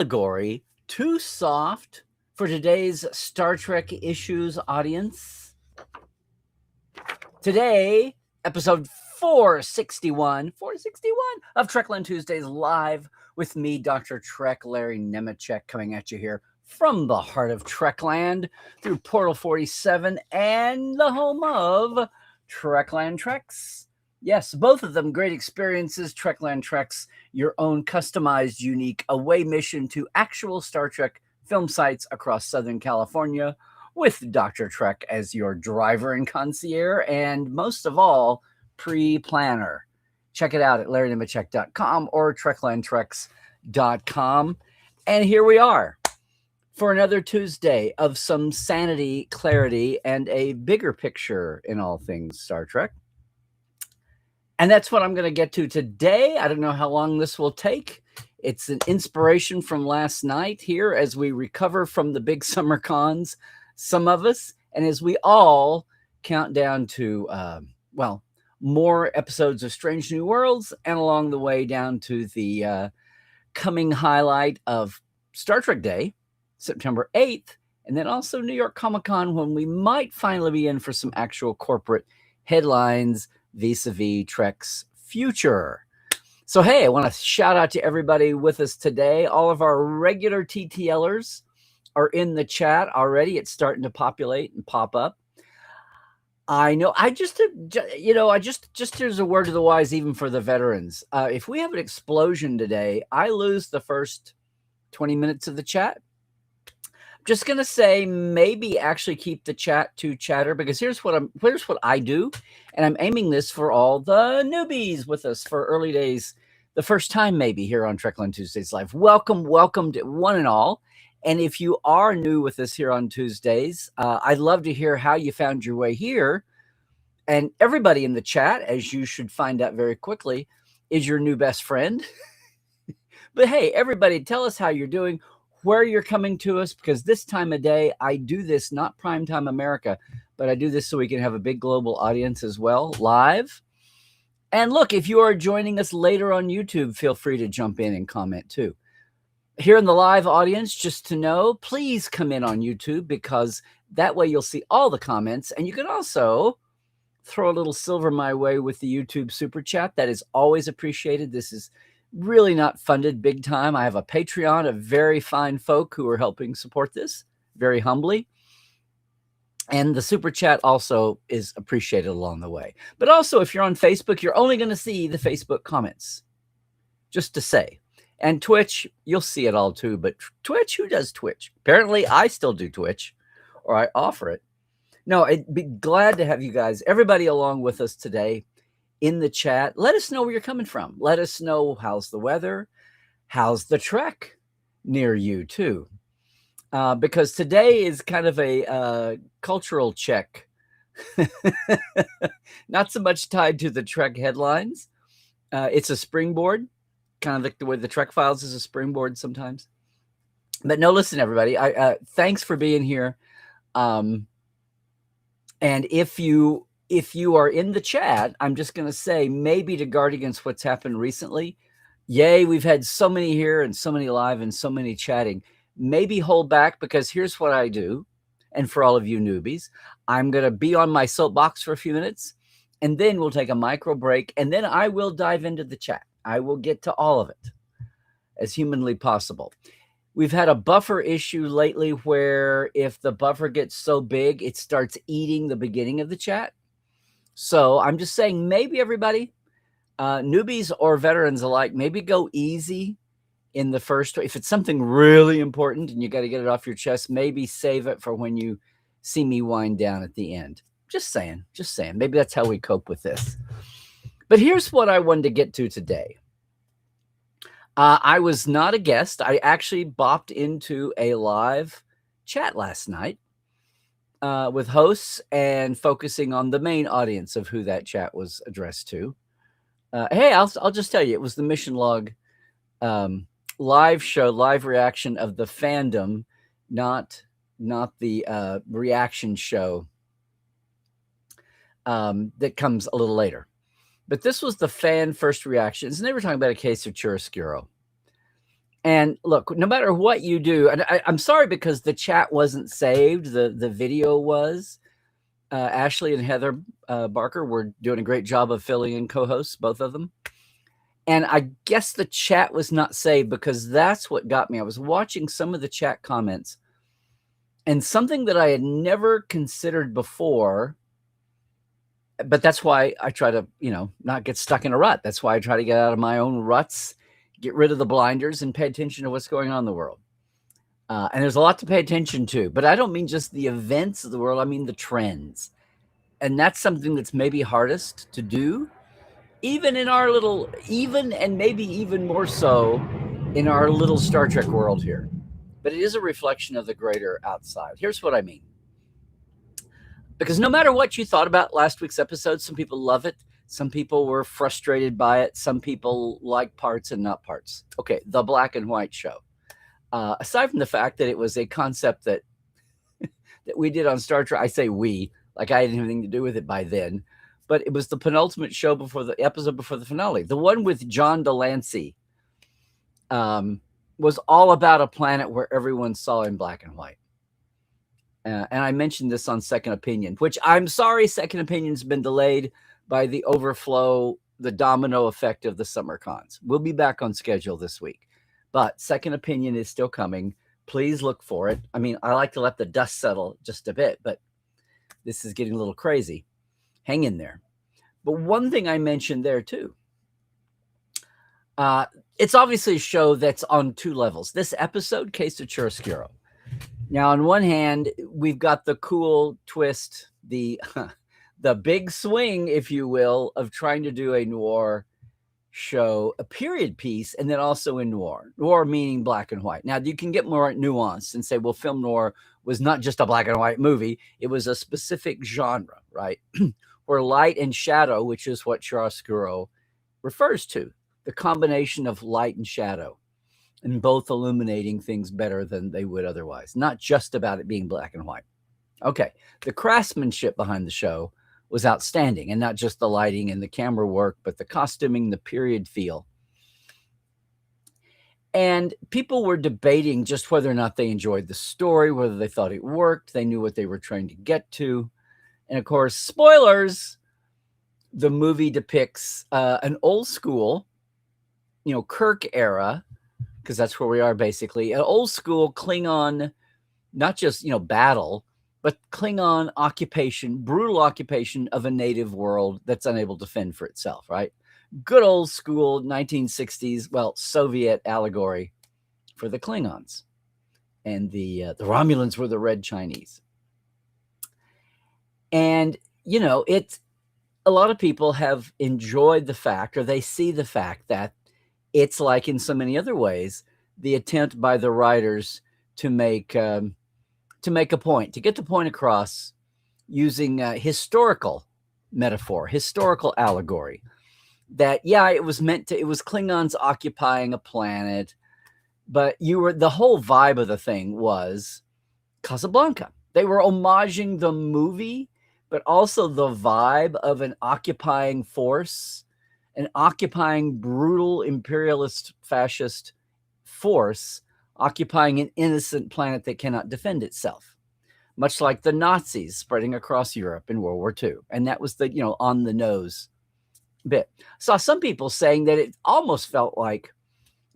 Allegory too soft for today's Star Trek issues audience? Today, episode 461 of Trekland Tuesdays live with me, Dr. Trek, Larry Nemecek, coming at you here from the heart of Trekland through Portal 47 and the home of Trekland Treks. Yes, both of them great experiences. Trekland Treks, your own customized, unique away mission to actual Star Trek film sites across Southern California, with Dr. Trek as your driver and concierge, and most of all, pre-planner. Check it out at larrynemecek.com or treklandtreks.com. And here we are for another Tuesday of some sanity, clarity, and a bigger picture in all things Star Trek. And that's what I'm going to get to today. I don't know how long this will take. It's an inspiration from last night here as we recover from the big summer cons, some of us, and as we all count down to, more episodes of Strange New Worlds, and along the way down to the coming highlight of Star Trek Day, September 8th, and then also New York Comic Con, when we might finally be in for some actual corporate headlines vis-a-vis Trek's future. So, hey, I want to shout out to everybody with us today. All of our regular TTLers are in the chat already. It's starting to populate and pop up. I know. Just here's a word to the wise, even for the veterans. If we have an explosion today, I lose the first 20 minutes of the chat. I'm just gonna say maybe actually keep the chat to chatter, because here's what I do, and I'm aiming this for all the newbies with us for early days, the first time maybe here on Trekland Tuesdays Live. Welcome to one and all. And if you are new with us here on Tuesdays, I'd love to hear how you found your way here. And everybody in the chat, as you should find out very quickly, is your new best friend. But hey, everybody, tell us how you're doing, where you're coming to us, because this time of day, I do this, not primetime America, but I do this so we can have a big global audience as well, live. And look, if you are joining us later on YouTube, feel free to jump in and comment too. Here in the live audience, just to know, please come in on YouTube, because that way you'll see all the comments, and you can also throw a little silver my way with the YouTube super chat. That is always appreciated. This is really not funded big time. I have a Patreon of very fine folk who are helping support this very humbly. And the super chat also is appreciated along the way. But also, if you're on Facebook, you're only going to see the Facebook comments, just to say. And Twitch, you'll see it all too. But Twitch, who does Twitch? Apparently, I still do Twitch, or I offer it. No, I'd be glad to have you guys, everybody along with us today in the chat. Let us know where you're coming from. Let us know how's the weather, how's the trek near you too. Because today is kind of a cultural check. Not so much tied to the Trek headlines. It's a springboard, kind of like the way the Trek Files is a springboard sometimes. But no, listen, everybody. Thanks for being here. And if you are in the chat, I'm just going to say, maybe to guard against what's happened recently. Yay, we've had so many here and so many live and so many chatting. Maybe hold back, because here's what I do. And for all of you newbies, I'm going to be on my soapbox for a few minutes, and then we'll take a micro break, and then I will dive into the chat. I will get to all of it as humanly possible. We've had a buffer issue lately where if the buffer gets so big, it starts eating the beginning of the chat. So I'm just saying, maybe everybody, newbies or veterans alike, maybe go easy in the first. If it's something really important and you got to get it off your chest, maybe save it for when you see me wind down at the end. Just saying. Maybe that's how we cope with this. But here's what I wanted to get to today. I was not a guest. I actually bopped into a live chat last night with hosts and focusing on the main audience of who that chat was addressed to. Hey, I'll just tell you, it was the Mission Log live show, live reaction of the fandom, not the reaction show that comes a little later. But this was the fan first reactions, and they were talking about a case of chiaroscuro. And look, no matter what you do, and I'm sorry because the chat wasn't saved, the video was. Ashley and Heather Barker were doing a great job of filling in co-hosts, both of them. And I guess the chat was not saved because that's what got me. I was watching some of the chat comments, and something that I had never considered before, but that's why I try to, not get stuck in a rut. That's why I try to get out of my own ruts, get rid of the blinders, and pay attention to what's going on in the world. And there's a lot to pay attention to, but I don't mean just the events of the world. I mean the trends. And that's something that's maybe hardest to do, even in our little, and maybe even more so in our little Star Trek world here. But it is a reflection of the greater outside. Here's what I mean. Because no matter what you thought about last week's episode, some people love it. Some people were frustrated by it. Some people like parts and not parts. Okay, the black and white show. Aside from the fact that it was a concept that we did on Star Trek, I say we, like I had anything to do with it by then, but it was the penultimate show before the episode before the finale. The one with John Delancey was all about a planet where everyone saw in black and white. And I mentioned this on Second Opinion, which I'm sorry, Second Opinion's been delayed by the overflow, the domino effect of the summer cons. We'll be back on schedule this week. But Second Opinion is still coming. Please look for it. I mean, I like to let the dust settle just a bit, but this is getting a little crazy. Hang in there. But one thing I mentioned there too, it's obviously a show that's on two levels. This episode, Case of Chiaroscuro. Now, on one hand, we've got the cool twist, the big swing, if you will, of trying to do a noir show, a period piece, and then also in noir. Noir meaning black and white. Now, you can get more nuanced and say, well, film noir was not just a black and white movie. It was a specific genre, right? Where light and shadow, which is what Chiaroscuro refers to, the combination of light and shadow, and both illuminating things better than they would otherwise. Not just about it being black and white. Okay, the craftsmanship behind the show was outstanding, and not just the lighting and the camera work, but the costuming, the period feel. And people were debating just whether or not they enjoyed the story, whether they thought it worked, they knew what they were trying to get to. And of course, spoilers, the movie depicts an old school, Kirk era, because that's where we are basically, an old school Klingon, not just, battle, but Klingon occupation, brutal occupation of a native world that's unable to fend for itself, right? Good old school 1960s, Soviet allegory for the Klingons. And the Romulans were the Red Chinese. And, a lot of people have enjoyed the fact, or they see the fact that it's like in so many other ways, the attempt by the writers to make a point, to get the point across using historical metaphor, historical allegory. That, it was Klingons occupying a planet, but the whole vibe of the thing was Casablanca. They were homaging the movie, but also the vibe of an occupying force, an occupying brutal imperialist fascist force occupying an innocent planet that cannot defend itself, much like the Nazis spreading across Europe in World War II. And that was the, on the nose bit. Saw some people saying that it almost felt like,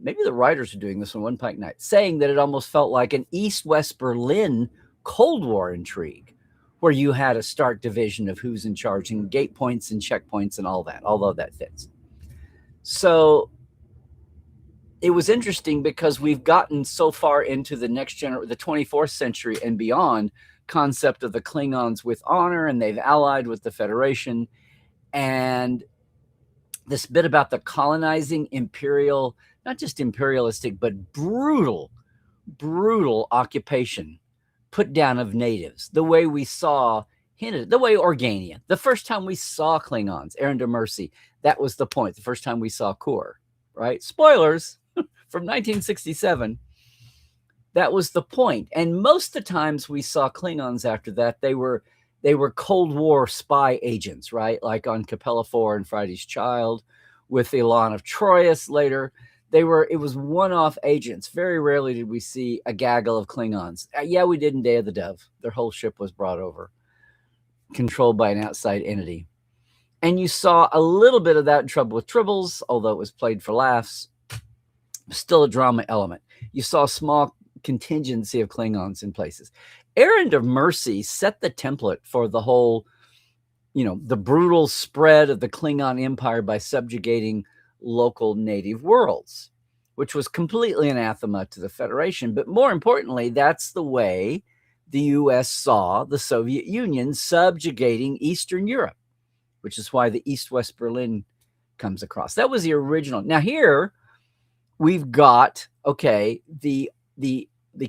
maybe the writers are doing this on One Pike Night, saying that it almost felt like an East-West Berlin Cold War intrigue, where you had a stark division of who's in charge and gate points and checkpoints and all that, although that fits. So it was interesting because we've gotten so far into the next generation, the 24th century and beyond, concept of the Klingons with honor, and they've allied with the Federation. And this bit about the colonizing imperial, not just imperialistic, but brutal occupation, put down of natives, the way we saw hinted, the way Organia, the first time we saw Klingons, Errand of Mercy, that was the point, the first time we saw Kor, right? Spoilers from 1967. That was the point. And most of the times we saw Klingons after that, they were Cold War spy agents, right? Like on Capella 4 and Friday's Child, with Ilan of Troyes later. It was one-off agents. Very rarely did we see a gaggle of Klingons. Yeah, we did in Day of the Dove. Their whole ship was brought over, controlled by an outside entity. And you saw a little bit of that in Trouble with Tribbles, although it was played for laughs. Still a drama element. You saw a small contingency of Klingons in places. Errand of Mercy set the template for the whole, the brutal spread of the Klingon Empire by subjugating local native worlds, which was completely anathema to the Federation. But more importantly, that's the way the U.S. saw the Soviet Union subjugating Eastern Europe, which is why the East-West Berlin comes across. That was the original. Now here we've got, okay, the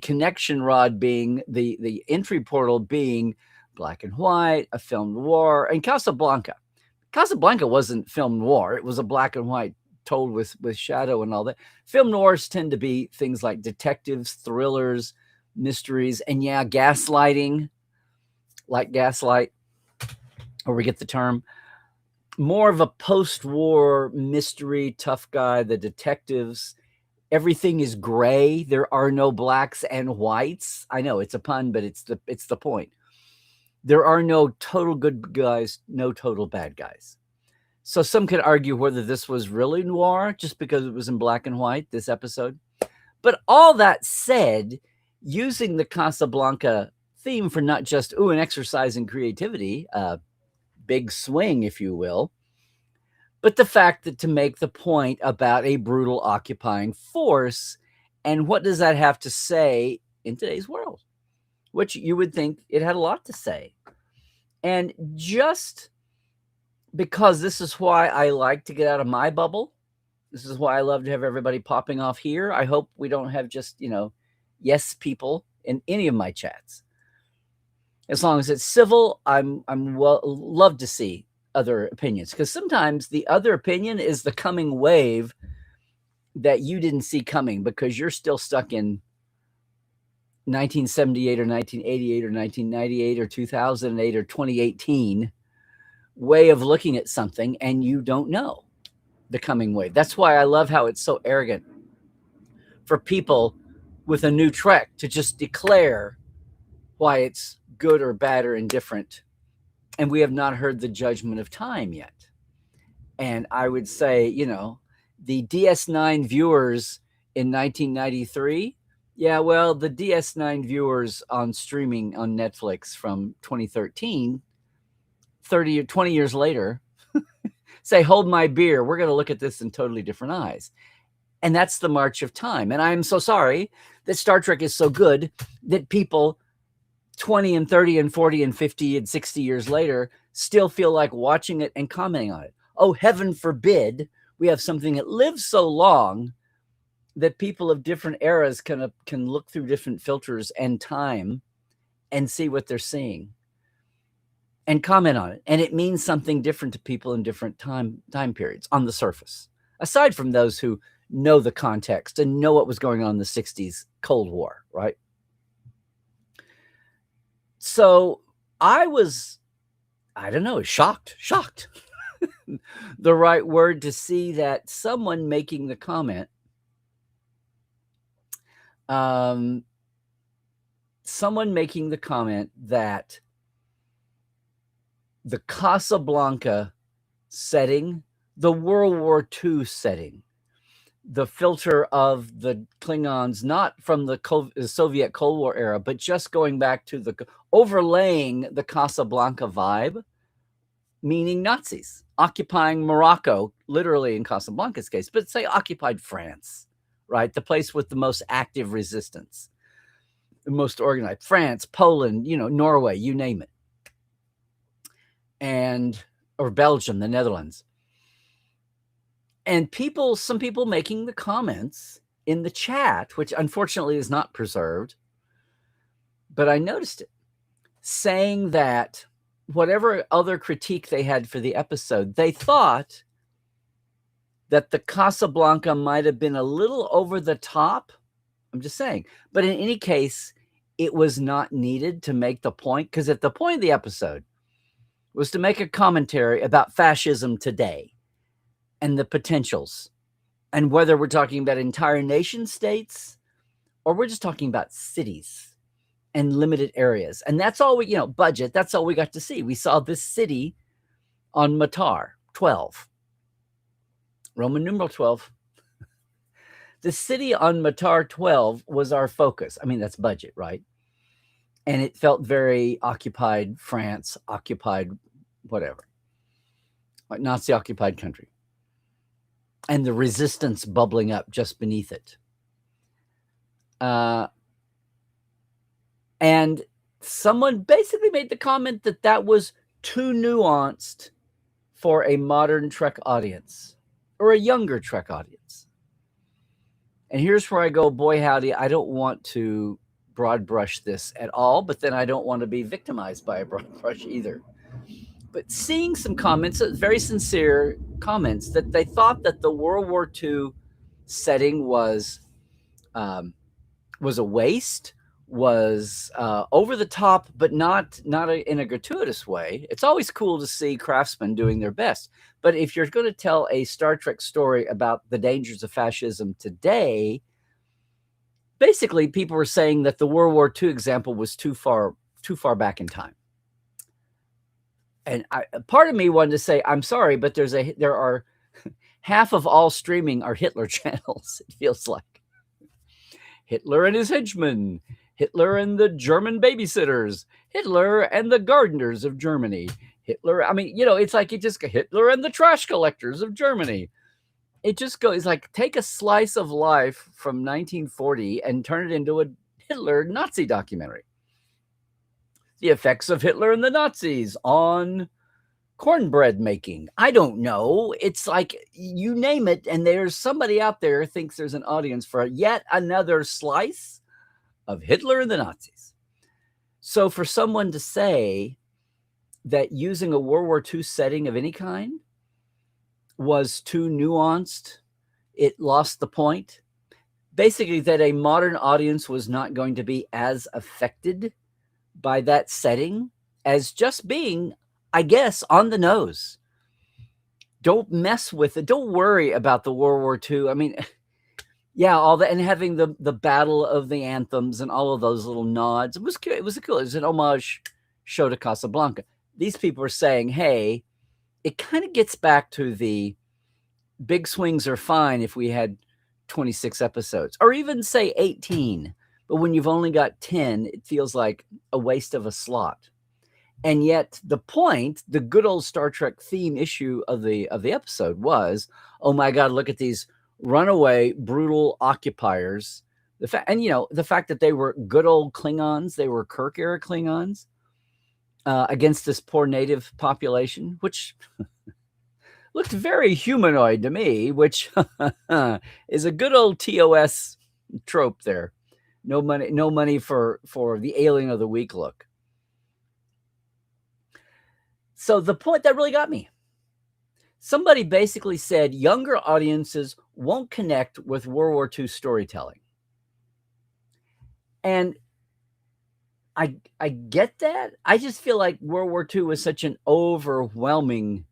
connection rod being the entry portal being black and white, a film noir, and Casablanca. Casablanca wasn't film noir. It was a black and white told with shadow and all that. Film noirs tend to be things like detectives, thrillers, mysteries, and yeah, gaslighting, like Gaslight, where we get the term. More of a post-war mystery, tough guy, the detectives. Everything is gray. There are no blacks and whites. I know it's a pun, but it's the point. There are no total good guys, no total bad guys. So some could argue whether this was really noir just because it was in black and white, this episode. But all that said, using the Casablanca theme for not just, an exercise in creativity, big swing, if you will, but the fact that to make the point about a brutal occupying force, and what does that have to say in today's world? Which you would think it had a lot to say. And just because this is why I like to get out of my bubble, this is why I love to have everybody popping off here. I hope we don't have just, yes people in any of my chats. As long as it's civil, I'm love to see other opinions, because sometimes the other opinion is the coming wave that you didn't see coming because you're still stuck in 1978 or 1988 or 1998 or 2008 or 2018 way of looking at something, and you don't know the coming wave. That's why I love how it's so arrogant for people with a new Trek to just declare why it's good or bad or indifferent, and we have not heard the judgment of time yet. And I would say, the DS9 viewers in 1993, yeah, well, the DS9 viewers on streaming on Netflix from 2013, 30 or 20 years later, say, hold my beer, we're going to look at this in totally different eyes. And that's the march of time. And I'm so sorry that Star Trek is so good that people 20 and 30 and 40 and 50 and 60 years later still feel like watching it and commenting on it. Oh, heaven forbid we have something that lives so long that people of different eras can look through different filters and time and see what they're seeing and comment on it. And it means something different to people in different time periods on the surface, aside from those who know the context and know what was going on in the 60s Cold War, right? So I was, shocked. The right word to see that someone making the comment, that the Casablanca setting, the World War II setting, the filter of the Klingons, not from the Soviet Cold War era, but just going back to overlaying the Casablanca vibe, meaning Nazis occupying Morocco, literally in Casablanca's case, but say occupied France, right? The place with the most active resistance, the most organized. France, Poland, Norway, you name it. Or Belgium, the Netherlands. And some people making the comments in the chat, which unfortunately is not preserved, but I noticed it, saying that whatever other critique they had for the episode, they thought that the Casablanca might have been a little over the top. I'm just saying. But in any case, it was not needed to make the point, because at the point of the episode was to make a commentary about fascism today and the potentials And whether we're talking about entire nation states or we're just talking about cities and limited areas. And that's all we, budget, that's all we got to see. We saw this city on Matar 12, Roman numeral 12. The city on Matar 12 was our focus. I mean, that's budget, right? And it felt very occupied France, occupied whatever, like Nazi-occupied country. And the resistance bubbling up just beneath it. And someone basically made the comment that that was too nuanced for a modern Trek audience or a younger Trek audience. And here's where I go, boy, howdy, I don't want to broad brush this at all, but then I don't want to be victimized by a broad brush either. But seeing some comments, very sincere comments, that they thought that the World War II setting was a waste, was over the top, but not in a gratuitous way. It's always cool to see craftsmen doing their best. But if you're going to tell a Star Trek story about the dangers of fascism today, basically people were saying that the World War II example was too far back in time. And part of me wanted to say, I'm sorry, but there are half of all streaming are Hitler channels, it feels like. Hitler and his henchmen, Hitler and the German babysitters, Hitler and the gardeners of Germany, Hitler. I mean, it's like Hitler and the trash collectors of Germany. It just goes like, take a slice of life from 1940 and turn it into a Hitler Nazi documentary. The effects of Hitler and the Nazis on cornbread making. I don't know. It's like, you name it, and there's somebody out there who thinks there's an audience for yet another slice of Hitler and the Nazis. So for someone to say that using a World War II setting of any kind was too nuanced, it lost the point. Basically, that a modern audience was not going to be as affected by that setting as just being, I guess, on the nose. Don't mess with it. Don't worry about the World War II. I mean, yeah, all that, and having the battle of the anthems and all of those little nods. It was cool. It was an homage show to Casablanca. These people are saying, hey, it kind of gets back to the big swings are fine if we had 26 episodes, or even say 18. But when you've only got 10, it feels like a waste of a slot. And yet the point, the good old Star Trek theme issue of the episode was, oh my God, look at these runaway, brutal occupiers. The fact that they were good old Klingons, they were Kirk era Klingons against this poor native population, which looked very humanoid to me, which is a good old TOS trope there. No money for the alien of the week look. So the point that really got me, somebody basically said younger audiences won't connect with World War II storytelling. And I get that. I just feel like World War II was such an overwhelming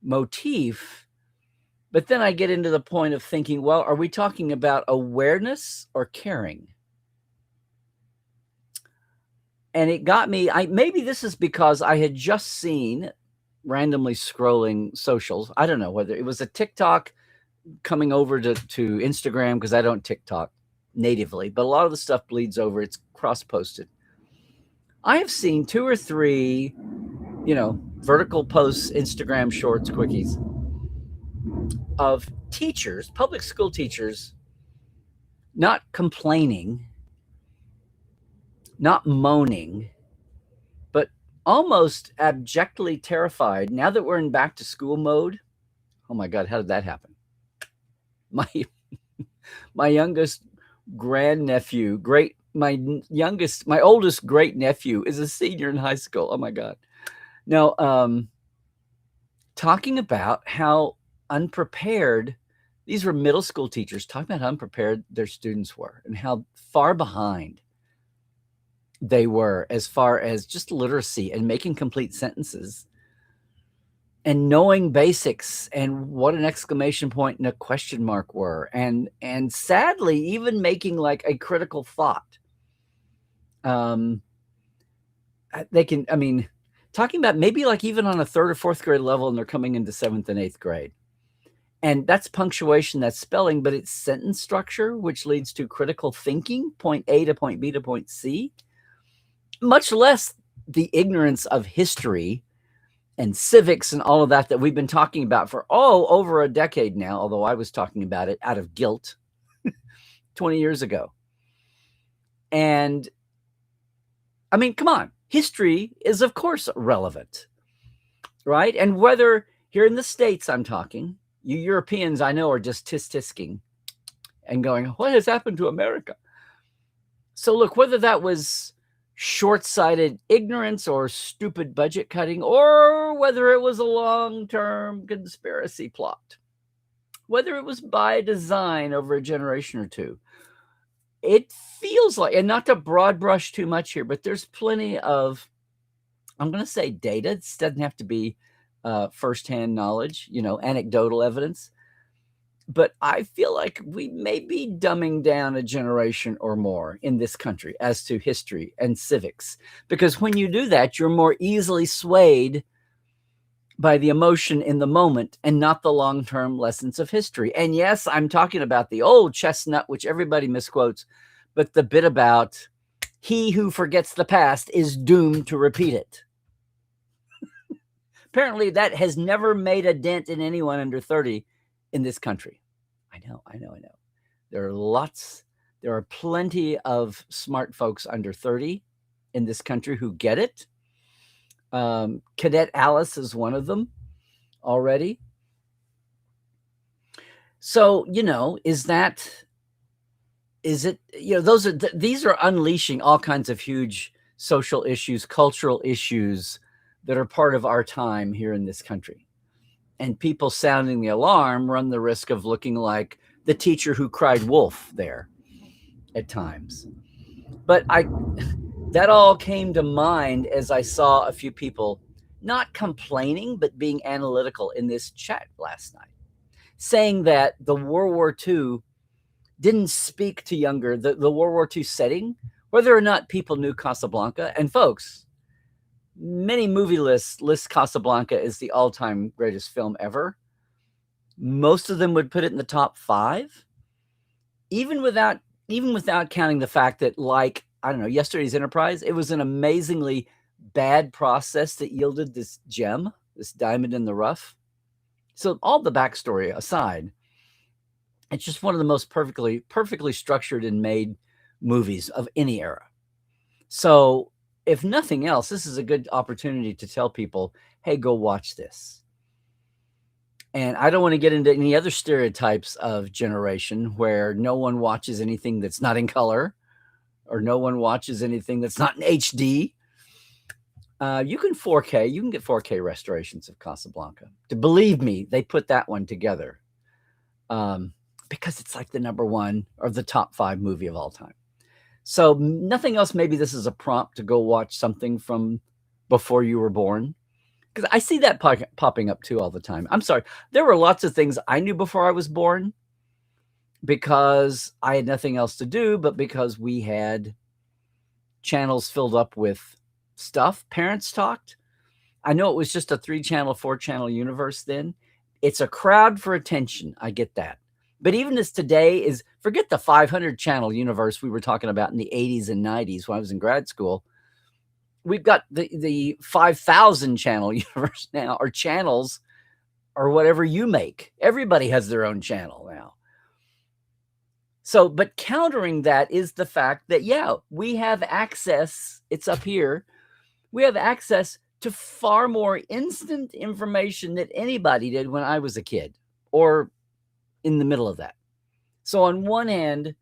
motif. But then I get into the point of thinking, well, are we talking about awareness or caring? And it got me, maybe this is because I had just seen, randomly scrolling socials, I don't know whether it was a TikTok coming over to Instagram, because I don't TikTok natively, but a lot of the stuff bleeds over. It's cross-posted. I have seen 2 or 3, vertical posts, Instagram shorts, quickies of teachers, public school teachers, not complaining, not moaning, but almost abjectly terrified. Now that we're in back to school mode, oh my God, how did that happen? My youngest grandnephew, my oldest great nephew is a senior in high school. Oh my God. Now, talking about how unprepared, these were middle school teachers talking about how unprepared their students were and how far behind they were as far as just literacy and making complete sentences. and knowing basics and what an exclamation point and a question mark were, and sadly even making like a critical thought. They can, I mean, talking about maybe like even on a 3rd or 4th grade level, and they're coming into 7th and 8th grade. And that's punctuation, that's spelling, but it's sentence structure, which leads to critical thinking, point A to point B to point C, much less the ignorance of history and civics and all of that we've been talking about for over a decade now, although I was talking about it out of guilt 20 years ago. And I mean, come on, history is of course relevant, right? And whether here in the States, I'm talking, you Europeans I know are just tisk-tisking and going, what has happened to America? So look, whether that was short-sighted ignorance or stupid budget cutting, or whether it was a long-term conspiracy plot, whether it was by design over a generation or two, it feels like, and not to broad brush too much here, but there's plenty of, I'm going to say data. It doesn't have to be firsthand knowledge, anecdotal evidence. But I feel like we may be dumbing down a generation or more in this country as to history and civics. Because when you do that, you're more easily swayed by the emotion in the moment and not the long-term lessons of history. And yes, I'm talking about the old chestnut, which everybody misquotes, but the bit about he who forgets the past is doomed to repeat it. Apparently, that has never made a dent in anyone under 30 in this country. I know. There are plenty of smart folks under 30 in this country who get it. Cadet Alice is one of them already. So, these are unleashing all kinds of huge social issues, cultural issues that are part of our time here in this country. And people sounding the alarm run the risk of looking like the teacher who cried wolf there at times. But that all came to mind as I saw a few people not complaining, but being analytical in this chat last night, saying that the World War II didn't speak to younger, the World War II setting, whether or not people knew Casablanca. And folks, many movie lists list Casablanca as the all-time greatest film ever. Most of them would put it in the top 5, even without counting the fact that, like, I don't know, Yesterday's Enterprise, it was an amazingly bad process that yielded this gem, this diamond in the rough. So all the backstory aside, it's just one of the most perfectly structured and made movies of any era. So if nothing else, this is a good opportunity to tell people, hey, go watch this. And I don't want to get into any other stereotypes of generation where no one watches anything that's not in color, or no one watches anything that's not in HD. You can get 4K restorations of Casablanca. Believe me, they put that one together because it's like the number 1 or the top 5 movie of all time. So nothing else, maybe this is a prompt to go watch something from before you were born. Because I see that popping up too all the time. I'm sorry. There were lots of things I knew before I was born because I had nothing else to do, but because we had channels filled up with stuff. Parents talked. I know it was just a 3-channel, 4-channel universe then. It's a crowd for attention. I get that. But even as today is, forget the 500-channel universe we were talking about in the 80s and 90s when I was in grad school. We've got the 5,000-channel universe now, or channels, or whatever you make. Everybody has their own channel now. So, but countering that is the fact that, yeah, we have access. It's up here. We have access to far more instant information than anybody did when I was a kid, or in the middle of that. So on one hand,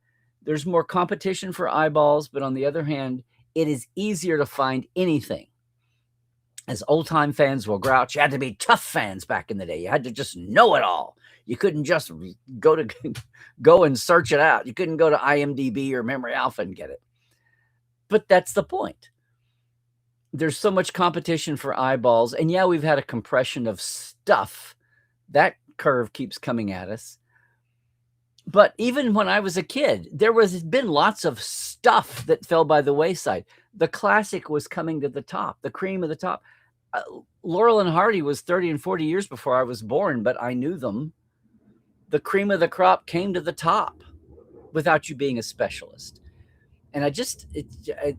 there's more competition for eyeballs, but on the other hand, it is easier to find anything. As old-time fans will grouch, you had to be tough fans back in the day. You had to just know it all. You couldn't just go and search it out. You couldn't go to IMDb or Memory Alpha and get it. But that's the point. there's so much competition for eyeballs. And yeah, we've had a compression of stuff. That curve keeps coming at us. But even when I was a kid, there was been lots of stuff that fell by the wayside. The classic was coming to the top, the cream of the top. Laurel and Hardy was 30 and 40 years before I was born, but I knew them. The cream of the crop came to the top without you being a specialist. And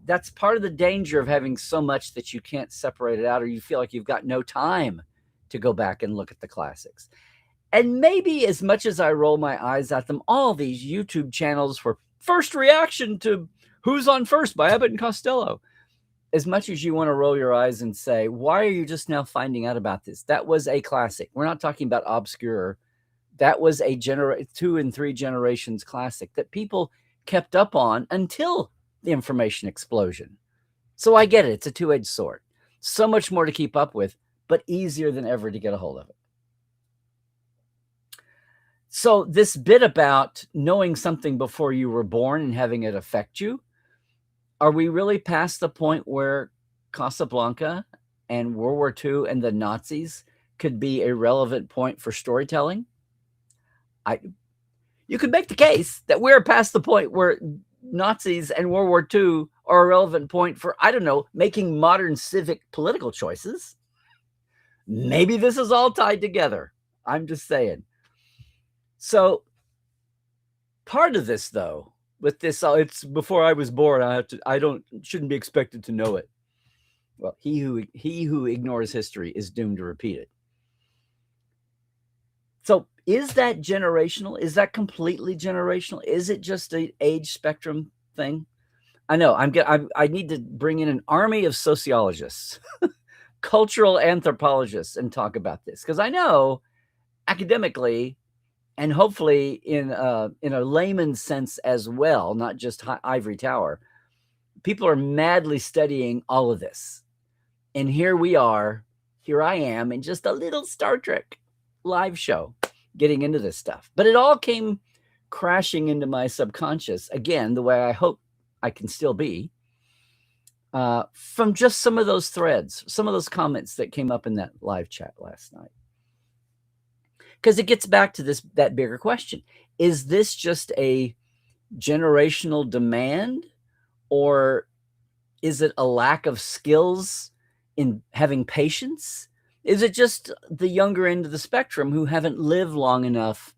that's part of the danger of having so much that you can't separate it out, or you feel like you've got no time to go back and look at the classics. And maybe as much as I roll my eyes at them, all these YouTube channels for first reaction to Who's on First by Abbott and Costello, as much as you want to roll your eyes and say, why are you just now finding out about this? That was a classic. We're not talking about obscure. That was a 2 and 3 generations classic that people kept up on until the information explosion. So I get it. It's a two-edged sword. So much more to keep up with, but easier than ever to get a hold of it. So this bit about knowing something before you were born and having it affect you, are we really past the point where Casablanca and World War II and the Nazis could be a relevant point for storytelling? You could make the case that we're past the point where Nazis and World War II are a relevant point for, I don't know, making modern civic political choices. Maybe this is all tied together. I'm just saying. So part of this, though, with this, it's before I was born. Shouldn't be expected to know it. Well, he who ignores history is doomed to repeat it. So is that generational? Is that completely generational? Is it just an age spectrum thing? I know I need to bring in an army of sociologists, cultural anthropologists, and talk about this, because I know academically, and hopefully in a layman's sense as well, not just ivory tower, people are madly studying all of this. And here I am in just a little Star Trek live show getting into this stuff. But it all came crashing into my subconscious, again, the way I hope I can still be, from just some of those threads, some of those comments that came up in that live chat last night. Because it gets back to that bigger question. Is this just a generational demand, or is it a lack of skills in having patience? Is it just the younger end of the spectrum who haven't lived long enough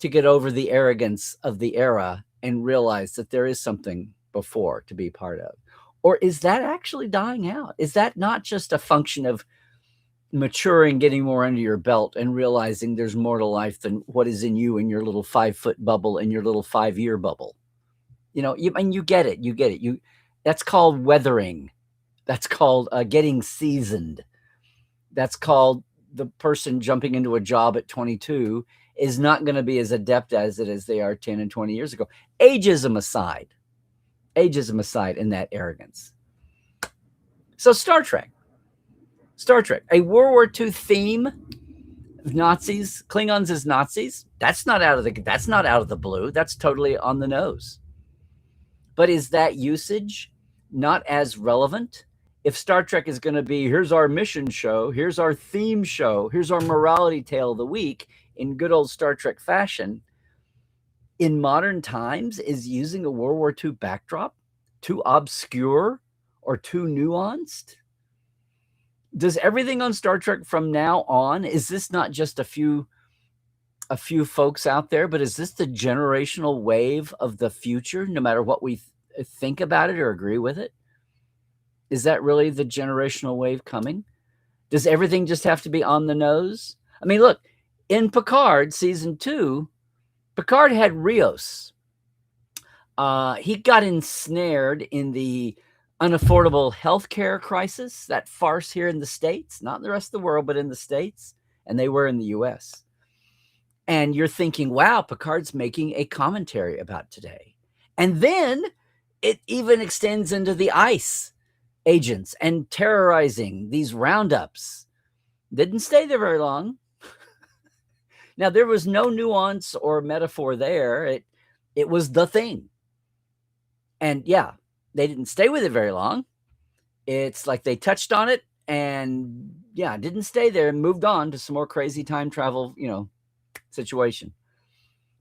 to get over the arrogance of the era and realize that there is something before to be part of? Or is that actually dying out? Is that not just a function of maturing, getting more under your belt, and realizing there's more to life than what is in you in your little 5-foot bubble and your little 5-year bubble? You get it. That's called weathering. That's called getting seasoned. That's called the person jumping into a job at 22 is not going to be as adept as they are 10 and 20 years ago. Ageism aside in that arrogance. So Star Trek, a World War II theme, Nazis, Klingons as Nazis. That's not out of the blue. That's totally on the nose. But is that usage not as relevant? If Star Trek is going to be, here's our mission show, here's our theme show, here's our morality tale of the week in good old Star Trek fashion, in modern times, is using a World War II backdrop too obscure or too nuanced? Does everything on Star Trek from now on, is this not just a few folks out there, but is this the generational wave of the future, no matter what we think about it or agree with it? Is that really the generational wave coming? Does everything just have to be on the nose? I mean, look, in Picard season 2, Picard had Rios. He got ensnared in the unaffordable healthcare crisis, that farce here in the States, not in the rest of the world, but in the States, and they were in the US. And you're thinking, wow, Picard's making a commentary about today. And then it even extends into the ICE agents and terrorizing these roundups. Didn't stay there very long. Now, there was no nuance or metaphor there. It was the thing. And yeah, they didn't stay with it very long. It's like they touched on it and yeah, didn't stay there and moved on to some more crazy time travel, situation.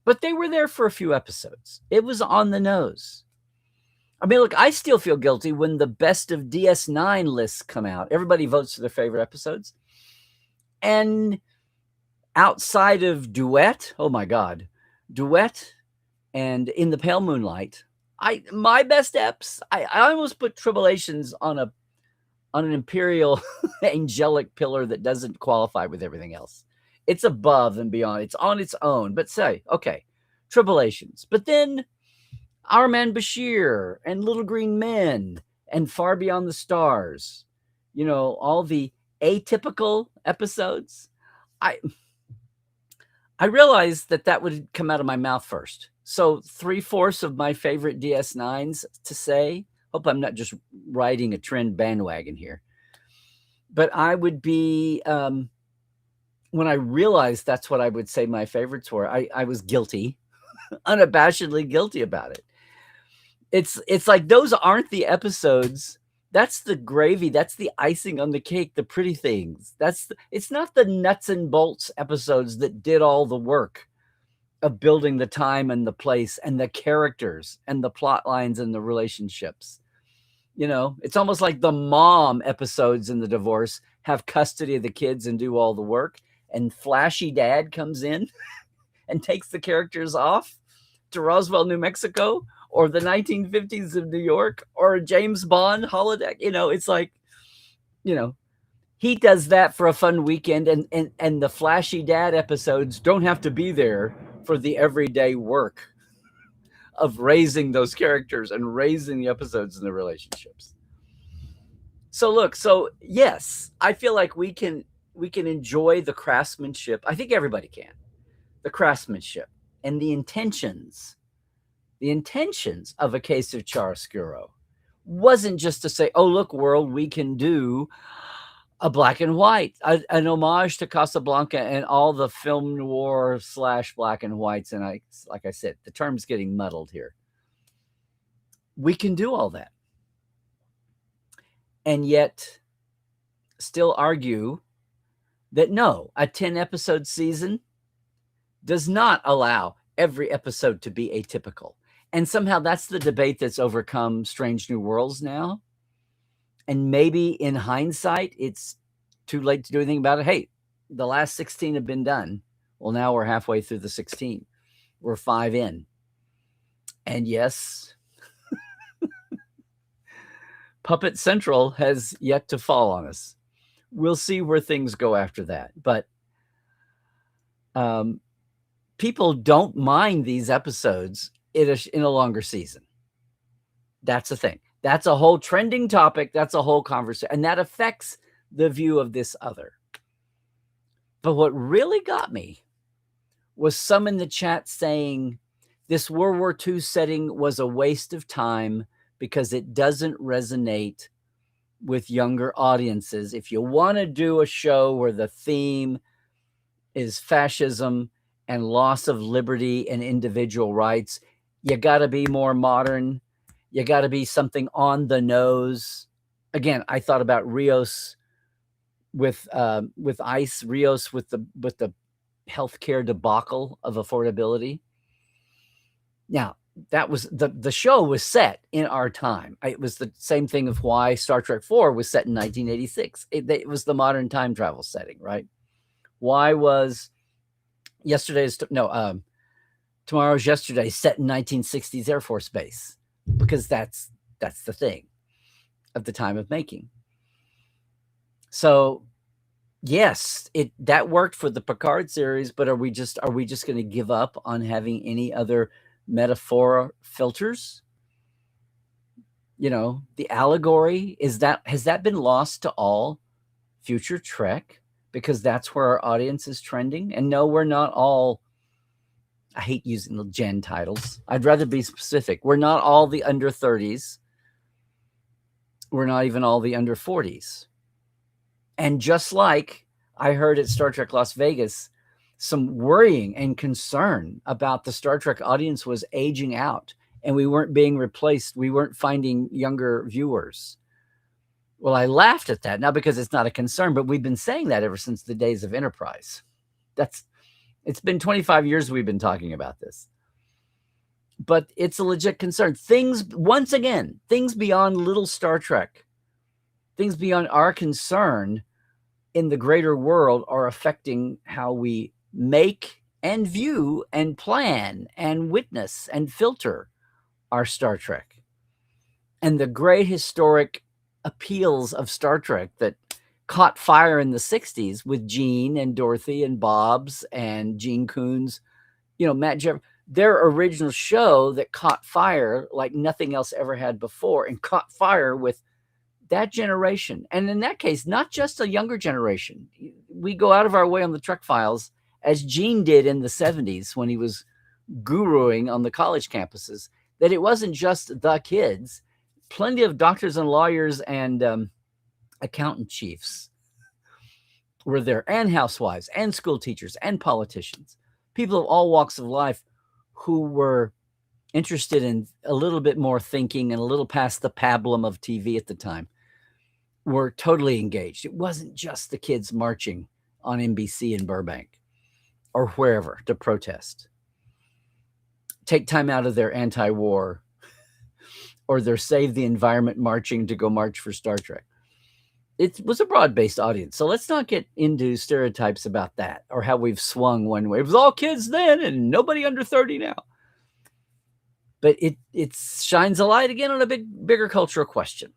But they were there for a few episodes. It was on the nose. I mean, look, I still feel guilty when the best of DS9 lists come out. Everybody votes for their favorite episodes. And outside of Duet, oh my God, Duet and In the Pale Moonlight, my best eps, I almost put Tribulations on an imperial angelic pillar that doesn't qualify with everything else. It's above and beyond. It's on its own. But say, okay, Tribulations. But then Our Man Bashir and Little Green Men and Far Beyond the Stars, all the atypical episodes. I realized that would come out of my mouth first. So 3/4 of my favorite DS9s to say, hope I'm not just riding a trend bandwagon here, but I would be, when I realized that's what I would say my favorites were, I was guilty, unabashedly guilty about it. It's like those aren't the episodes. That's the gravy. That's the icing on the cake, the pretty things. It's not the nuts and bolts episodes that did all the work of building the time and the place and the characters and the plot lines and the relationships. It's almost like the mom episodes in The Divorce have custody of the kids and do all the work. And flashy dad comes in and takes the characters off to Roswell, New Mexico, or the 1950s of New York, or a James Bond holodeck. It's like, he does that for a fun weekend, and the flashy dad episodes don't have to be there for the everyday work of raising those characters and raising the episodes and the relationships. So yes, I feel like we can enjoy the craftsmanship. I think everybody can. The craftsmanship and the intentions of A Case of Chiaroscuro wasn't just to say, oh, look, world, we can do a black and white, an homage to Casablanca and all the film noir / black and whites. And like I said, the term's getting muddled here. We can do all that. And yet still argue that no, a 10-episode season does not allow every episode to be atypical. And somehow that's the debate that's overcome Strange New Worlds now. And maybe in hindsight, it's too late to do anything about it. Hey, the last 16 have been done. Well, now we're halfway through the 16. We're 5 in. And yes, Puppet Central has yet to fall on us. We'll see where things go after that. But people don't mind these episodes in a longer season. That's the thing. That's a whole trending topic. That's a whole conversation. And that affects the view of this other. But what really got me was some in the chat saying this World War II setting was a waste of time because it doesn't resonate with younger audiences. If you want to do a show where the theme is fascism and loss of liberty and individual rights, you got to be more modern. You got to be something on the nose. Again, I thought about Rios with ICE, Rios with the healthcare debacle of affordability. Now, that was the show was set in our time. It was the same thing of why Star Trek IV was set in 1986. It was the modern time travel setting, right? Why was Tomorrow's Yesterday set in 1960s Air Force Base? Because that's the thing of the time of making. So yes, that worked for the Picard series, but are we just going to give up on having any other metaphor filters? The Allegory, has that been lost to all future Trek because that's where our audience is trending? And no, we're not all, I hate using the gen titles. I'd rather be specific. We're not all the under 30s. We're not even all the under 40s. And just like I heard at Star Trek Las Vegas, some worrying and concern about the Star Trek audience was aging out and we weren't being replaced. We weren't finding younger viewers. Well, I laughed at that, not because it's not a concern, but we've been saying that ever since the days of Enterprise. It's been 25 years we've been talking about this. But it's a legit concern. Once again, things beyond little Star Trek, things beyond our concern in the greater world are affecting how we make and view and plan and witness and filter our Star Trek. And the great historic appeals of Star Trek that caught fire in the 60s with Gene and Dorothy and Bob's and Gene Coon's, Matt Jeff, their original show that caught fire like nothing else ever had before, and caught fire with that generation. And in that case, not just a younger generation. We go out of our way on the Trek Files, as Gene did in the 70s when he was guruing on the college campuses, that it wasn't just the kids. Plenty of doctors and lawyers and accountant chiefs were there, and housewives and school teachers and politicians, people of all walks of life who were interested in a little bit more thinking and a little past the pablum of TV at the time, were totally engaged. It wasn't just the kids marching on NBC in Burbank or wherever to protest. Take time out of their anti-war or their save the environment marching to go march for Star Trek. It was a broad-based audience. So let's not get into stereotypes about that or how we've swung one way. It was all kids then and nobody under 30 now. But it shines a light again on a bigger cultural question.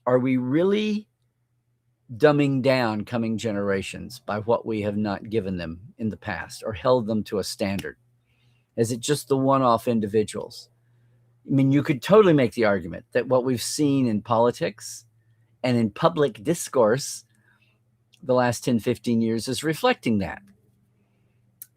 Are we really dumbing down coming generations by what we have not given them in the past or held them to a standard? Is it just the one-off individuals? I mean, you could totally make the argument that what we've seen in politics and in public discourse the last 10, 15 years is reflecting that.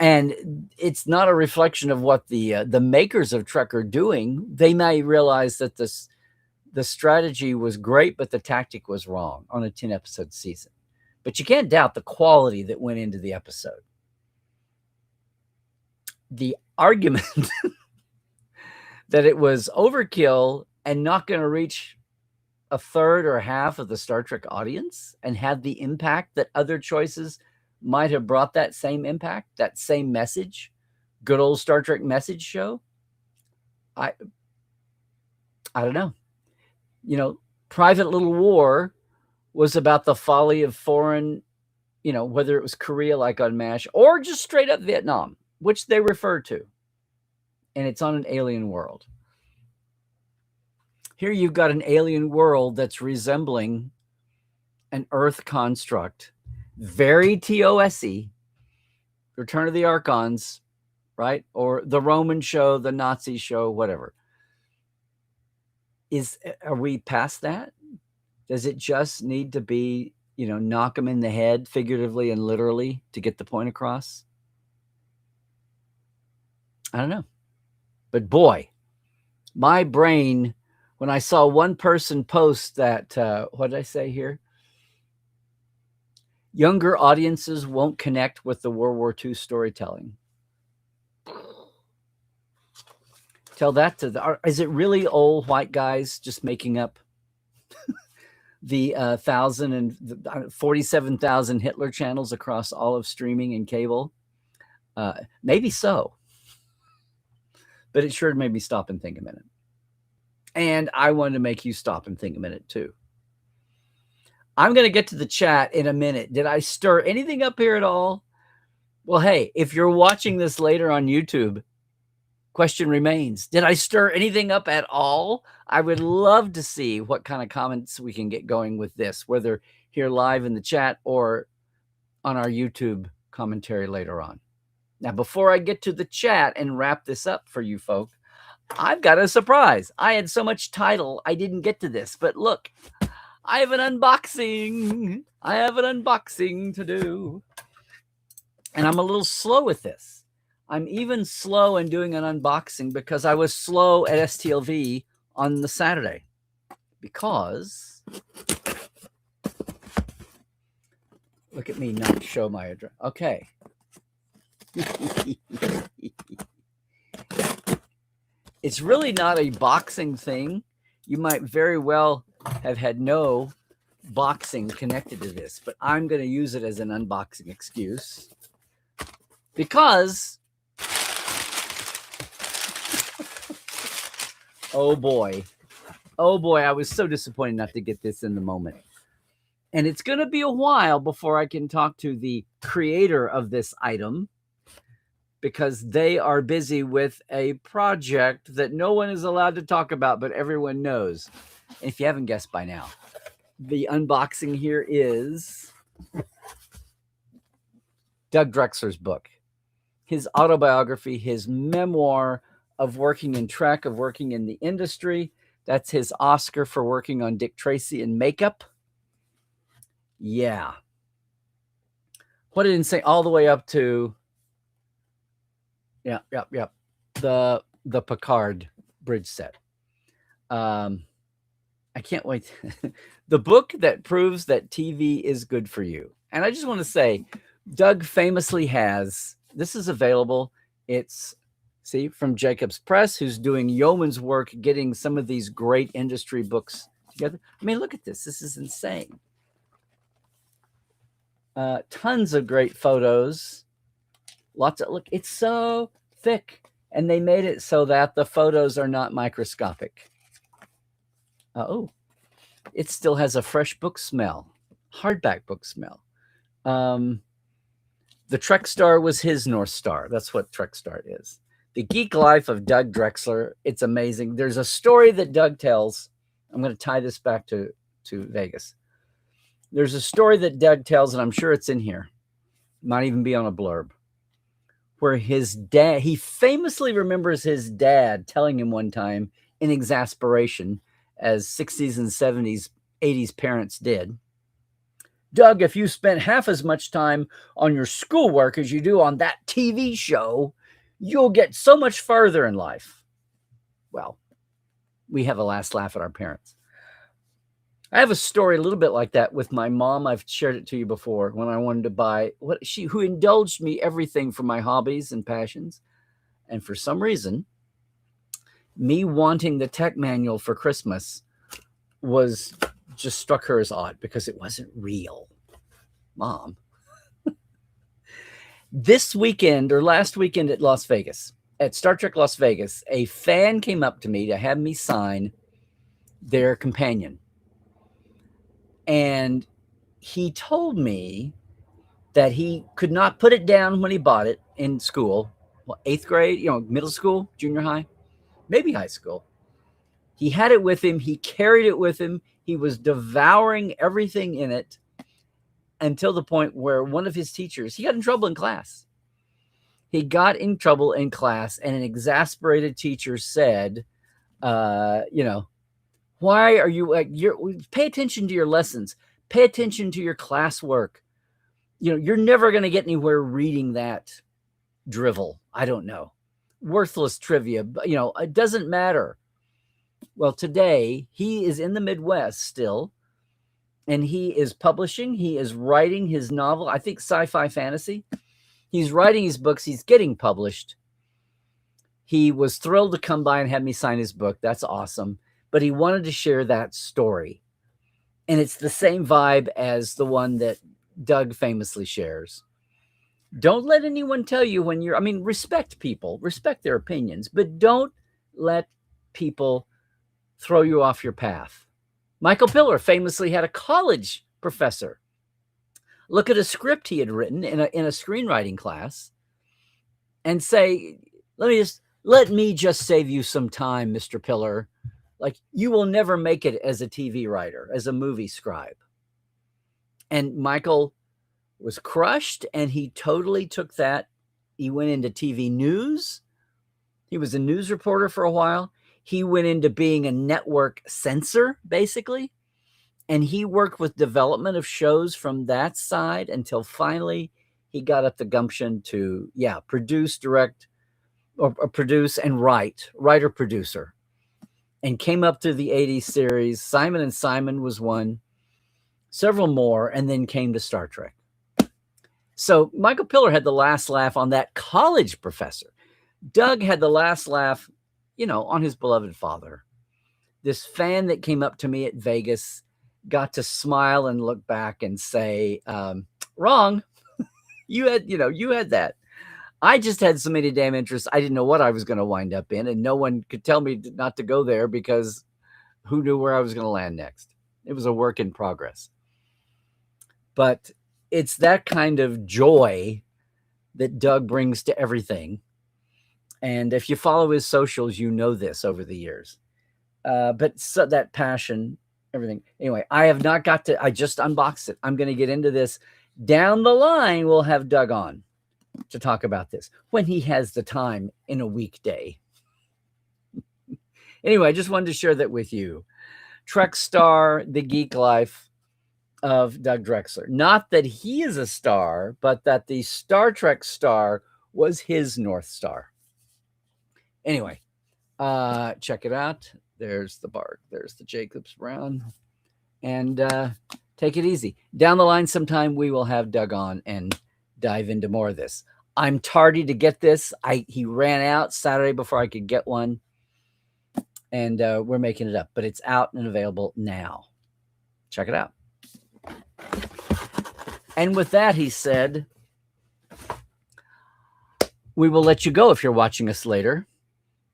And it's not a reflection of what the makers of Trek are doing. They may realize that the strategy was great, but the tactic was wrong on a 10-episode season. But you can't doubt the quality that went into the episode. The argument that it was overkill and not going to reach a third or half of the Star Trek audience and have the impact that other choices might have brought that same impact, that same message, good old Star Trek message show. I don't know. Private Little War was about the folly of foreign, whether it was Korea like on MASH or just straight up Vietnam, which they refer to. And it's on an alien world. Here you've got an alien world that's resembling an Earth construct, very TOS-y, Return of the Archons, right? Or the Roman show, the Nazi show, whatever. Are we past that? Does it just need to be, knock them in the head figuratively and literally to get the point across? I don't know. But boy, my brain, when I saw one person post that, what did I say here? Younger audiences won't connect with the World War II storytelling. Tell that to is it really old white guys just making up the 47,000 Hitler channels across all of streaming and cable? Maybe so. But it sure made me stop and think a minute. And I wanted to make you stop and think a minute too. I'm going to get to the chat in a minute. Did I stir anything up here at all? Well, hey, if you're watching this later on YouTube, question remains. Did I stir anything up at all? I would love to see what kind of comments we can get going with this, whether here live in the chat or on our YouTube commentary later on. Now, before I get to the chat and wrap this up for you folk, I've got a surprise. I had so much title, I didn't get to this. But look, I have an unboxing. I have an unboxing to do. And I'm a little slow with this. I'm even slow in doing an unboxing because I was slow at STLV on the Saturday. Because, look at me not show my address. Okay. It's really not a boxing thing. You might very well have had no boxing connected to this, but I'm going to use it as an unboxing excuse because, oh boy, I was so disappointed not to get this in the moment. And it's going to be a while before I can talk to the creator of this item because they are busy with a project that no one is allowed to talk about, but everyone knows. And if you haven't guessed by now, the unboxing here is Doug Drexler's book, his autobiography, his memoir of working in Trek, of working in the industry. That's his Oscar for working on Dick Tracy in makeup. Yeah. What did it say? All the way up to, the Picard bridge set. I can't wait. The book that proves that TV is good for you. And I just want to say, Doug famously has, this is available. It's, see, from Jacobs Press, who's doing yeoman's work getting some of these great industry books together. I mean, look at this. This is insane. Tons of great photos. Lots of, look, it's so thick. And they made it so that the photos are not microscopic. Oh, it still has a fresh book smell, hardback book smell. The Trek Star was his North Star. That's what Trek Star is. The Geek Life of Doug Drexler. It's amazing. There's a story that Doug tells. I'm going to tie this back to Vegas. There's a story that Doug tells, and I'm sure it's in here. Might even be on a blurb. Where his dad, he famously remembers his dad telling him one time in exasperation, as 60s and 70s, 80s parents did, Doug, if you spent half as much time on your schoolwork as you do on that TV show, you'll get so much further in life. Well, we have a last laugh at our parents. I have a story a little bit like that with my mom. I've shared it to you before when I wanted to buy who indulged me everything for my hobbies and passions. And for some reason, me wanting the tech manual for Christmas was just struck her as odd because it wasn't real. Mom. This weekend or last weekend at Las Vegas, at Star Trek Las Vegas, a fan came up to me to have me sign their companion. And he told me that he could not put it down when he bought it in school. Well, 8th grade, middle school, junior high, maybe high school. He had it with him. He carried it with him. He was devouring everything in it until the point where one of his teachers, he got in trouble in class. He got in trouble in class, and an exasperated teacher said, why are you pay attention to your lessons, pay attention to your classwork. You're never going to get anywhere reading that drivel. I don't know. Worthless trivia, but it doesn't matter. Well, today he is in the Midwest still, and he is publishing. He is writing his novel, I think sci-fi fantasy. He's writing his books. He's getting published. He was thrilled to come by and have me sign his book. That's awesome. But he wanted to share that story. And it's the same vibe as the one that Doug famously shares. Don't let anyone tell you respect people, respect their opinions, but don't let people throw you off your path. Michael Piller famously had a college professor look at a script he had written in a screenwriting class and say, let me just save you some time, Mr. Piller. Like, you will never make it as a TV writer, as a movie scribe. And Michael was crushed, and he totally took that. He went into TV news. He was a news reporter for a while. He went into being a network censor, basically. And he worked with development of shows from that side until finally he got up the gumption to, produce, direct, or produce and write, writer-producer. And came up through the 80s series. Simon and Simon was one, several more, and then came to Star Trek. So Michael Piller had the last laugh on that college professor. Doug had the last laugh, on his beloved father. this fan that came up to me at Vegas got to smile and look back and say, wrong. You had that. I just had so many damn interests. I didn't know what I was going to wind up in, and no one could tell me not to go there because who knew where I was going to land next? It was a work in progress. But it's that kind of joy that Doug brings to everything. And if you follow his socials, you know this over the years. But so that passion, everything. Anyway, I just unboxed it. I'm going to get into this. Down the line, we'll have Doug on to talk about this when he has the time in a weekday. Anyway, I just wanted to share that with you. Trek star, the geek life of Doug Drexler. Not that he is a star, but that the Star Trek star was his North Star. Anyway, check it out. There's the Bart. There's the Jacobs Brown. And take it easy. Down the line sometime, we will have Doug on and dive into more of this. I'm tardy to get this. He ran out Saturday before I could get one. And we're making it up. But it's out and available now. Check it out. And with that, he said, we will let you go if you're watching us later.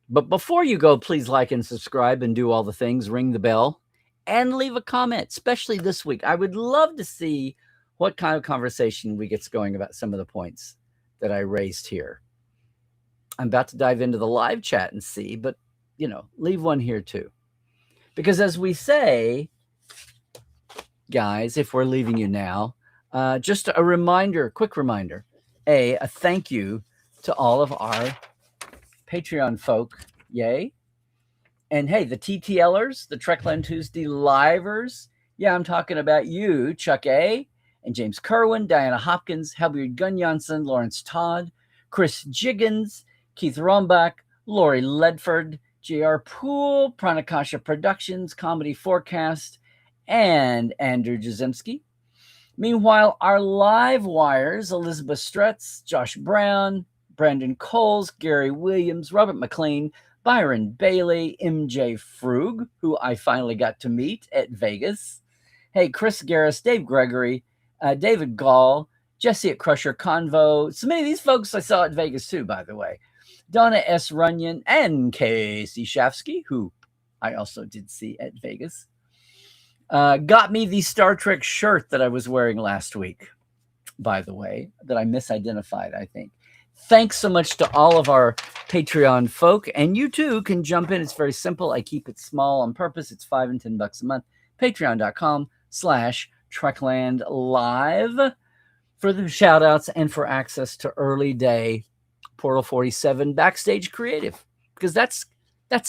But before you go, please like and subscribe and do all the things. Ring the bell and leave a comment, especially this week. I would love to see what kind of conversation we get going about some of the points that I raised here. I'm about to dive into the live chat and see, but, leave one here too. Because as we say, guys, if we're leaving you now, just a quick reminder, a thank you to all of our Patreon folk, yay. And hey, the TTLers, the Trekland Tuesday livers, yeah, I'm talking about you, Chuck A., and James Kerwin, Diana Hopkins, Helbjörg Gunnjonsson, Lawrence Todd, Chris Jiggins, Keith Rombach, Lori Ledford, J.R. Poole, Pranakasha Productions, Comedy Forecast, and Andrew Jazemski. Meanwhile, our live wires, Elizabeth Stretz, Josh Brown, Brandon Coles, Gary Williams, Robert McLean, Byron Bailey, MJ Frug, who I finally got to meet at Vegas. Hey, Chris Garris, Dave Gregory, David Gall, Jesse at Crusher Convo. So many of these folks I saw at Vegas too, by the way. Donna S. Runyon and Casey Shafsky, who I also did see at Vegas. Got me the Star Trek shirt that I was wearing last week, by the way, that I misidentified, I think. Thanks so much to all of our Patreon folk. And you too can jump in. It's very simple. I keep it small on purpose. It's $5 and $10 a month. Patreon.com/Trekland Live for the shout outs and for access to early day Portal 47 backstage creative. Because that's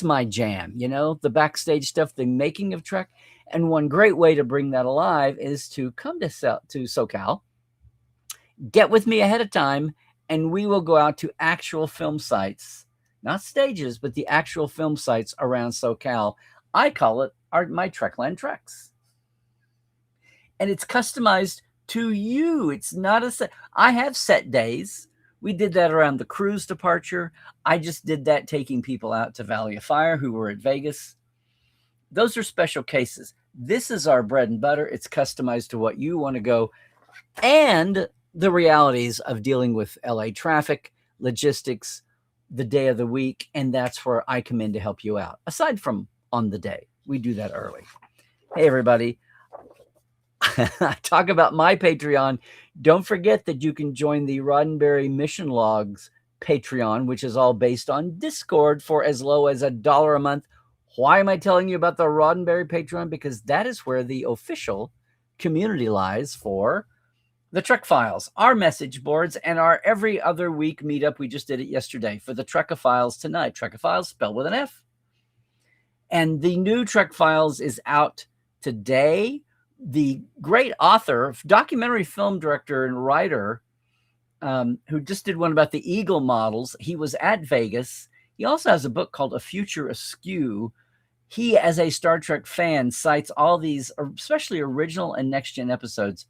my jam, the backstage stuff, the making of Trek. And one great way to bring that alive is to come to SoCal, get with me ahead of time, and we will go out to actual film sites, not stages, but the actual film sites around SoCal. I call it my Trekland Treks. And it's customized to you. It's not a set. I have set days. We did that around the cruise departure. I just did that taking people out to Valley of Fire who were at Vegas. Those are special cases. This is our bread and butter. It's customized to what you want to go. And the realities of dealing with LA traffic, logistics, the day of the week, and that's where I come in to help you out. Aside from on the day, we do that early. Hey, everybody. Talk about my Patreon. Don't forget that you can join the Roddenberry Mission Logs Patreon, which is all based on Discord for as low as $1 a month. Why am I telling you about the Roddenberry Patreon? Because that is where the official community lies for the Trek Files, our message boards, and our every other week meetup. We just did it yesterday for the Trek Files tonight. Trek Files spelled with an F. And the new Trek Files is out today. The great author, documentary film director and writer, who just did one about the Eagle models. He was at Vegas. He also has a book called A Future Askew. He, as a Star Trek fan, cites all these, especially original and next-gen episodes,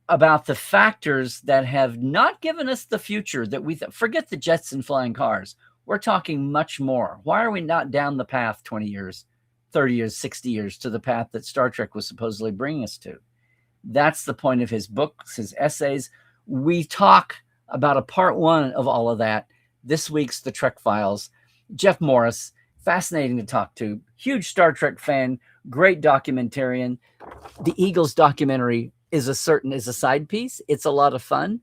about the factors that have not given us the future that we forget the jets and flying cars. We're talking much more. Why are we not down the path 20 years, 30 years, 60 years to the path that Star Trek was supposedly bringing us to? That's the point of his books, his essays. We talk about a part one of all of that. This week's The Trek Files. Jeff Morris, fascinating to talk to. Huge Star Trek fan, great documentarian. The Eagles documentary is a side piece. It's a lot of fun.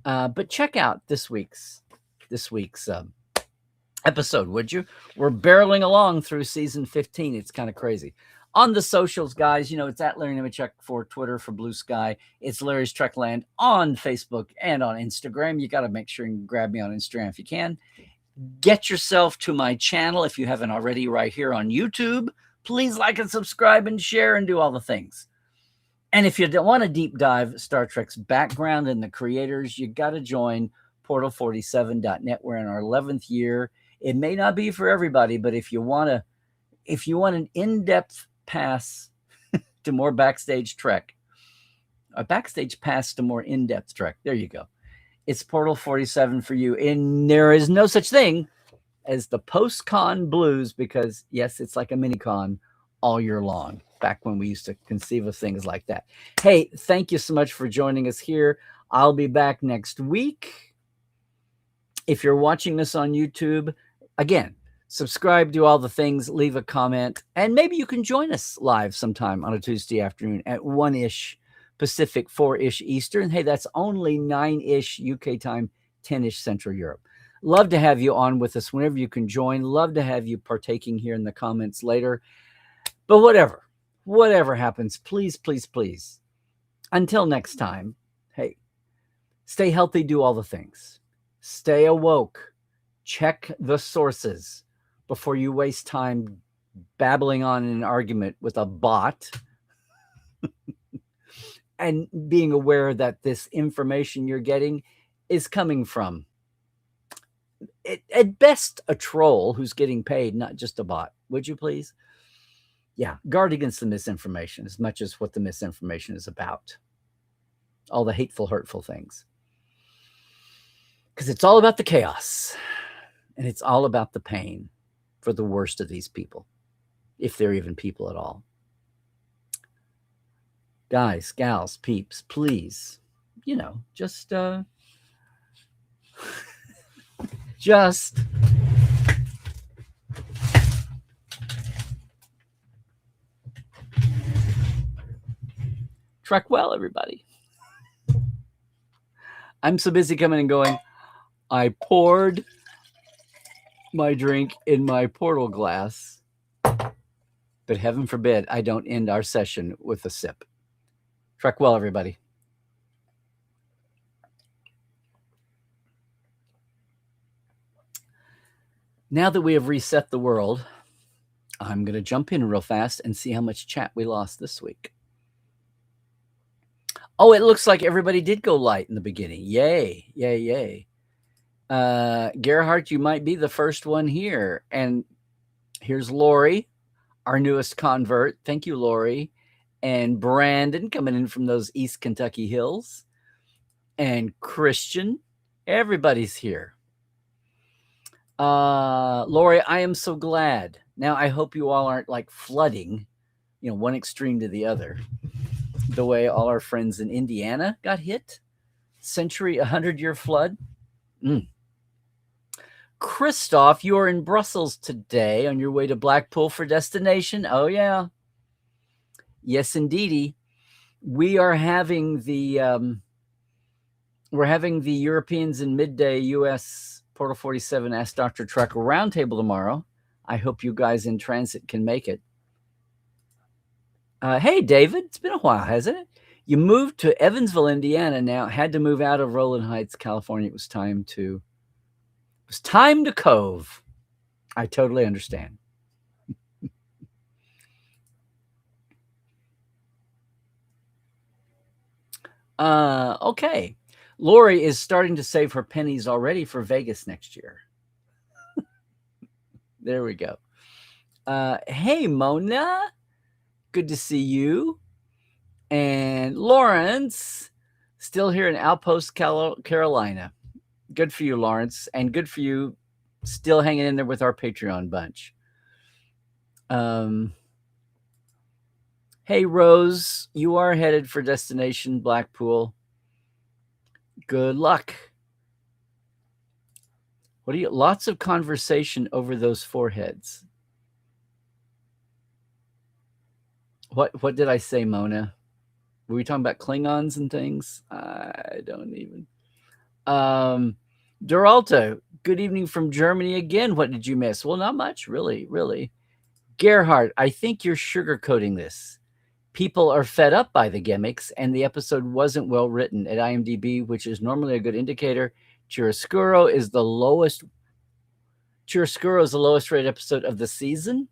But check out this week's episode, would you? We're barreling along through season 15. It's kind of crazy. On the socials, guys, it's at Larry Nemechek for Twitter, for Blue Sky. It's Larry's Trekland on Facebook and on Instagram. You got to make sure and grab me on Instagram if you can. Get yourself to my channel if you haven't already, right here on YouTube. Please like and subscribe and share and do all the things. And if you don't want to deep dive Star Trek's background and the creators, you got to join portal47.net. We're in our 11th year. It may not be for everybody, but if you want an in-depth pass to more backstage Trek, a backstage pass to more in-depth Trek, there you go. It's Portal 47 for you. And there is no such thing as the post-con blues, because yes, it's like a mini-con all year long, back when we used to conceive of things like that. Hey, thank you so much for joining us here. I'll be back next week. If you're watching this on YouTube, again, subscribe, do all the things, leave a comment, and maybe you can join us live sometime on a Tuesday afternoon at 1-ish Pacific, 4-ish Eastern. Hey, that's only 9-ish UK time, 10-ish Central Europe. Love to have you on with us whenever you can join. Love to have you partaking here in the comments later. But whatever happens, please, please, please, until next time, hey, stay healthy, do all the things. Stay awoke. Check the sources before you waste time babbling on in an argument with a bot and being aware that this information you're getting is coming from, at best, a troll who's getting paid, not just a bot. Would you please? Yeah, guard against the misinformation as much as what the misinformation is about. All the hateful, hurtful things. Because it's all about the chaos. And it's all about the pain for the worst of these people, if they're even people at all. Guys, gals, peeps, please, just Trek well, everybody. I'm so busy coming and going. I poured my drink in my portal glass, but heaven forbid I don't end our session with a sip. Trek well, everybody. Now that we have reset the world, I'm going to jump in real fast and see how much chat we lost this week. Oh, it looks like everybody did go light in the beginning. Yay, yay, yay. Gerhardt, you might be the first one here. And here's Lori, our newest convert. Thank you, Lori. And Brandon coming in from those East Kentucky hills. And Christian. Everybody's here. Lori, I am so glad. Now, I hope you all aren't like flooding, one extreme to the other, the way all our friends in Indiana got hit. 100-year flood. Christoph, you are in Brussels today on your way to Blackpool for destination. Oh, yeah. Yes, indeedy. We are having the Europeans in Midday U.S. Portal 47 Ask Dr. Trek roundtable tomorrow. I hope you guys in transit can make it. Hey, David, it's been a while, hasn't it? You moved to Evansville, Indiana now, had to move out of Rowland Heights, California. It was time to cove. I totally understand. Okay. Lori is starting to save her pennies already for Vegas next year. There we go. Hey, Mona. Good to see you. And Lawrence, still here in Outpost, Carolina. Good for you, Lawrence. And good for you, Still hanging in there with our Patreon bunch. Hey, Rose, you are headed for destination Blackpool. Good luck. What do you? Lots of conversation over those foreheads. What did I say, Mona? Were we talking about Klingons and things? I don't even. Doralta, good evening from Germany again. What did you miss? Well, not much, really, really. Gerhard, I think you're sugarcoating this. People are fed up by the gimmicks, and the episode wasn't well written at IMDb, which is normally a good indicator. Chiaroscuro is the lowest rated episode of the season.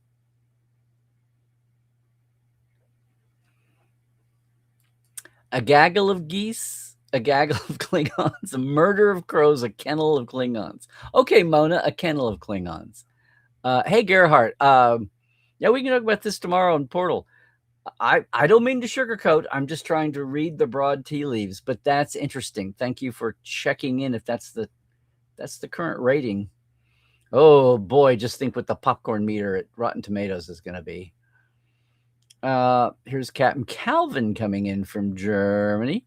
A gaggle of geese, a gaggle of Klingons, a murder of crows, a kennel of Klingons. Okay, Mona, a kennel of Klingons. Hey, Gerhard. Yeah, we can talk about this tomorrow in Portal. I don't mean to sugarcoat. I'm just trying to read the broad tea leaves, but that's interesting. Thank you for checking in. If that's the current rating. Oh boy, just think what the popcorn meter at Rotten Tomatoes is going to be. Here's Captain Calvin coming in from Germany.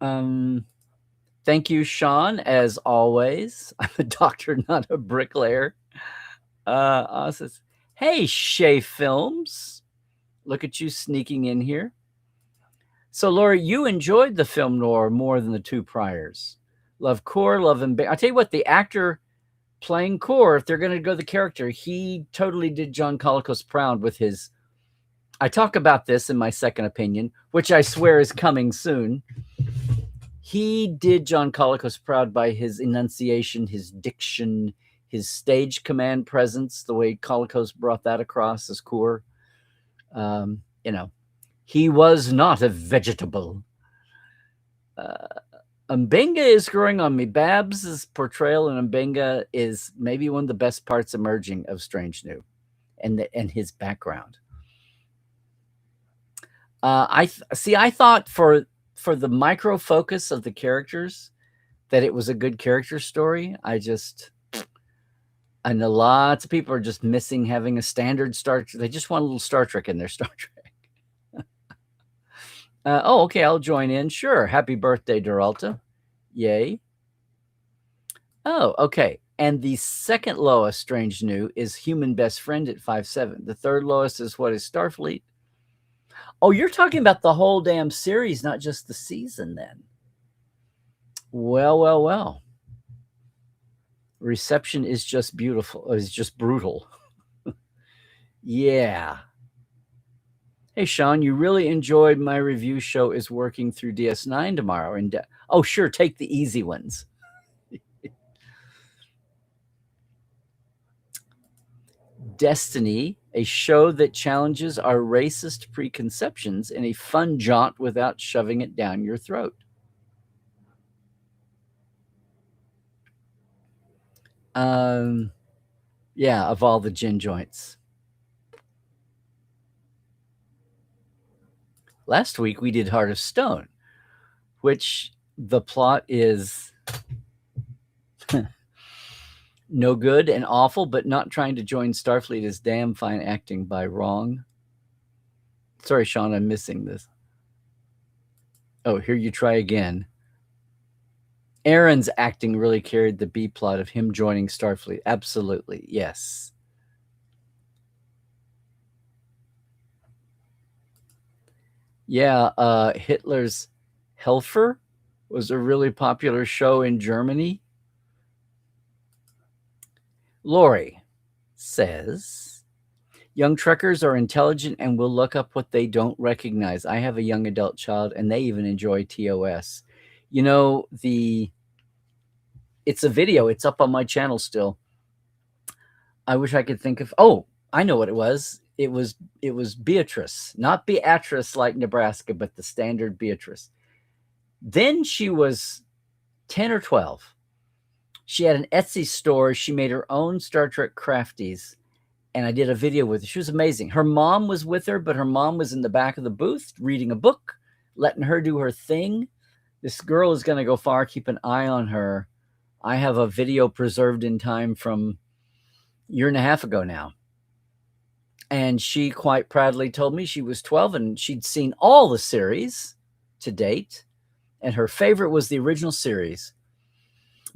Thank you, Sean, as always. I'm a doctor, not a bricklayer. Hey, Shay Films. Look at you sneaking in here. So, Laura, you enjoyed the film noir more than the two priors. Love Core, love him. I'll tell you what, the actor playing Core, if they're going to go the character, he totally did John Colicos proud with his... I talk about this in my second opinion, which I swear is coming soon. He did John Colicos proud by his enunciation, his diction, his stage command presence, the way Colicos brought that across as Core. He was not a vegetable. Mbenga is growing on me. Babs' portrayal in Mbenga is maybe one of the best parts emerging of Strange New, and his background. I thought for the micro focus of the characters that it was a good character story. I know lots of people are just missing having a standard Star Trek. They just want a little Star Trek in their Star Trek. Okay, I'll join in. Sure. Happy birthday, Doralta. Yay. Oh, okay. And the second lowest Strange New is Human Best Friend at 5.7. The third lowest is what is Starfleet. Oh, you're talking about the whole damn series, not just the season then. Well. Reception is just beautiful. It's just brutal. Yeah. Hey, Sean, you really enjoyed my review show is working through DS9 tomorrow. Oh, sure. Take the easy ones. Destiny, a show that challenges our racist preconceptions in a fun jaunt without shoving it down your throat. Yeah, of all the gin joints. Last week we did Heart of Stone, which the plot is no good and awful, but not trying to join Starfleet is damn fine acting by Wrong. Sorry, Sean, I'm missing this. Oh, here you try again. Aaron's acting really carried the B plot of him joining Starfleet. Absolutely, yes. Yeah, Hitler's Helfer was a really popular show in Germany. Lori says, young Trekkers are intelligent and will look up what they don't recognize. I have a young adult child, and they even enjoy TOS. You know, it's a video. It's up on my channel still. I wish I could think of... Oh, I know what it was. It was Beatrice. Not Beatrice like Nebraska, but the standard Beatrice. Then she was 10 or 12. She had an Etsy store. She made her own Star Trek crafties, and I did a video with her. She was amazing. Her mom was with her, but her mom was in the back of the booth reading a book, letting her do her thing. This girl is going to go far. Keep an eye on her. I have a video preserved in time from a year and a half ago now. And she quite proudly told me she was 12 and she'd seen all the series to date. And her favorite was the original series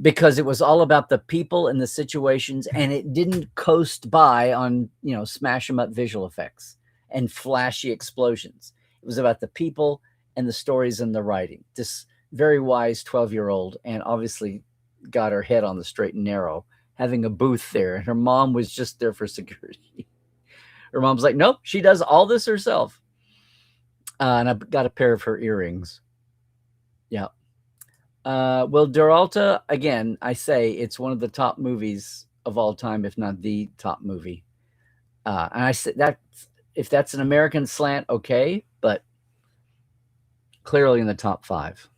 because it was all about the people and the situations, and it didn't coast by on, smash 'em up visual effects and flashy explosions. It was about the people and the stories and the writing. This very wise 12-year-old, and obviously got her head on the straight and narrow, having a booth there. And her mom was just there for security. Her mom's like, nope, she does all this herself. And I got a pair of her earrings. Yeah. Well, Duralta, again, I say it's one of the top movies of all time, if not the top movie. And I said that if that's an American slant, okay, but clearly in the top 5.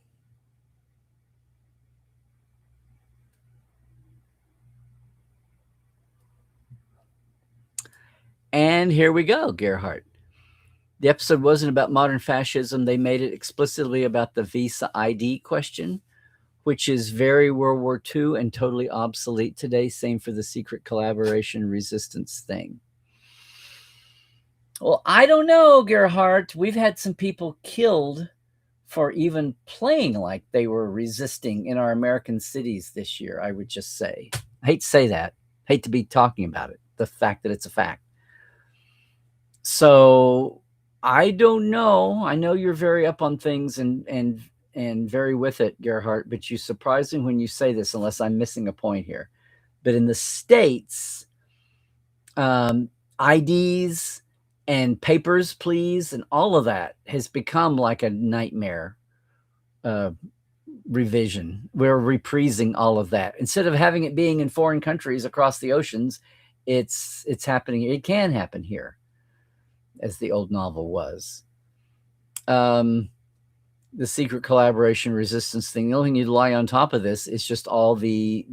And here we go, Gerhardt. The episode wasn't about modern fascism. They made it explicitly about the visa ID question, which is very World War II and totally obsolete today. Same for the secret collaboration resistance thing. Well, I don't know, Gerhardt. We've had some people killed for even playing like they were resisting in our American cities this year, I would just say. I hate to say that. I hate to be talking about it, the fact that it's a fact. So I don't know. I know you're very up on things and very with it, Gerhardt, but you're surprising when you say this, unless I'm missing a point here. But in the States, IDs and papers, please, and all of that has become like a nightmare revision. We're reprising all of that. Instead of having it being in foreign countries across the oceans, it's happening. It can happen here, as the old novel was. The secret collaboration resistance thing, the only thing you'd lie on top of this is just all the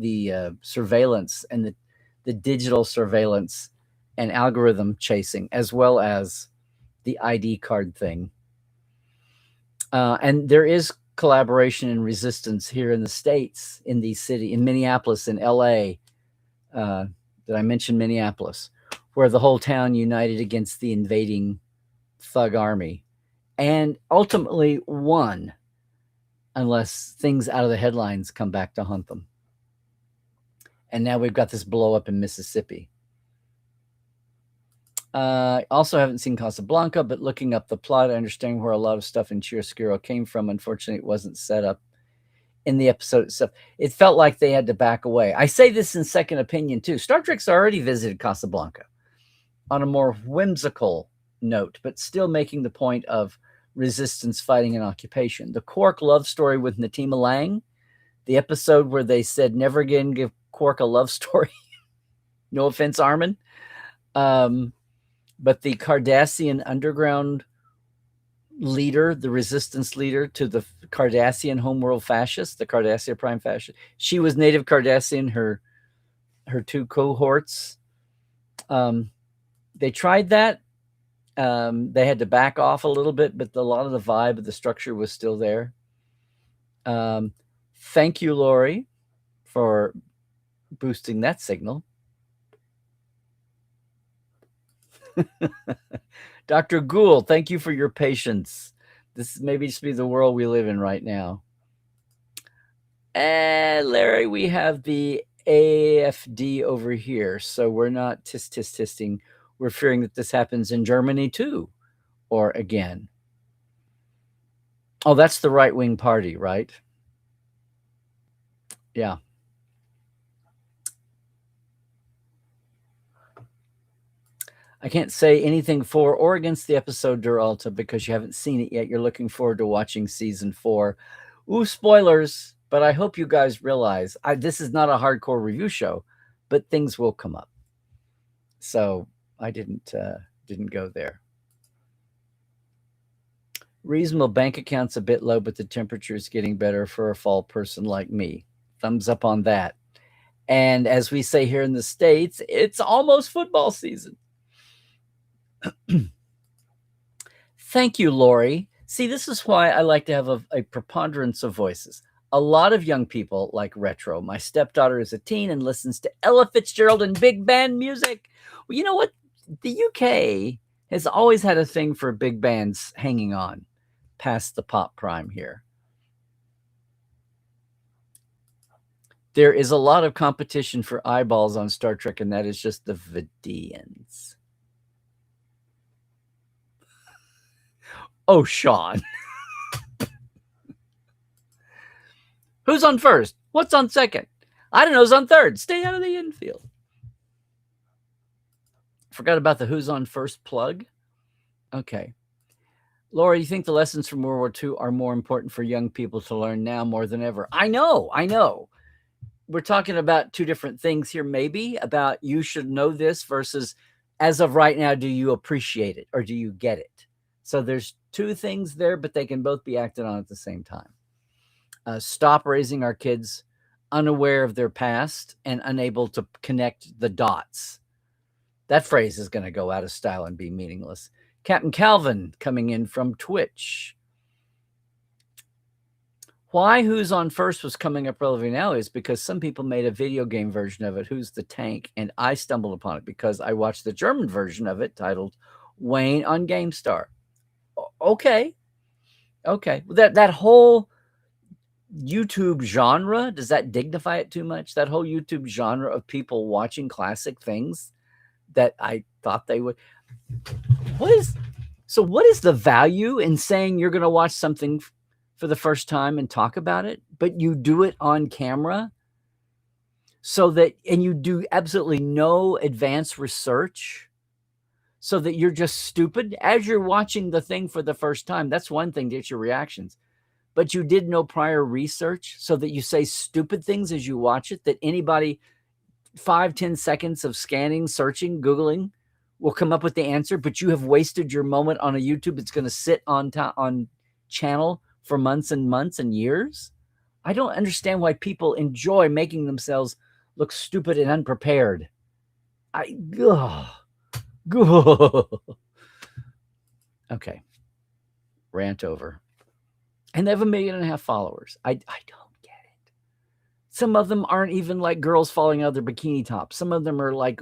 surveillance and the digital surveillance and algorithm chasing, as well as the ID card thing. And there is collaboration and resistance here in the States, in the city, in Minneapolis, in LA. Did I mention Minneapolis? Where the whole town united against the invading thug army and ultimately won, unless things out of the headlines come back to haunt them. And now we've got this blow up in Mississippi. Also haven't seen Casablanca, but looking up the plot, I understand where a lot of stuff in Chiaroscuro came from. Unfortunately, it wasn't set up in the episode itself. It felt like they had to back away. I say this in second opinion, too. Star Trek's already visited Casablanca on a more whimsical note, but still making the point of resistance fighting an occupation. The Quark love story with Natima Lang, the episode where they said never again give Quark a love story. No offense, Armin. But the Cardassian underground leader, the resistance leader to the Cardassian homeworld fascists, the Cardassia Prime fascist, she was native Cardassian, her 2 cohorts. They tried that. They had to back off a little bit, but a lot of the vibe of the structure was still there. Thank you, Lori, for boosting that signal. Dr. Gould, thank you for your patience. This maybe just be the world we live in right now. And Larry, we have the AFD over here. So we're not tisting. We're fearing that this happens in Germany too, or again. Oh, that's the right-wing party, right? Yeah. I can't say anything for or against the episode, Duralta, because you haven't seen it yet. You're looking forward to watching season 4. Ooh, spoilers, but I hope you guys realize this is not a hardcore review show, but things will come up. So I didn't go there. Reasonable bank account's a bit low, but the temperature is getting better for a fall person like me. Thumbs up on that. And as we say here in the States, it's almost football season. Thank you, Lori. See, this is why I like to have a preponderance of voices. A lot of young people like retro. My stepdaughter is a teen and listens to Ella Fitzgerald and big band music. Well, you know what? The UK has always had a thing for big bands hanging on past the pop prime here. There is a lot of competition for eyeballs on Star Trek, and that is just the Vidians. Oh, Sean. Who's on first? What's on second? I don't know who's on third. Stay out of the infield. Forgot about the who's on first plug. Okay. Laura, you think the lessons from World War II are more important for young people to learn now more than ever? I know. We're talking about two different things here, maybe, about you should know this versus as of right now, do you appreciate it or do you get it? So there's two things there, but they can both be acted on at the same time. Stop raising our kids unaware of their past and unable to connect the dots. That phrase is going to go out of style and be meaningless. Captain Calvin coming in from Twitch. Why Who's on First was coming up relatively now is because some people made a video game version of it, Who's the Tank, and I stumbled upon it because I watched the German version of it titled Wayne on GameStar. Okay. That whole YouTube genre, does that dignify it too much? That whole YouTube genre of people watching classic things that I thought they would. What is the value in saying you're going to watch something for the first time and talk about it, but you do it on camera and you do absolutely no advanced research so that you're just stupid as you're watching the thing for the first time? That's one thing to get your reactions. But you did no prior research so that you say stupid things as you watch it, that anybody 5-10 seconds of scanning, searching, Googling will come up with the answer, but you have wasted your moment on a YouTube that's going to sit on channel for months and months and years. I don't understand why people enjoy making themselves look stupid and unprepared. Okay. Rant over. And they have 1.5 million followers. I don't get it. Some of them aren't even like girls falling out of their bikini tops. Some of them are like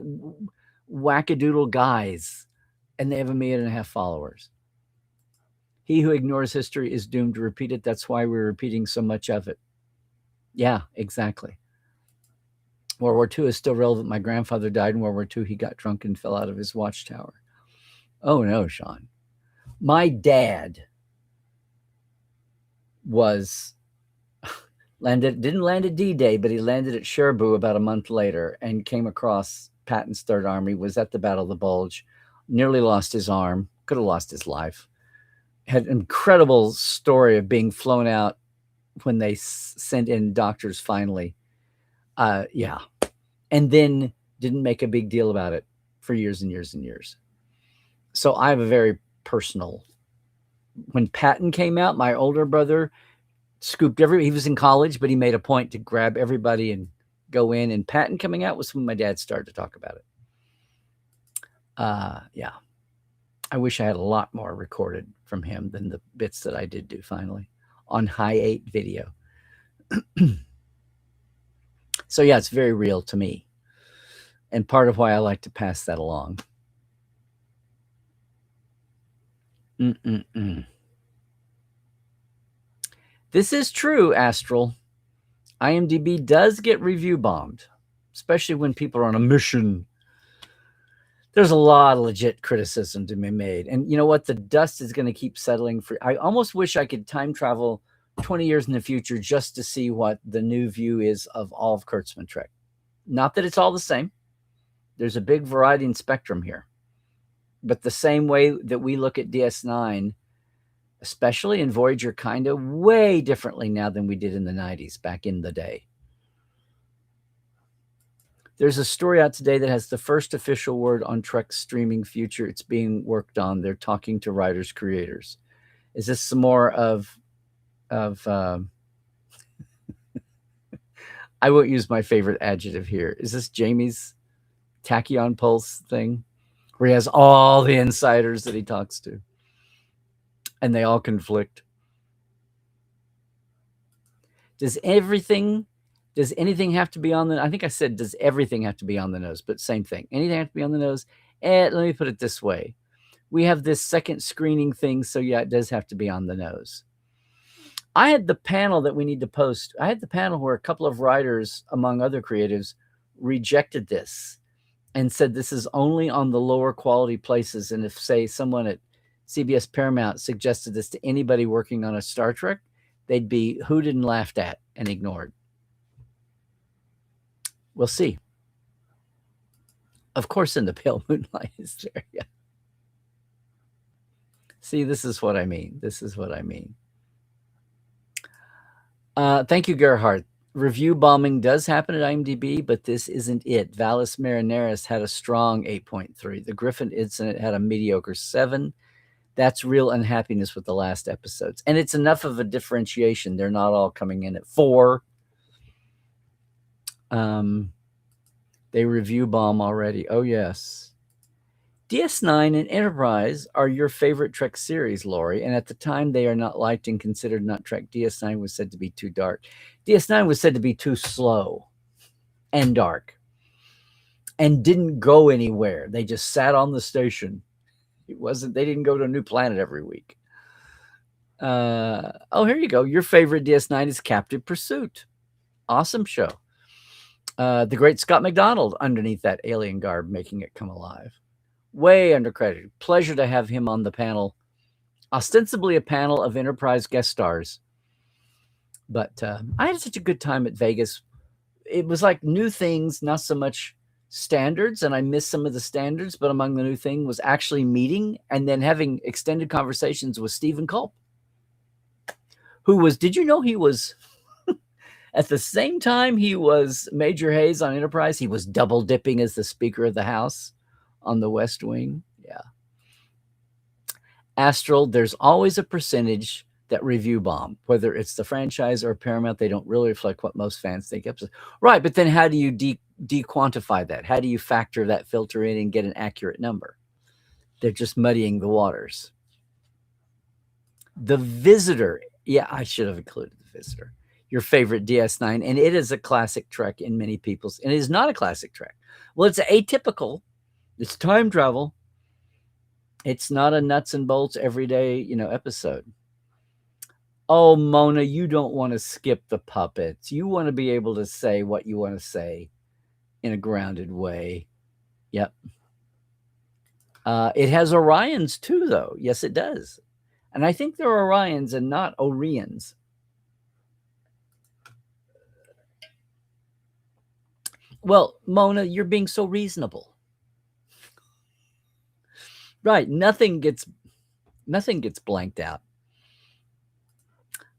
wackadoodle guys, and they have 1.5 million followers. He who ignores history is doomed to repeat it. That's why we're repeating so much of it. Yeah, exactly. World War II is still relevant. My grandfather died in World War II. He got drunk and fell out of his watchtower. Oh no, Sean. My dad didn't land at D-Day, but he landed at Cherbourg about a month later and came across Patton's Third Army, was at the Battle of the Bulge, nearly lost his arm, could have lost his life. Had an incredible story of being flown out when they sent in doctors finally. Yeah. And then didn't make a big deal about it for years and years and years. So I have a very personal. When Patton came out, my older brother scooped he was in college, but he made a point to grab everybody and go in. And Patton coming out was when my dad started to talk about it. Yeah. I wish I had a lot more recorded from him than the bits that I did do finally on high 8 video. So yeah, it's very real to me. And part of why I like to pass that along. This is true, Astral. IMDb does get review bombed, especially when people are on a mission. There's a lot of legit criticism to be made. And you know what? The dust is going to keep settling. I almost wish I could time travel 20 years in the future just to see what the new view is of all of Kurtzman Trek. Not that it's all the same. There's a big variety and spectrum here. But the same way that we look at DS9, especially in Voyager, kind of way differently now than we did in the 90s, back in the day. There's a story out today that has the first official word on Trek's streaming future. It's being worked on. They're talking to writers, creators. Is this some more of I won't use my favorite adjective here. Is this Jamie's tachyon pulse thing, where he has all the insiders that he talks to, and they all conflict? Does anything have to be on the, I think I said, does everything have to be on the nose, but same thing. Anything have to be on the nose? Let me put it this way. We have this second screening thing, so yeah, it does have to be on the nose. I had the panel that we need to post. I had the panel where a couple of writers, among other creatives, rejected this and said this is only on the lower quality places. And if, say, someone at CBS Paramount suggested this to anybody working on a Star Trek, they'd be hooted and laughed at and ignored. We'll see. Of course, in the pale moonlight is there. Yeah. See, this is what I mean. This is what I mean. Thank you, Gerhardt. Review bombing does happen at IMDb, but this isn't it. Valles Marineris had a strong 8.3. The Griffin incident had a mediocre 7. That's real unhappiness with the last episodes. And it's enough of a differentiation. They're not all coming in at 4. They review bomb already. Oh, yes. DS9 and Enterprise are your favorite Trek series, Lori, and at the time they are not liked and considered not Trek. DS9 was said to be too dark. DS9 was said to be too slow and dark and didn't go anywhere. They just sat on the station. They didn't go to a new planet every week. Oh, here you go. Your favorite DS9 is Captive Pursuit. Awesome show. The great Scott McDonald underneath that alien garb, making it come alive. Way undercredited. Pleasure to have him on the panel. Ostensibly a panel of Enterprise guest stars. But I had such a good time at Vegas. It was like new things, not so much standards, and I missed some of the standards, but among the new thing was actually meeting and then having extended conversations with Stephen Culp, who was, did you know he was, at the same time he was Major Hayes on Enterprise, he was double dipping as the Speaker of the House on the West Wing. Yeah. Astral, there's always a percentage that review bomb, whether it's the franchise or Paramount. They don't really reflect what most fans think. Right, but then how do you de-quantify that? How do you factor that filter in and get an accurate number? They're just muddying the waters. The Visitor. Yeah, I should have included The Visitor. Your favorite DS9, and it is a classic Trek in many people's, and it is not a classic Trek. Well, it's atypical. It's time travel. It's not a nuts and bolts everyday, episode. Oh, Mona, you don't want to skip the puppets. You want to be able to say what you want to say in a grounded way. Yep. It has Orions too, though. Yes, it does. And I think they're Orions and not Orions. Well, Mona, you're being so reasonable. Right, nothing gets blanked out.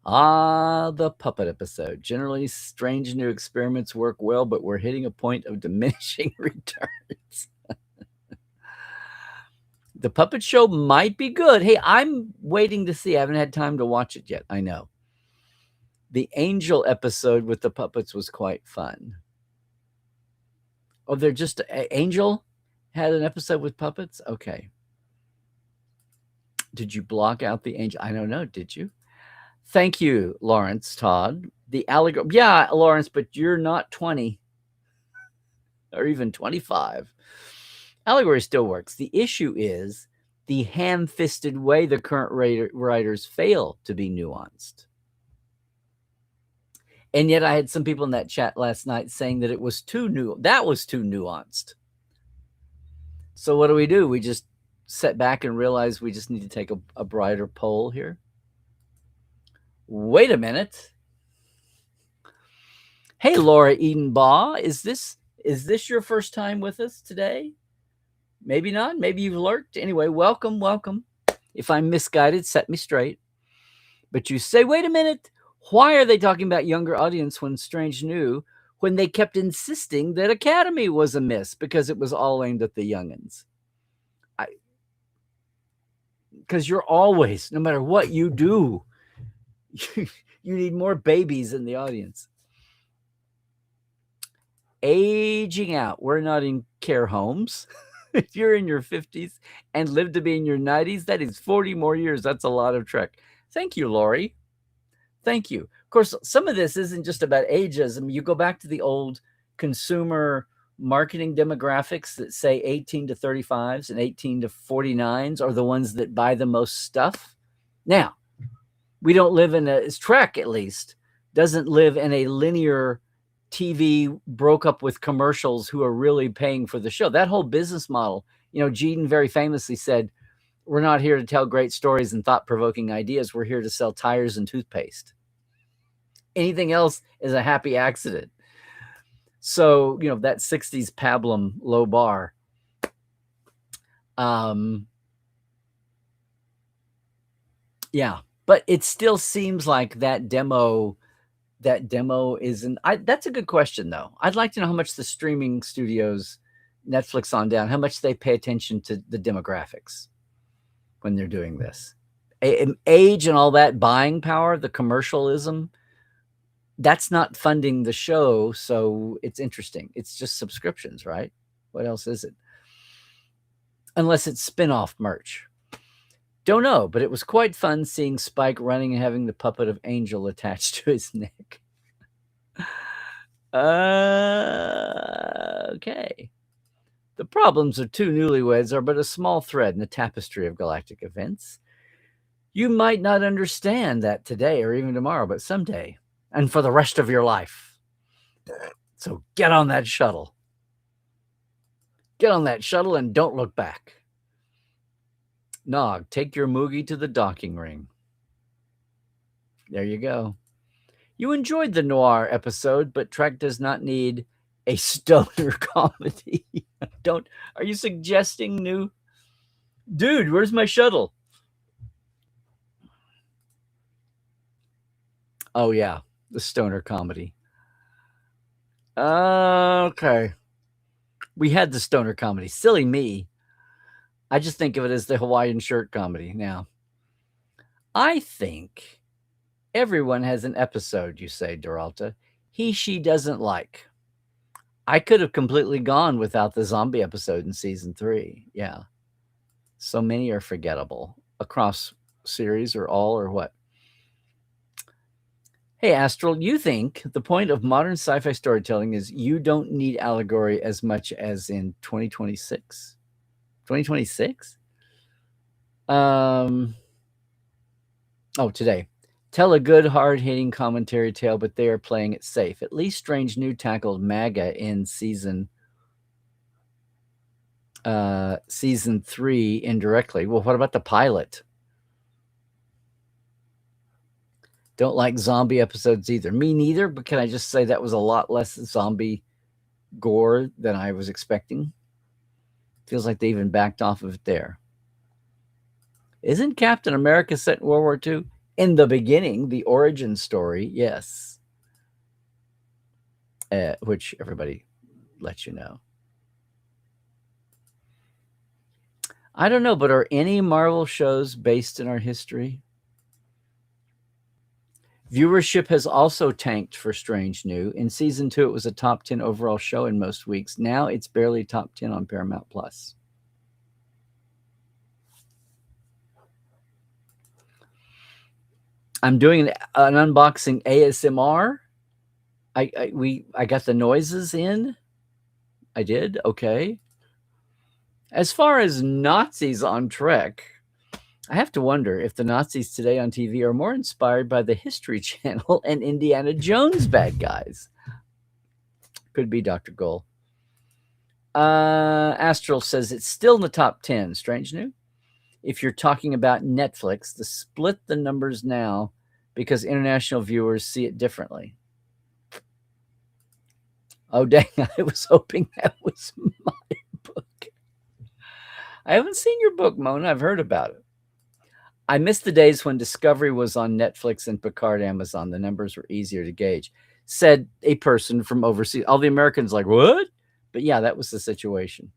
The puppet episode. Generally, strange new experiments work well, but we're hitting a point of diminishing returns. The puppet show might be good. Hey, I'm waiting to see. I haven't had time to watch it yet. I know. The Angel episode with the puppets was quite fun. Oh, they're just Angel had an episode with puppets? Okay. Did you block out the Angel? I don't know. Did you? Thank you, Lawrence Todd. The Allegory. Yeah, Lawrence, but you're not 20 or even 25. Allegory still works. The issue is the ham-fisted way the current writers fail to be nuanced. And yet I had some people in that chat last night saying that it was too new. That was too nuanced. So what do? We just sit back and realize we just need to take a brighter poll here. Wait a minute. Hey, Laura Edenbaugh, is this your first time with us today? Maybe not. Maybe you've lurked. Anyway, welcome. If I'm misguided, set me straight. But you say, wait a minute. Why are they talking about younger audience when Strange New, when they kept insisting that Academy was a miss because it was all aimed at the youngins? Because you're always, no matter what you do, you need more babies in the audience. Aging out. We're not in care homes. If you're in your 50s and live to be in your 90s, that is 40 more years. That's a lot of Trek. Thank you, Lori. Thank you. course, some of this isn't just about ageism. You go back to the old consumer marketing demographics that say 18 to 35s and 18 to 49s are the ones that buy the most stuff. Now, we don't live in Trek, at least, doesn't live in a linear TV broke up with commercials who are really paying for the show. That whole business model, Gene very famously said, we're not here to tell great stories and thought-provoking ideas. We're here to sell tires and toothpaste. Anything else is a happy accident. So, that 60s pablum low bar. Yeah, but it still seems like that demo isn't. That's a good question, though. I'd like to know how much the streaming studios, Netflix on down, how much they pay attention to the demographics when they're doing this. Age and all that, buying power, the commercialism, that's not funding the show, so it's interesting. It's just subscriptions, right? What else is it? Unless it's spin-off merch. Don't know, but it was quite fun seeing Spike running and having the puppet of Angel attached to his neck. Okay. The problems of two newlyweds are but a small thread in the tapestry of galactic events. You might not understand that today or even tomorrow, but someday, and for the rest of your life. So get on that shuttle. Get on that shuttle and don't look back. Nog, take your Moogie to the docking ring. There you go. You enjoyed the noir episode, but Trek does not need a stoner comedy. Are you suggesting new? Dude, where's my shuttle? Oh, yeah, the stoner comedy. Okay. We had the stoner comedy. Silly me. I just think of it as the Hawaiian shirt comedy now. I think everyone has an episode, you say, Doralta, she doesn't like. I could have completely gone without the zombie episode in season 3. Yeah. So many are forgettable across series or all or what? Hey, Astral, you think the point of modern sci-fi storytelling is you don't need allegory as much as in 2026? 2026? Today. Tell a good, hard-hitting commentary tale, but they are playing it safe. At least Strange New tackled MAGA in season 3 indirectly. Well, what about the pilot? Don't like zombie episodes either. Me neither, but can I just say that was a lot less zombie gore than I was expecting? Feels like they even backed off of it there. Isn't Captain America set in World War II? In the beginning, the origin story, yes. Which everybody lets you know. I don't know, but are any Marvel shows based in our history? Viewership has also tanked for Strange New. In season 2, it was a top 10 overall show in most weeks. Now it's barely top 10 on Paramount Plus. I'm doing an unboxing ASMR. I got the noises in. I did. Okay. As far as Nazis on Trek, I have to wonder if the Nazis today on TV are more inspired by the History Channel and Indiana Jones bad guys. Could be Dr. Goal. Astral says it's still in the top 10. Strange New. If you're talking about Netflix, split the numbers now because international viewers see it differently. Oh, dang. I was hoping that was my book. I haven't seen your book, Mona. I've heard about it. I miss the days when Discovery was on Netflix and Picard Amazon. The numbers were easier to gauge, said a person from overseas. All the Americans like, what? But yeah, that was the situation.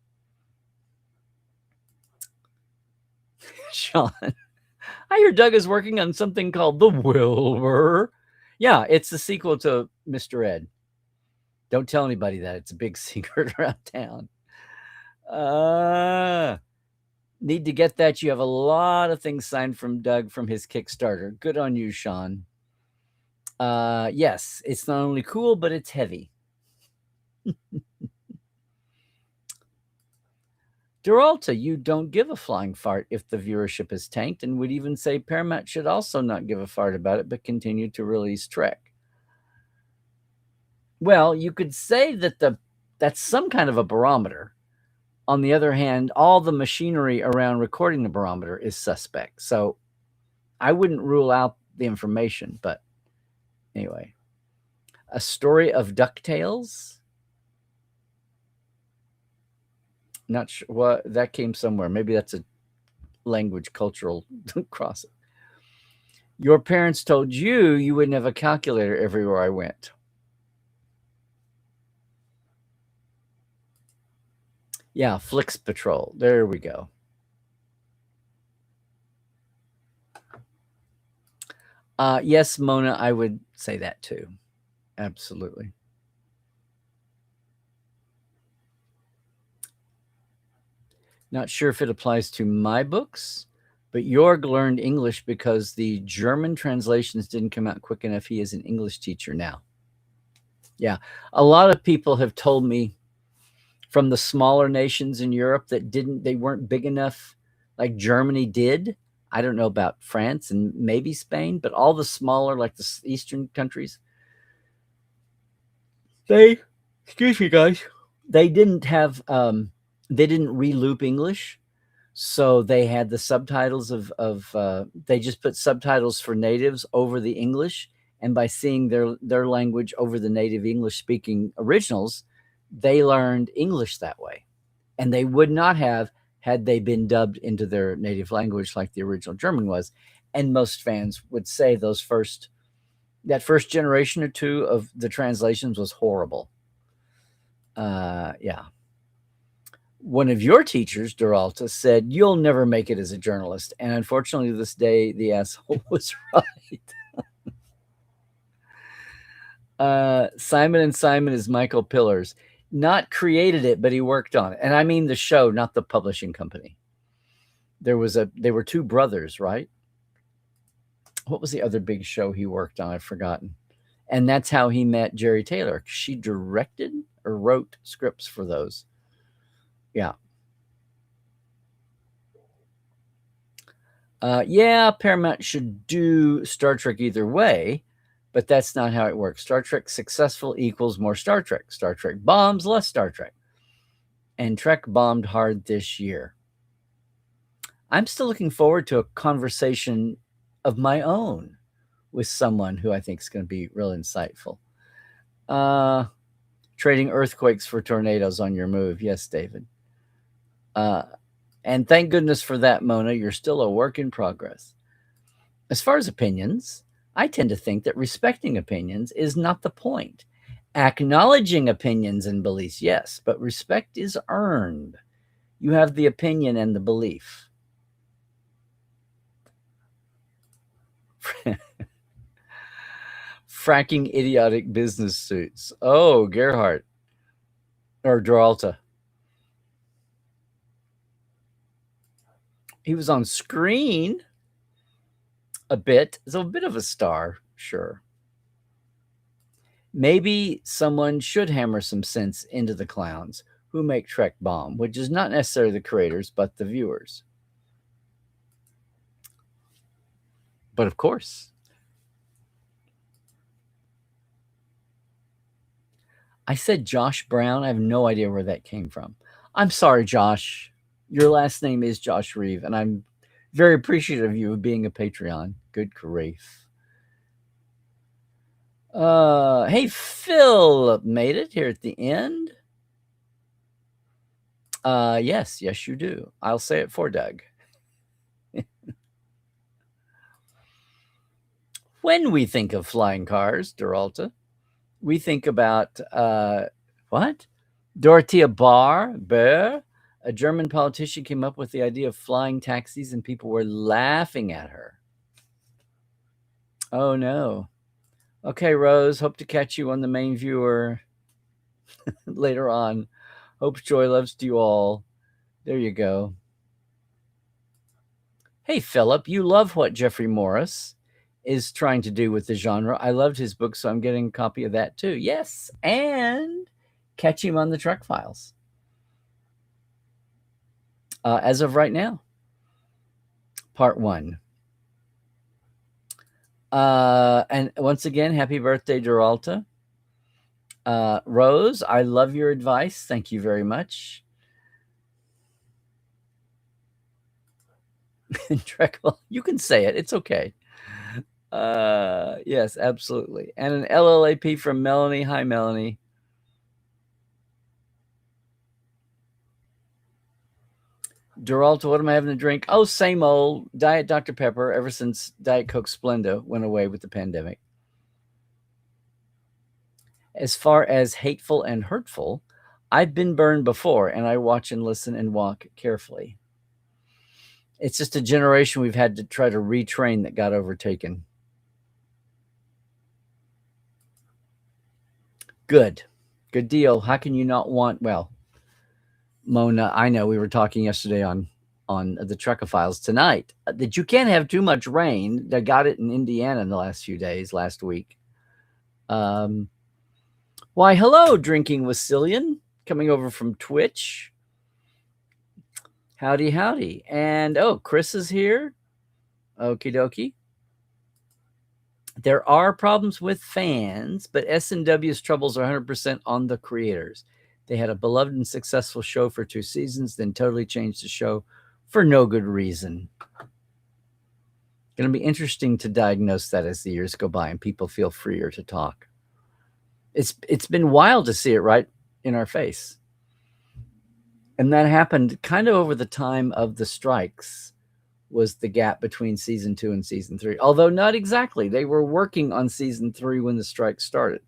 Sean, I hear Doug is working on something called The Wilbur. Yeah, it's the sequel to Mr. Ed. Don't tell anybody that. It's a big secret around town. Need to get that. You have a lot of things signed from Doug from his Kickstarter. Good on you, Sean. Yes, it's not only cool, but it's heavy. Duralta, you don't give a flying fart if the viewership is tanked, and would even say Paramount should also not give a fart about it, but continue to release Trek. Well, you could say that that's some kind of a barometer. On the other hand, all the machinery around recording the barometer is suspect. So I wouldn't rule out the information, but anyway. A story of DuckTales? Not sure. Well, that came somewhere. Maybe that's a language cultural crossing. Your parents told you you wouldn't have a calculator everywhere I went. Yeah, Flix Patrol. There we go. Yes, Mona, I would say that too. Absolutely. Not sure if it applies to my books, but Jorg learned English because the German translations didn't come out quick enough. He is an English teacher now. Yeah. A lot of people have told me from the smaller nations in Europe that they weren't big enough, like Germany did. I don't know about France and maybe Spain, but all the smaller, like the Eastern countries, excuse me, guys, they didn't have, they didn't reloop English. So they had the subtitles they just put subtitles for natives over the English. And by seeing their language over the native English speaking originals, they learned English that way. And they would not have had they been dubbed into their native language like the original German was. And most fans would say that first generation or two of the translations was horrible. Yeah. One of your teachers, Duralta, said, "You'll never make it as a journalist." And unfortunately, this day, the asshole was right. Simon and Simon is Michael Pillars. Not created it, but he worked on it. And I mean the show, not the publishing company. They were two brothers, right? What was the other big show he worked on? I've forgotten. And that's how he met Jerry Taylor. She directed or wrote scripts for those. Yeah. Yeah, Paramount should do Star Trek either way, but that's not how it works. Star Trek successful equals more Star Trek. Star Trek bombs, less Star Trek. And Trek bombed hard this year. I'm still looking forward to a conversation of my own with someone who I think is going to be real insightful. Trading earthquakes for tornadoes on your move. Yes, David. And thank goodness for that, Mona. You're still a work in progress. As far as opinions, I tend to think that respecting opinions is not the point. Acknowledging opinions and beliefs, yes, but respect is earned. You have the opinion and the belief. Fracking idiotic business suits. Oh, Gerhardt. Or Duralta. He was on screen a bit. It's a bit of a star, sure. Maybe someone should hammer some sense into the clowns who make Trek bomb, which is not necessarily the creators, but the viewers. But of course, I said Josh Brown. I have no idea where that came from. I'm sorry, Josh. Your last name is Josh Reeve, and I'm very appreciative of you being a Patreon. Good grief. Hey, Phil made it here at the end. Yes, you do. I'll say it for Doug. When we think of flying cars, Duralta, we think about what? Dorothea Baer, a German politician, came up with the idea of flying taxis, and people were laughing at her. Oh no. Okay, Rose, hope to catch you on the main viewer later on. Hope joy loves to you all. There you go. Hey, Philip, you love what Jeffrey Morris is trying to do with the genre. I loved his book, so I'm getting a copy of that too. Yes, and catch him on the Trek Files as of right now. Part 1. And once again, happy birthday, Duralta. Rose, I love your advice. Thank you very much. Trekland, you can say it. It's okay. Yes, absolutely. And an LLAP from Melanie. Hi, Melanie. Duralta, what am I having to drink? Oh, same old Diet Dr. Pepper ever since Diet Coke Splenda went away with the pandemic. As far as hateful and hurtful, I've been burned before, and I watch and listen and walk carefully. It's just a generation we've had to try to retrain that got overtaken. Good deal. How can you not want, well, Mona, I know we were talking yesterday on the Trekophiles tonight that you can't have too much rain. They got it in Indiana in the last few days, last week. Why, hello, Drinking Wasillion, coming over from Twitch. Howdy, howdy. And, oh, Chris is here. Okie dokie. There are problems with fans, but S&W's troubles are 100% on the creators. They had a beloved and successful show for 2 seasons, then totally changed the show for no good reason. Going to be interesting to diagnose that as the years go by and people feel freer to talk. It's been wild to see it right in our face. And that happened kind of over the time of the strikes, was the gap between season 2 and season 3. Although not exactly. They were working on season 3 when the strike started.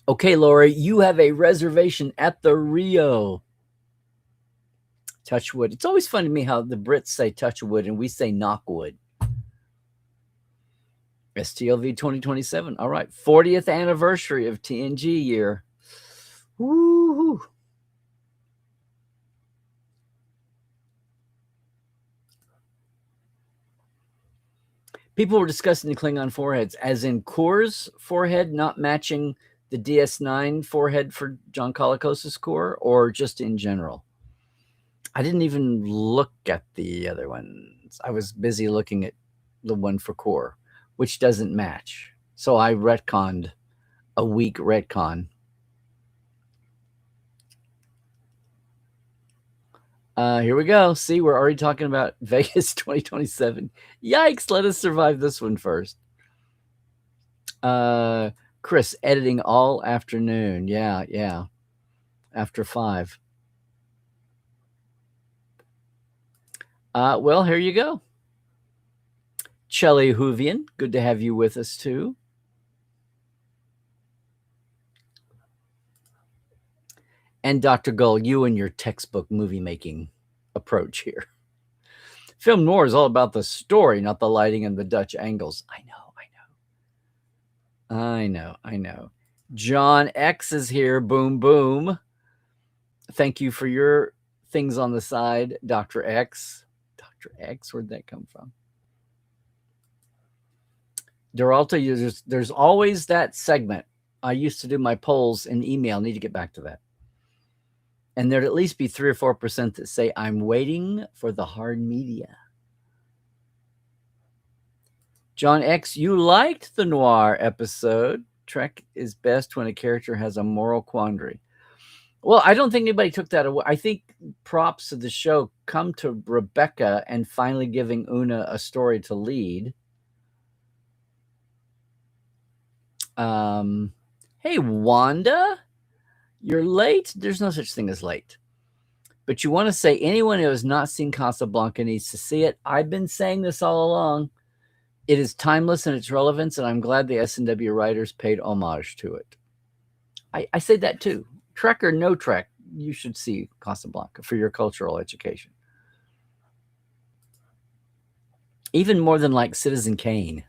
Okay, Lori, you have a reservation at the Rio. Touch wood. It's always fun to me how the Brits say touch wood and we say knock wood. STLV 2027. All right. 40th anniversary of TNG year. Woo-hoo. People were discussing the Klingon foreheads, as in Kor's forehead not matching the DS9 forehead for John Colicos's Kor, or just in general? I didn't even look at the other ones. I was busy looking at the one for Kor, which doesn't match. So I retconned a weak retcon. Here we go. See, we're already talking about Vegas 2027. Yikes, let us survive this one first. Chris, editing all afternoon. Yeah. After 5. Well, here you go. Chelly Hoovian, good to have you with us too. And Dr. Gull, you and your textbook movie making approach here. Film noir is all about the story, not the lighting and the Dutch angles. I know. John X is here. Boom, boom. Thank you for your things on the side, Dr. X. Dr. X, where'd that come from? Duralta, there's always that segment. I used to do my polls in email. Need to get back to that. And there'd at least be 3 or 4% that say, I'm waiting for the hard media. John X, you liked the noir episode. Trek is best when a character has a moral quandary. Well, I don't think anybody took that away. I think props of the show come to Rebecca and finally giving Una a story to lead. Hey, Wanda, you're late. There's no such thing as late. But you want to say anyone who has not seen Casablanca needs to see it. I've been saying this all along. It is timeless in its relevance, and I'm glad the S&W writers paid homage to it. I say that too. Trek or no Trek, you should see Casablanca for your cultural education. Even more than like Citizen Kane.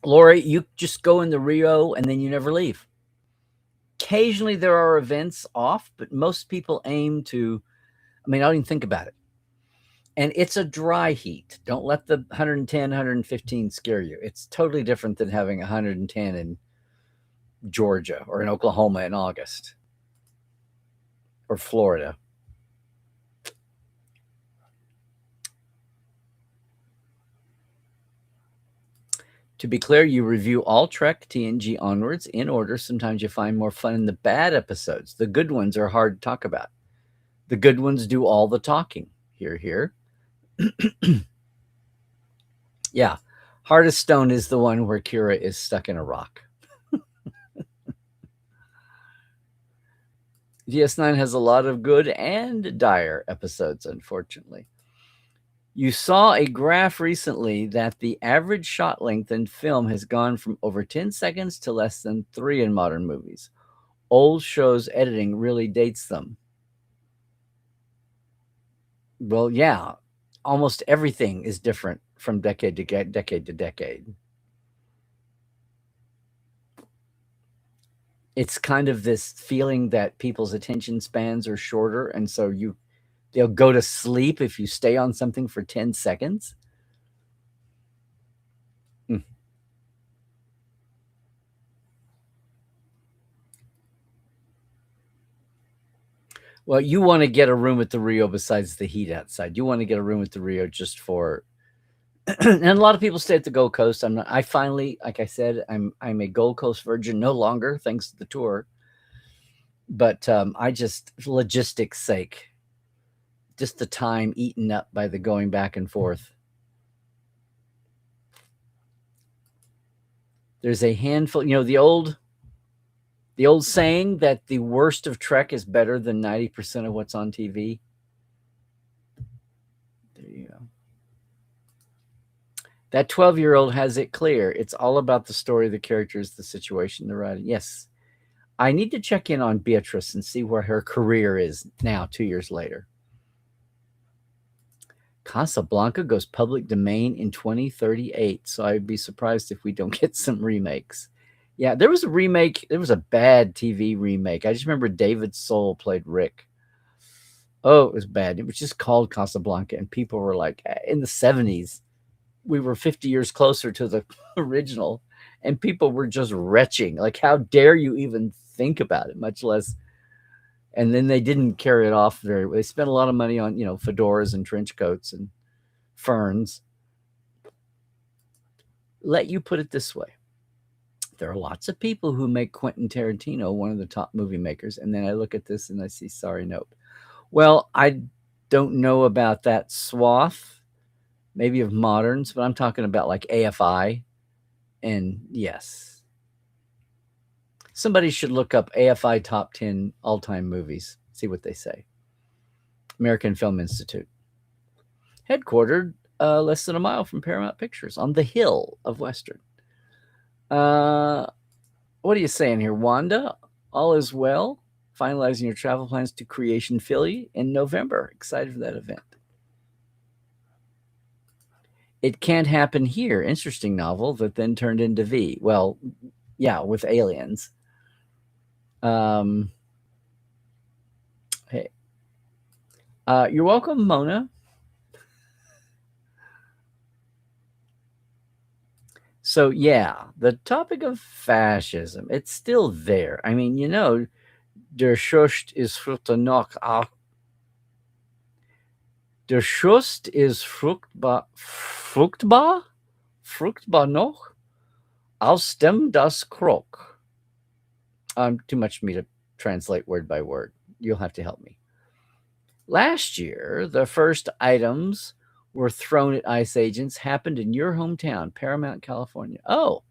Lori, you just go in the Rio and then you never leave. Occasionally there are events off, but most people aim to, I mean, I don't even think about it. And it's a dry heat. Don't let the 110, 115 scare you. It's totally different than having 110 in Georgia or in Oklahoma in August or Florida. To be clear, you review all Trek TNG onwards in order. Sometimes you find more fun in the bad episodes. The good ones are hard to talk about. The good ones do all the talking. Here. Yeah. Hardest Stone is the one where Kira is stuck in a rock. DS9 has a lot of good and dire episodes, unfortunately. You saw a graph recently that the average shot length in film has gone from over 10 seconds to less than 3 in modern movies. Old shows' editing really dates them. Well, yeah, almost everything is different from decade to decade. It's kind of this feeling that people's attention spans are shorter, and so they'll go to sleep if you stay on something for 10 seconds. Well, you want to get a room at the Rio besides the heat outside. You want to get a room at the Rio just for and a lot of people stay at the Gold Coast. I finally, like I said, I'm a Gold Coast virgin no longer, thanks to the tour. But I just, logistics sake, just the time eaten up by the going back and forth. There's a handful, the old saying that the worst of Trek is better than 90% of what's on TV. There you go. That 12-year-old has it clear. It's all about the story, the characters, the situation, the writing. Yes. I need to check in on Beatrice and see where her career is now, 2 years later. Casablanca goes public domain in 2038, so I'd be surprised if we don't get some remakes. Yeah, there was a remake. There was a bad TV remake. I just remember David Soul played Rick. Oh, it was bad. It was just called Casablanca, and people were like, in the 70s, we were 50 years closer to the original, and people were just retching. Like, how dare you even think about it, much less. And then they didn't carry it off very well. They spent a lot of money on, fedoras and trench coats and ferns. Let you put it this way. There are lots of people who make Quentin Tarantino one of the top movie makers. And then I look at this and I see, sorry, nope. Well, I don't know about that swath, maybe of moderns, but I'm talking about like AFI. And yes, somebody should look up AFI top 10 all-time movies, see what they say. American Film Institute. Headquartered less than a mile from Paramount Pictures on the hill of Western. What are you saying here, Wanda? All is well. Finalizing your travel plans to Creation Philly in November. Excited for that event. It Can't Happen Here. Interesting novel that then turned into V. Well, yeah, with aliens. Hey. You're welcome, Mona. So, yeah, the topic of fascism, it's still there. I mean, der Schuss ist fruchtbar. Der Schuss ist fruchtbar noch aus dem das Krog. Too much for me to translate word by word. You'll have to help me. Last year, the first items were thrown at ICE agents happened in your hometown, Paramount, California. Oh,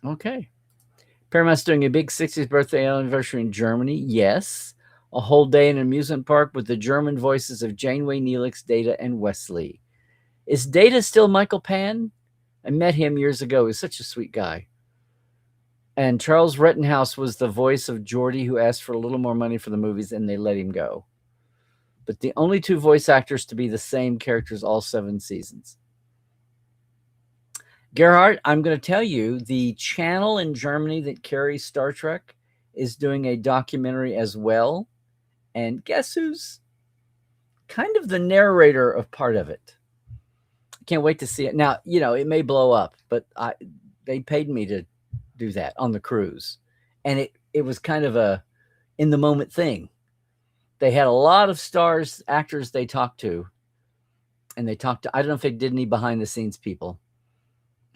okay. Paramount's doing a big 60th birthday anniversary in Germany. Yes. A whole day in an amusement park with the German voices of Janeway, Neelix, Data, and Wesley. Is Data still Michael Pan? I met him years ago. He's such a sweet guy. And Charles Rettenhouse was the voice of Geordi, who asked for a little more money for the movies, and they let him go. But the only two voice actors to be the same characters all 7 seasons. Gerhard, I'm going to tell you, the channel in Germany that carries Star Trek is doing a documentary as well. And guess who's kind of the narrator of part of it? I can't wait to see it. Now, it may blow up, but they paid me to do that on the cruise. And it was kind of a in the moment thing. They had a lot of stars, actors they talked to. And they talked to, I don't know if they did any behind the scenes people.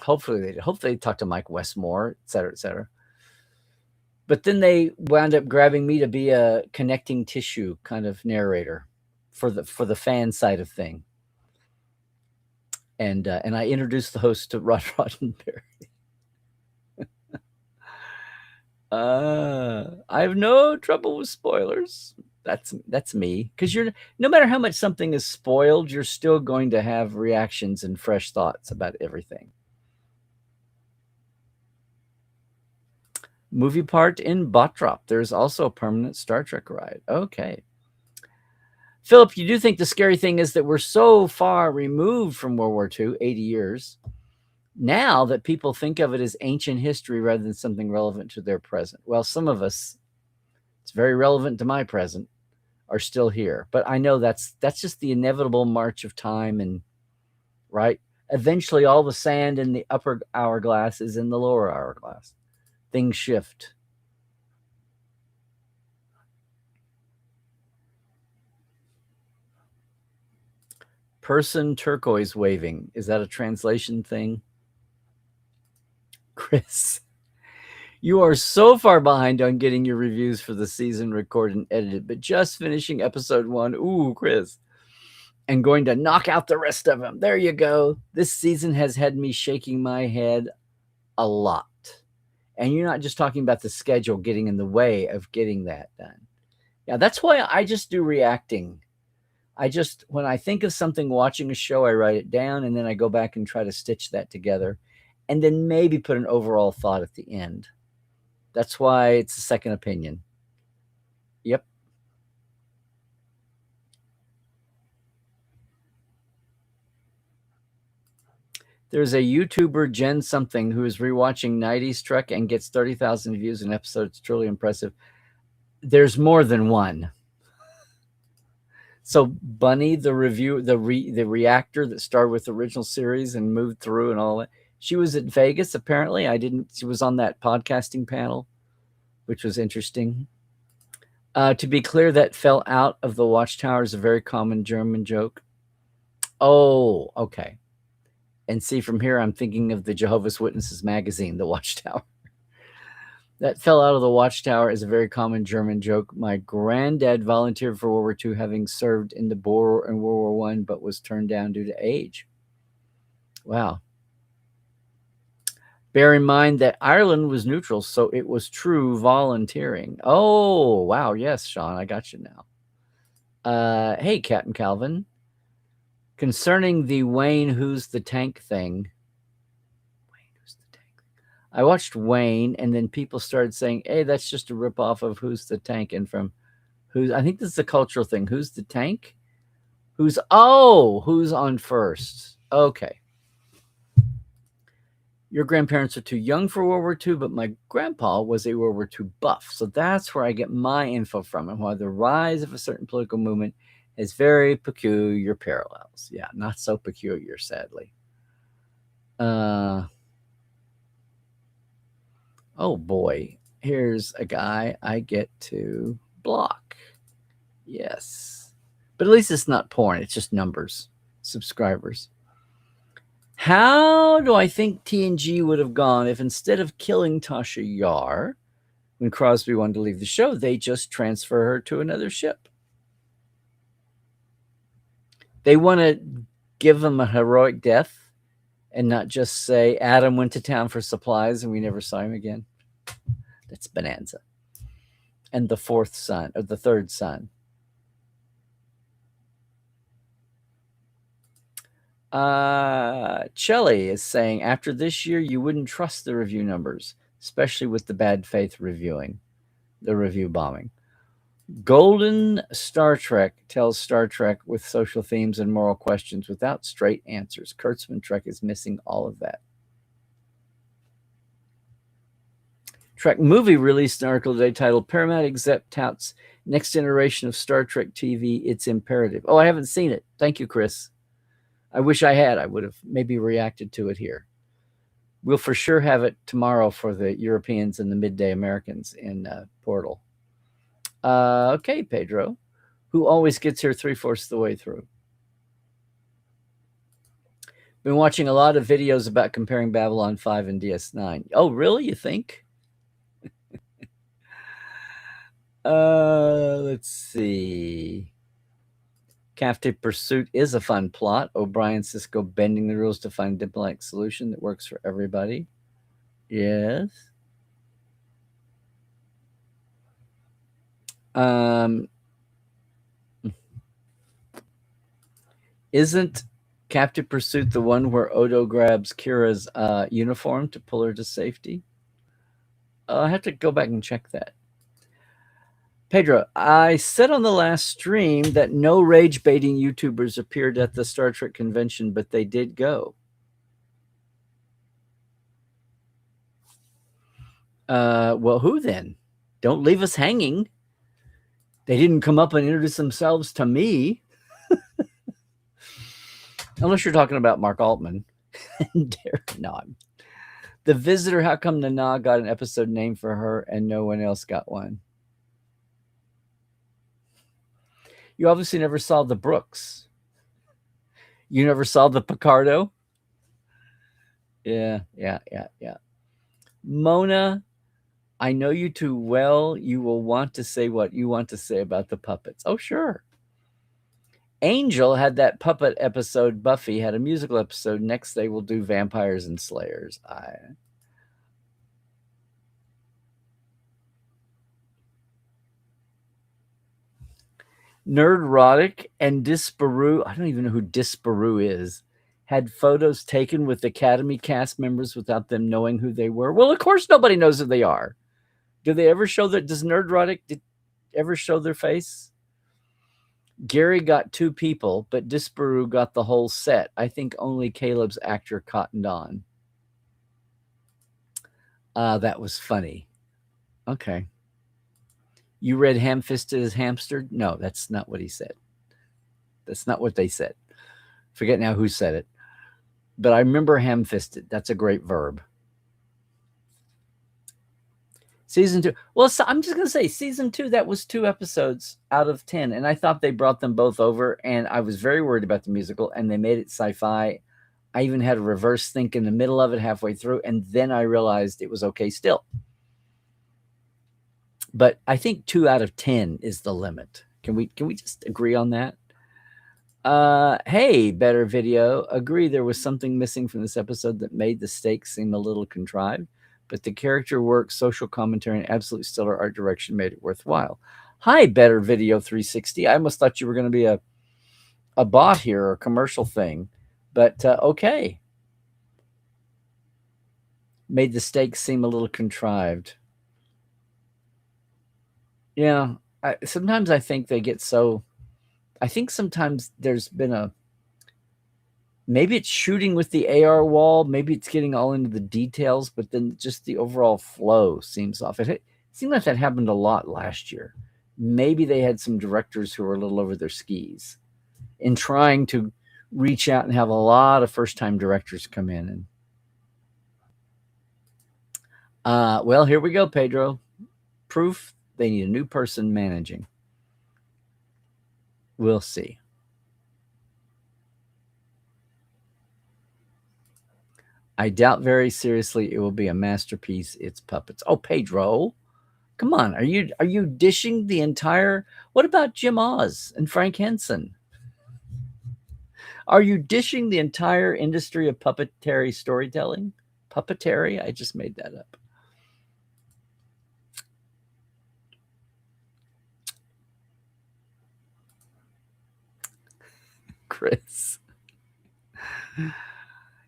Hopefully they talked to Mike Westmore, et cetera, et cetera. But then they wound up grabbing me to be a connecting tissue kind of narrator for the fan side of thing. And I introduced the host to Rod Roddenberry. I have no trouble with spoilers. That's me, because no matter how much something is spoiled, you're still going to have reactions and fresh thoughts about everything. Movie part in Bottrop. There's also a permanent Star Trek ride. Okay. Philip, you do think the scary thing is that we're so far removed from World War II, 80 years, now that people think of it as ancient history rather than something relevant to their present. Well, some of us, it's very relevant to my present, are still here. But I know that's just the inevitable march of time, and right? Eventually all the sand in the upper hourglass is in the lower hourglass. Things shift. Person turquoise waving. Is that a translation thing? Chris, you are so far behind on getting your reviews for the season recorded and edited, but just finishing episode 1. Ooh, Chris. And going to knock out the rest of them. There you go. This season has had me shaking my head a lot. And you're not just talking about the schedule getting in the way of getting that done. Yeah, that's why I just do reacting. When I think of something watching a show, I write it down, and then I go back and try to stitch that together, and then maybe put an overall thought at the end. That's why it's a second opinion. Yep. There's a YouTuber, Jen something, who is rewatching 90s Trek and gets 30,000 views an episode. It's truly impressive. There's more than one. So Bunny, the reactor that started with the original series and moved through and all that, she was at Vegas, apparently. She was on that podcasting panel, which was interesting. To be clear, that fell out of the Watchtower is a very common German joke. Oh, okay. And see, from here, I'm thinking of the Jehovah's Witnesses magazine, The Watchtower. That fell out of the Watchtower is a very common German joke. My granddad volunteered for World War II, having served in the Boer in World War I, but was turned down due to age. Wow. Bear in mind that Ireland was neutral, so it was true volunteering. Oh, wow. Yes, Sean, I got you now. Hey, Captain Calvin. Concerning the Wayne Who's the Tank thing, I watched Wayne, and then people started saying, hey, that's just a ripoff of Who's the Tank. And from I think this is a cultural thing. Who's the Tank? Who's on first? Okay. Your grandparents are too young for World War II, but my grandpa was a World War II buff. So that's where I get my info from, and why the rise of a certain political movement has very peculiar parallels. Yeah, not so peculiar, sadly. Oh boy, here's a guy I get to block. Yes. But at least it's not porn, it's just numbers, subscribers. How do I think TNG would have gone if instead of killing Tasha Yar when Crosby wanted to leave the show, they just transfer her to another ship? They want to give them a heroic death and not just say Adam went to town for supplies and we never saw him again. That's bonanza. And the third son. Chelly is saying, after this year, you wouldn't trust the review numbers, especially with the bad faith review bombing. Golden Star Trek tells Star Trek with social themes and moral questions without straight answers. Kurtzman Trek is missing all of that. Trek Movie released an article today titled Paramount Exec touts next generation of Star Trek TV. It's imperative. Oh, I haven't seen it. Thank you, Chris. I wish I had. I would have maybe reacted to it here. We'll for sure have it tomorrow for the Europeans and the midday Americans in Portal. Okay, Pedro, who always gets here 3/4 of the way through. Been watching a lot of videos about comparing Babylon 5 and DS9. Oh, really? You think? Let's see. Captive Pursuit is a fun plot. O'Brien Cisco bending the rules to find a diplomatic solution that works for everybody. Yes. Isn't Captive Pursuit the one where Odo grabs Kira's uniform to pull her to safety? I have to go back and check that. Pedro, I said on the last stream that no rage-baiting YouTubers appeared at the Star Trek convention, but they did go. Well, who then? Don't leave us hanging. They didn't come up and introduce themselves to me. Unless you're talking about Mark Altman. No. The Visitor, how come Nana got an episode named for her and no one else got one? You obviously never saw the Brooks. You never saw the Picardo? Yeah. Mona, I know you too well. You will want to say what you want to say about the puppets. Oh, sure. Angel had that puppet episode. Buffy had a musical episode. Next, they will do Vampires and Slayers. Nerdrotic and Disparu, I don't even know who Disparu is, had photos taken with Academy cast members without them knowing who they were. Well, of course, nobody knows who they are. Do they ever show that? Does Nerdrotic ever show their face? Gary got 2 people, but Disparu got the whole set. I think only Caleb's actor cottoned on. That was funny. Okay. You read ham-fisted as hamstered? No, that's not what he said. That's not what they said. Forget now who said it. But I remember ham-fisted. That's a great verb. Season 2. Well, so I'm just going to say season 2, that was 2 episodes out of 10. And I thought they brought them both over. And I was very worried about the musical. And they made it sci-fi. I even had a reverse think in the middle of it halfway through. And then I realized it was okay still. But I think 2 out of 10 is the limit. Can we just agree on that? Hey, better video. Agree there was something missing from this episode that made the stakes seem a little contrived, but the character work, social commentary, and absolute stellar art direction made it worthwhile. Hi, better video 360. I almost thought you were going to be a bot here or a commercial thing, but okay. Made the stakes seem a little contrived. Yeah, sometimes I think they get so... I think sometimes there's been maybe it's shooting with the AR wall, maybe it's getting all into the details, but then just the overall flow seems off. It seemed like that happened a lot last year. Maybe they had some directors who were a little over their skis in trying to reach out and have a lot of first-time directors come in. And well, here we go, Pedro. Proof they need a new person managing. We'll see. I doubt very seriously it will be a masterpiece. It's puppets. Oh, Pedro, come on. Are you dishing the entire... What about Jim Oz and Frank Henson? Are you dishing the entire industry of puppetary storytelling? Puppetary? I just made that up. Chris,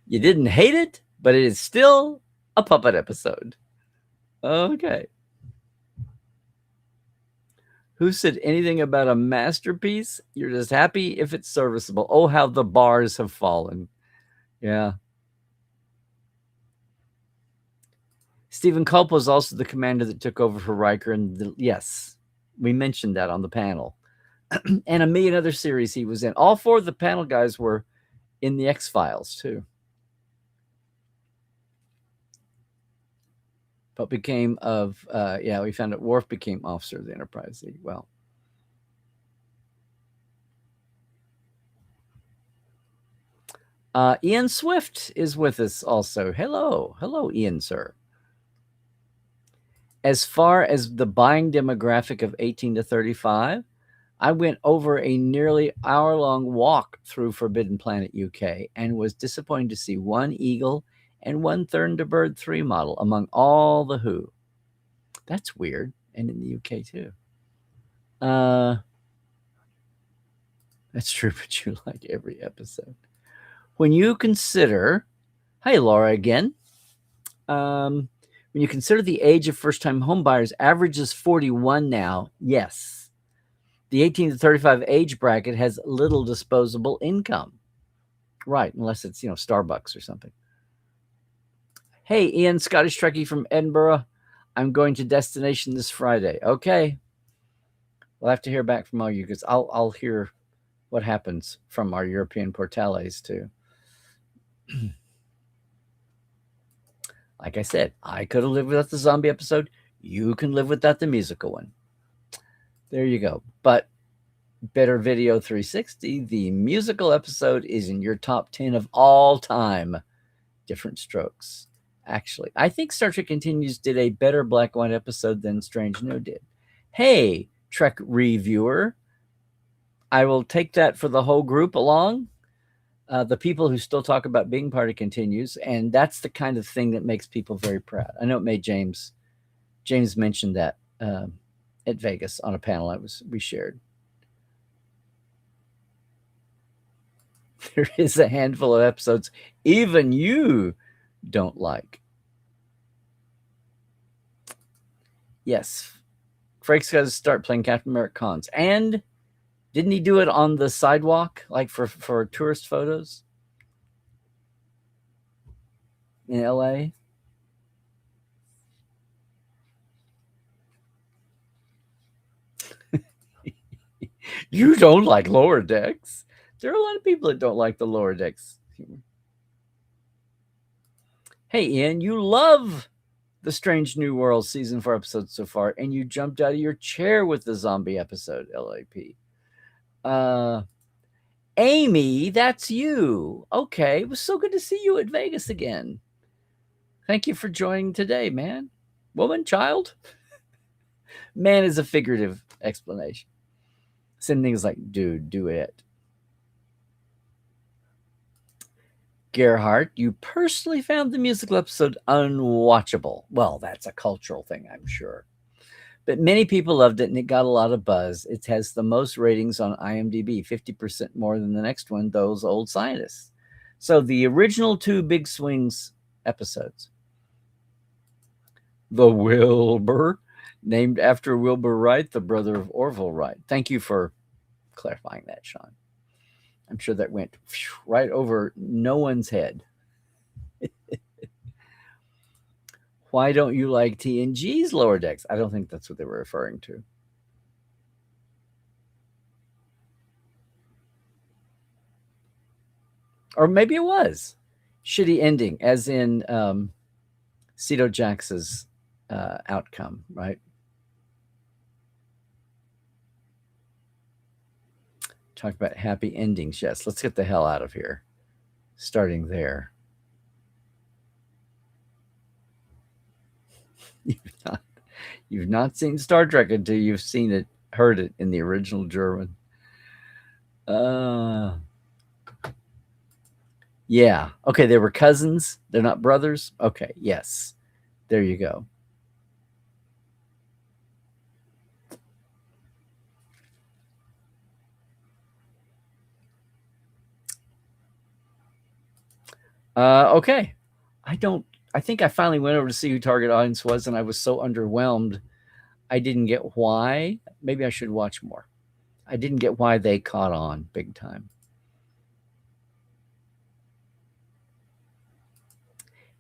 you didn't hate it, but it is still a puppet episode. Okay. Who said anything about a masterpiece? You're just happy if it's serviceable. Oh, how the bars have fallen. Yeah. Stephen Culp was also the commander that took over for Riker. And yes, we mentioned that on the panel. And a million other series he was in. All four of the panel guys were in the X-Files too. But became we found out Worf became officer of the Enterprise. Well, Ian Swift is with us also. Hello, Ian, sir. As far as the buying demographic of 18 to 35, I went over a nearly hour-long walk through Forbidden Planet UK and was disappointed to see one Eagle and one Thunderbird 3 model among all the Who. That's weird, and in the UK too. That's true, but you like every episode. When you consider, hi Laura again. When you consider the age of first-time homebuyers, average is 41 now. Yes, the 18 to 35 age bracket has little disposable income, right? Unless it's Starbucks or something. Hey, Ian, Scottish Trekkie from Edinburgh. I'm going to Destination this Friday. Okay, we'll have to hear back from all you because I'll hear what happens from our European portales too. Like I said, I could have lived without the zombie episode. You can live without the musical one. There you go. But Better Video 360, the musical episode is in your top 10 of all time. Different strokes. Actually, I think Star Trek Continues did a better black and white episode than Strange New did. Hey, Trek reviewer, I will take that for the whole group along. The people who still talk about being part of Continues, and that's the kind of thing that makes people very proud. I know it made James mentioned that at Vegas on a panel we shared. There is a handful of episodes even you don't like. Yes, Frake's got to start playing Captain America cons. And didn't he do it on the sidewalk, like for tourist photos in LA? You don't like Lower Decks? There are a lot of people that don't like the Lower Decks humor. Hey, Ian, you love the Strange New World season 4 episodes so far, and you jumped out of your chair with the zombie episode, LAP. Amy, that's you. Okay, it was so good to see you at Vegas again. Thank you for joining today, man. Woman, child? Man is a figurative explanation. Same things like dude, do it. Gerhardt, you personally found the musical episode unwatchable. Well, that's a cultural thing, I'm sure. But many people loved it, and it got a lot of buzz. It has the most ratings on IMDb, 50% more than the next one, Those Old Scientists. So the original 2 Big Swings episodes. The Wilbur, named after Wilbur Wright, the brother of Orville Wright. Thank you for clarifying that, Sean. I'm sure that went right over no one's head. Why don't you like TNG's Lower Decks? I don't think that's what they were referring to. Or maybe it was. Shitty ending, as in Cito Jax's outcome, right? Talk about happy endings. Yes, let's get the hell out of here. Starting there. You've not seen Star Trek until you've seen it, heard it in the original German. Yeah. Okay, they were cousins. They're not brothers. Okay, yes. There you go. Okay. I think I finally went over to see who target audience was, and I was so underwhelmed. I didn't get why. Maybe I should watch more. I didn't get why they caught on big time.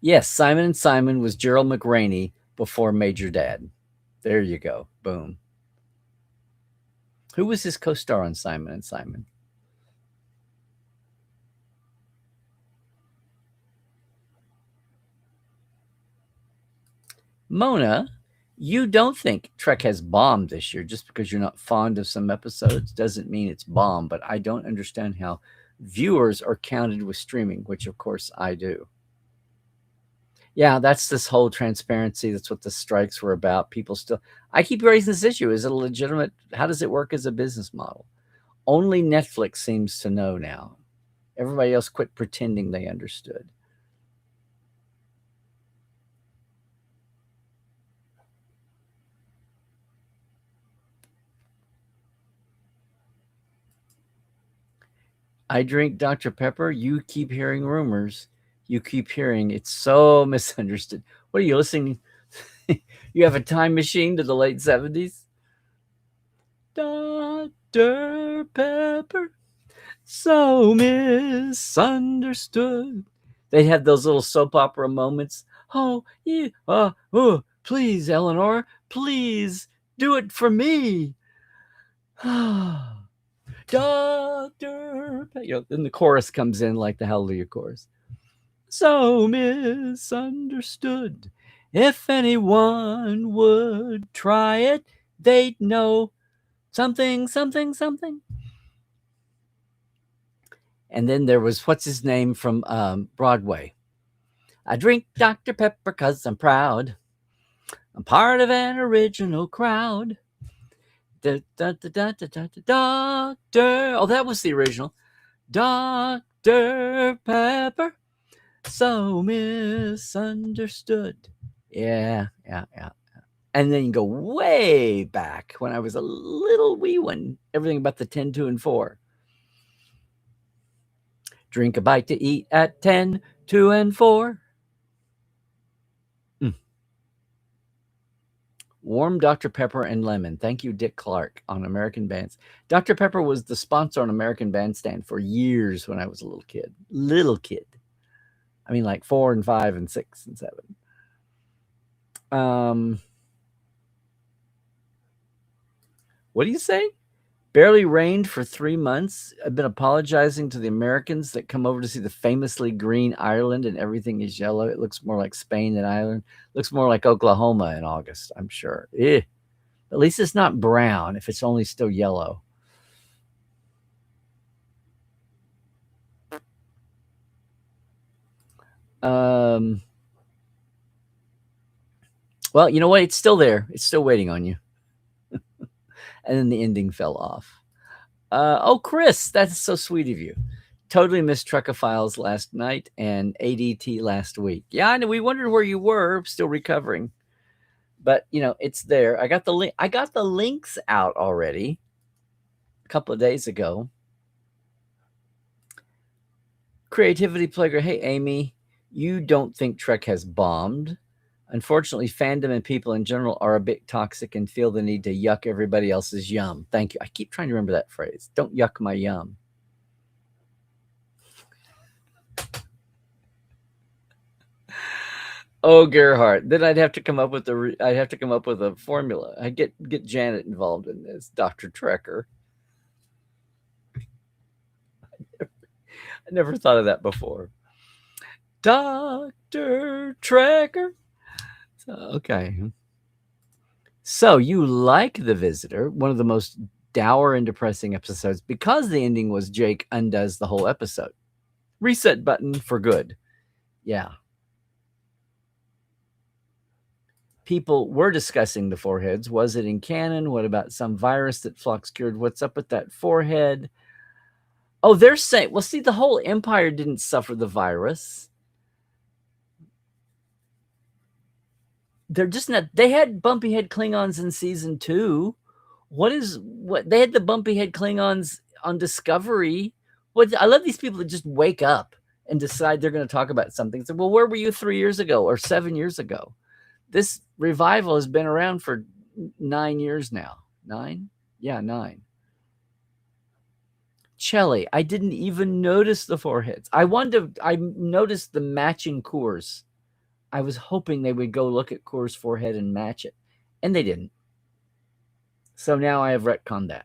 Yes, Simon and Simon was Gerald McRaney before Major Dad. There you go. Boom. Who was his co-star on Simon and Simon? Mona, you don't think Trek has bombed this year. Just because you're not fond of some episodes doesn't mean it's bombed. But I don't understand how viewers are counted with streaming, which of course I do. Yeah, that's this whole transparency. That's what the strikes were about. People still, I keep raising this issue. Is it a legitimate? How does it work as a business model? Only Netflix seems to know now. Everybody else quit pretending they understood. I drink Dr. Pepper. You keep hearing rumors. You keep hearing it's so misunderstood. What are you listening? You have a time machine to the late 70s? Dr. Pepper, so misunderstood. They'd have those little soap opera moments. Oh, yeah, please, Eleanor, please do it for me. Doctor, then the chorus comes in like the Hallelujah chorus. So misunderstood. If anyone would try it, they'd know something, something, something. And then there was what's his name from Broadway. I drink Dr. Pepper 'cause I'm proud. I'm part of an original crowd. Doctor. Oh, that was the original. Dr. Pepper, so misunderstood. Yeah. And then you go way back when I was a little wee one. Everything about the 10, 2, and 4. Drink a bite to eat at 10, 2, and 4. Warm Dr. Pepper and lemon. Thank you, Dick Clark, on American Bands. Dr. Pepper was the sponsor on American Bandstand for years when I was a little kid. Little kid. I mean, like 4 and 5 and 6 and 7. What do you say? Barely rained for 3 months. I've been apologizing to the Americans that come over to see the famously green Ireland and everything is yellow. It looks more like Spain than Ireland. It looks more like Oklahoma in August, I'm sure. At least it's not brown if it's only still yellow. Well, you know what? It's still there. It's still waiting on you. And then the ending fell off. Oh, Chris, that's so sweet of you. Totally missed Truckophiles last night and ADT last week. Yeah, I know. We wondered where you were, still recovering. But it's there. I got the link. I got the links out already a couple of days ago. Creativity Player. Hey, Amy, you don't think Trek has bombed? Unfortunately, fandom and people in general are a bit toxic and feel the need to yuck everybody else's yum. Thank you. I keep trying to remember that phrase. Don't yuck my yum. Oh, Gerhardt. Then I'd have to come up with a formula. I'd get Janet involved in this, Dr. Trekker. I never thought of that before. Dr. Trekker. Okay. So you like The Visitor, one of the most dour and depressing episodes, because the ending was Jake undoes the whole episode. Reset button for good. Yeah. People were discussing the foreheads. Was it in canon? What about some virus that Phlox cured? What's up with that forehead? Oh, they're saying, well, see, the whole Empire didn't suffer the virus. They're just not, they had bumpy head Klingons in season 2. What they had the bumpy head Klingons on Discovery. I love these people that just wake up and decide they're going to talk about something. So, well, where were you 3 years ago or 7 years ago? This revival has been around for 9 years now. 9? Yeah, 9. Chelly, I didn't even notice the foreheads. I noticed the matching cores. I was hoping they would go look at Kor's forehead and match it, and they didn't. So now I have retconned that.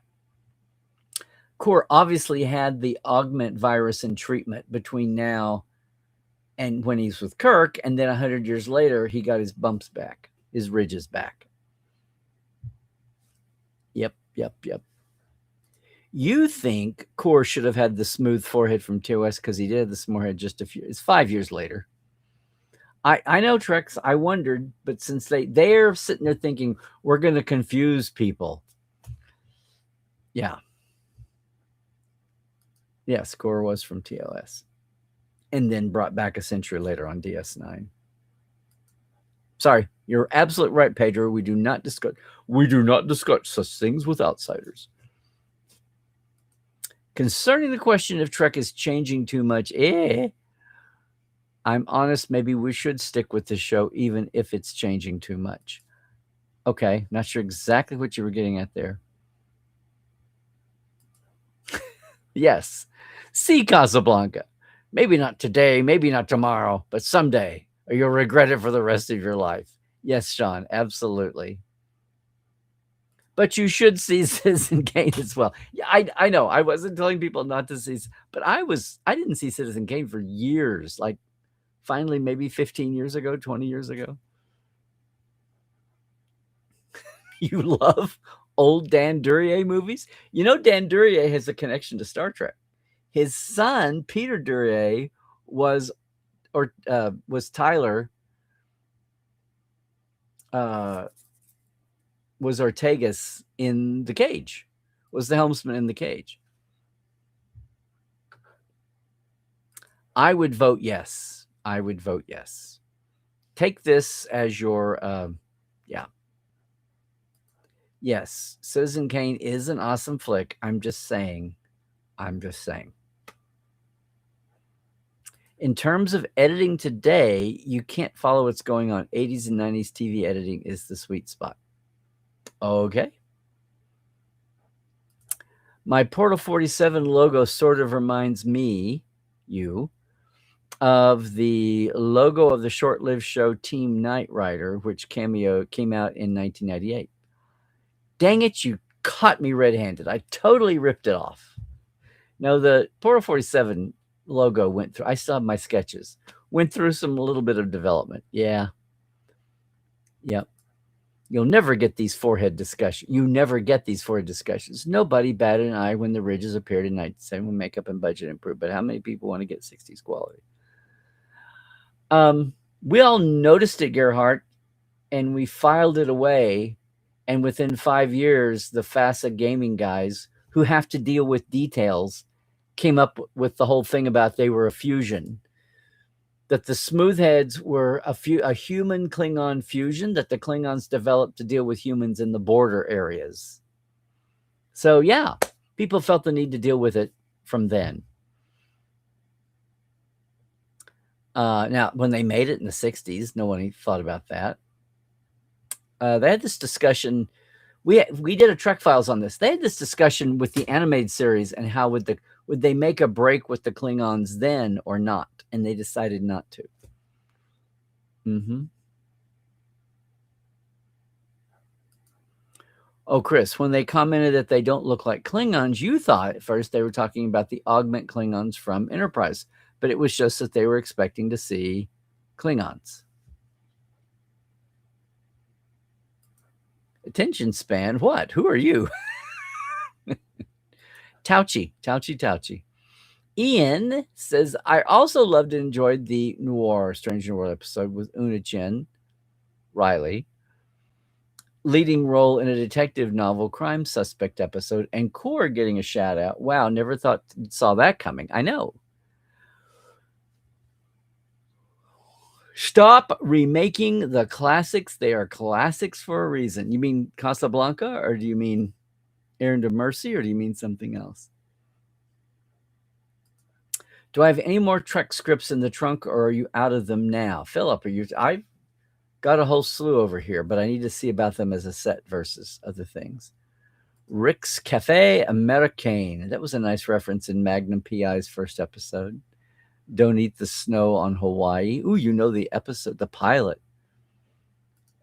Kor obviously had the augment virus in treatment between now and when he's with Kirk, and then 100 years later, he got his bumps back, his ridges back. Yep. You think Kor should have had the smooth forehead from TOS because he did the smooth forehead it's 5 years later. I know, Trex, I wondered, but since they're sitting there thinking, we're going to confuse people. Yeah. Yes, Kor was from TOS. And then brought back a century later on DS9. Sorry, you're absolutely right, Pedro. We do not discuss such things with outsiders. Concerning the question if Trek is changing too much, I'm honest, maybe we should stick with the show even if it's changing too much. Okay, not sure exactly what you were getting at there. Yes. See Casablanca. Maybe not today, maybe not tomorrow, but someday, or you'll regret it for the rest of your life. Yes, Sean, absolutely. But you should see Citizen Kane as well. Yeah, I know. I wasn't telling people not to see, but I didn't see Citizen Kane for years. Like finally, maybe 15 years ago, 20 years ago. You love old Dan Duryea movies? You know, Dan Duryea has a connection to Star Trek. His son, Peter Duryea, was Tyler, was Ortegas in The Cage, was the helmsman in The Cage. I would vote yes. Take this as your, yeah. Yes, Citizen Kane is an awesome flick. I'm just saying. In terms of editing today, you can't follow what's going on. 80s and 90s TV editing is the sweet spot. Okay. My Portal 47 logo sort of reminds you, of the logo of the short-lived show Team Knight Rider, which came out in 1998. Dang it, you caught me red-handed. I totally ripped it off. Now, the Portal 47 logo went through, I still have my sketches, went through some little bit of development. Yeah. Yep. You'll never get these forehead discussions. Nobody batted an eye when the ridges appeared in 1997 when makeup and budget improved. But how many people want to get 60s quality? We all noticed it, Gerhardt, and we filed it away. And within 5 years, the FASA gaming guys who have to deal with details came up with the whole thing about they were a fusion. That the smoothheads were a human Klingon fusion that the Klingons developed to deal with humans in the border areas. So yeah, people felt the need to deal with it from then. Now, when they made it in the 60s, no one thought about that. They had this discussion. We did a Trek Files on this. They had this discussion with the animated series and how would they make a break with the Klingons then or not? And they decided not to. Oh, Chris, when they commented that they don't look like Klingons, you thought at first they were talking about the augment Klingons from Enterprise, but it was just that they were expecting to see Klingons. Attention span? What? Who are you? Touchy. Ian says, I also loved and enjoyed the Strange New World episode with Una Chen Riley, leading role in a detective novel crime suspect episode, and Kor getting a shout out. Wow, never saw that coming. I know. Stop remaking the classics. They are classics for a reason. You mean Casablanca, or do you mean Errand of Mercy, or do you mean something else? Do I have any more Trek scripts in the trunk, or are you out of them now? Philip, I've got a whole slew over here, but I need to see about them as a set versus other things. Rick's Cafe Americaine. That was a nice reference in Magnum PI's first episode. Don't Eat the Snow on Hawaii. Ooh, you know the episode, the pilot.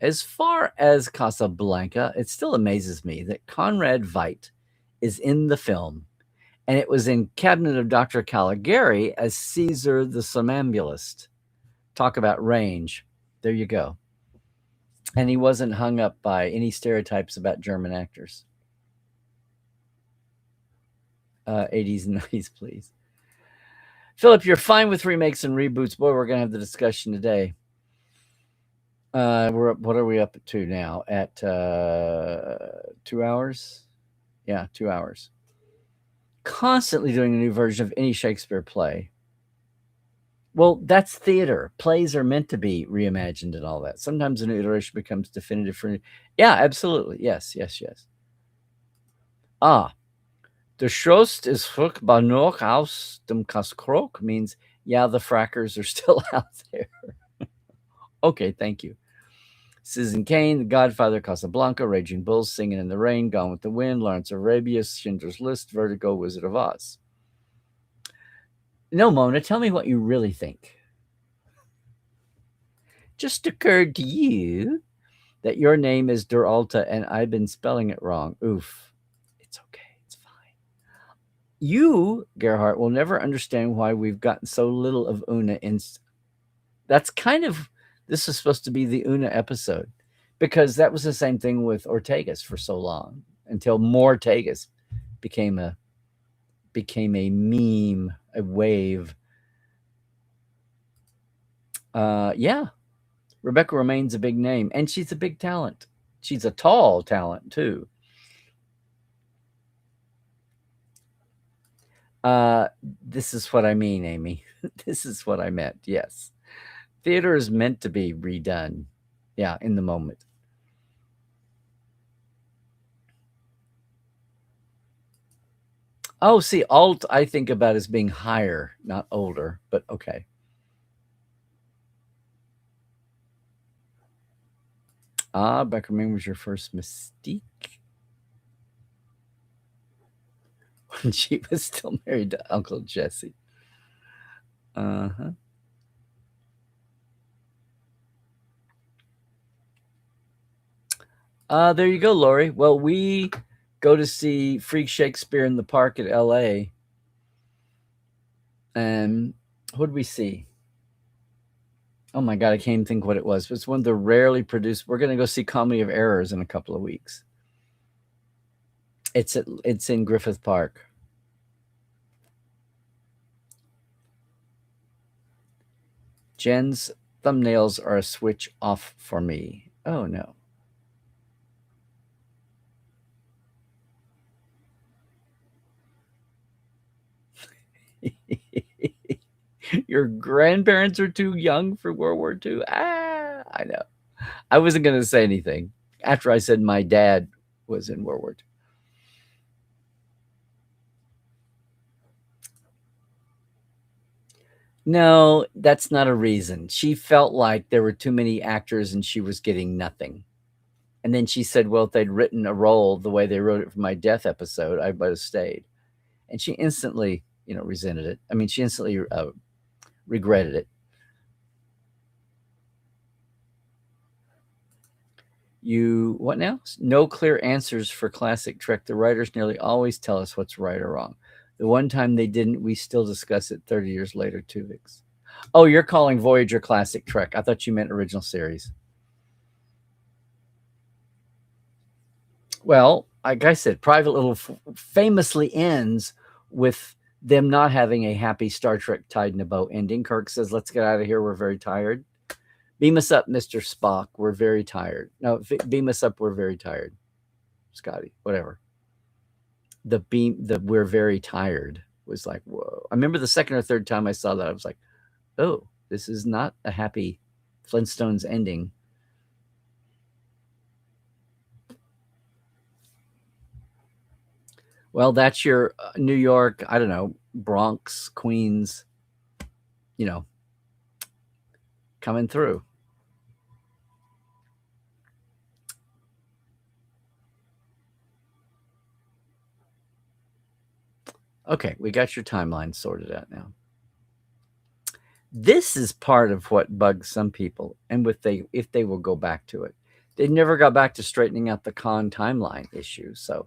As far as Casablanca, it still amazes me that Conrad Veidt is in the film, and it was in Cabinet of Dr. Caligari as Caesar the Somnambulist. Talk about range. There you go. And he wasn't hung up by any stereotypes about German actors. 80s and 90s, please. Philip, you're fine with remakes and reboots. Boy, we're going to have the discussion today. We're up, what are we up to now? At 2 hours? Yeah, 2 hours. Constantly doing a new version of any Shakespeare play. Well, that's theater. Plays are meant to be reimagined and all that. Sometimes a new iteration becomes definitive for. Yeah, absolutely. Yes. Ah, der Schrost is fruchtbar noch aus dem Kaskrok means, yeah, the frackers are still out there. Okay, thank you. Citizen Kane, The Godfather, Casablanca, Raging Bulls, Singing in the Rain, Gone with the Wind, Lawrence of Arabia, Schindler's List, Vertigo, Wizard of Oz. No, Mona, tell me what you really think. Just occurred to you that your name is Der Alta and I've been spelling it wrong. Oof. It's okay. It's fine. You, Gerhardt, will never understand why we've gotten so little of Una in. That's kind of, this is supposed to be the Una episode, because that was the same thing with Ortegas for so long until more Ortegas became a meme, a wave. Yeah, Rebecca Romaine's a big name, and she's a big talent. She's a tall talent too. This is what I mean, Amy. This is what I meant. Yes, theater is meant to be redone. Yeah, in the moment. Oh, see, alt I think about as being higher, not older, but okay. Ah, Becca Main was your first Mystique when she was still married to Uncle Jesse. Uh-huh. There you go, Lori. Well, we go to see Freak Shakespeare in the Park at LA. And what did we see? Oh my God, I can't even think what it was. It's one of the rarely produced. We're going to go see Comedy of Errors in a couple of weeks. It's in Griffith Park. Jen's thumbnails are a switch off for me. Oh no. Your grandparents are too young for World War II. Ah, I know. I wasn't going to say anything after I said my dad was in World War II. No, that's not a reason. She felt like there were too many actors and she was getting nothing. And then she said, well, if they'd written a role the way they wrote it for my death episode, I might have stayed. And she instantly, resented it. I mean, she instantly regretted it. What now? No clear answers for classic Trek. The writers nearly always tell us what's right or wrong. The one time they didn't, we still discuss it 30 years later, Tuvix. Oh, you're calling Voyager classic Trek. I thought you meant original series. Well, like I said, Private Little famously ends with them not having a happy Star Trek tied in a bow ending. Kirk says, let's get out of here. We're very tired. Beam us up, Mr. Spock. We're very tired. No, beam us up. We're very tired. Scotty, whatever. The we're very tired was like, whoa. I remember the second or third time I saw that, I was like, oh, this is not a happy Flintstones ending. Well, that's your New York, I don't know, Bronx, Queens, coming through. Okay, we got your timeline sorted out now. This is part of what bugs some people, and if they will go back to it. They never got back to straightening out the Khan timeline issue, so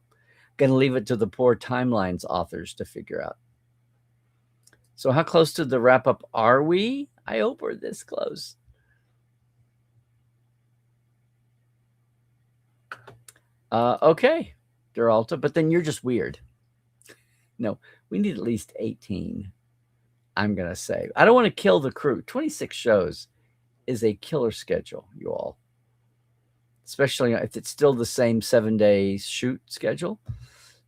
gonna leave it to the poor timelines authors to figure out. So how close to the wrap up are we? I hope we're this close. Okay, Duralta, but then you're just weird. No, we need at least 18. I'm gonna say. I don't want to kill the crew. 26 shows is a killer schedule, you all. Especially if it's still the same 7-day shoot schedule.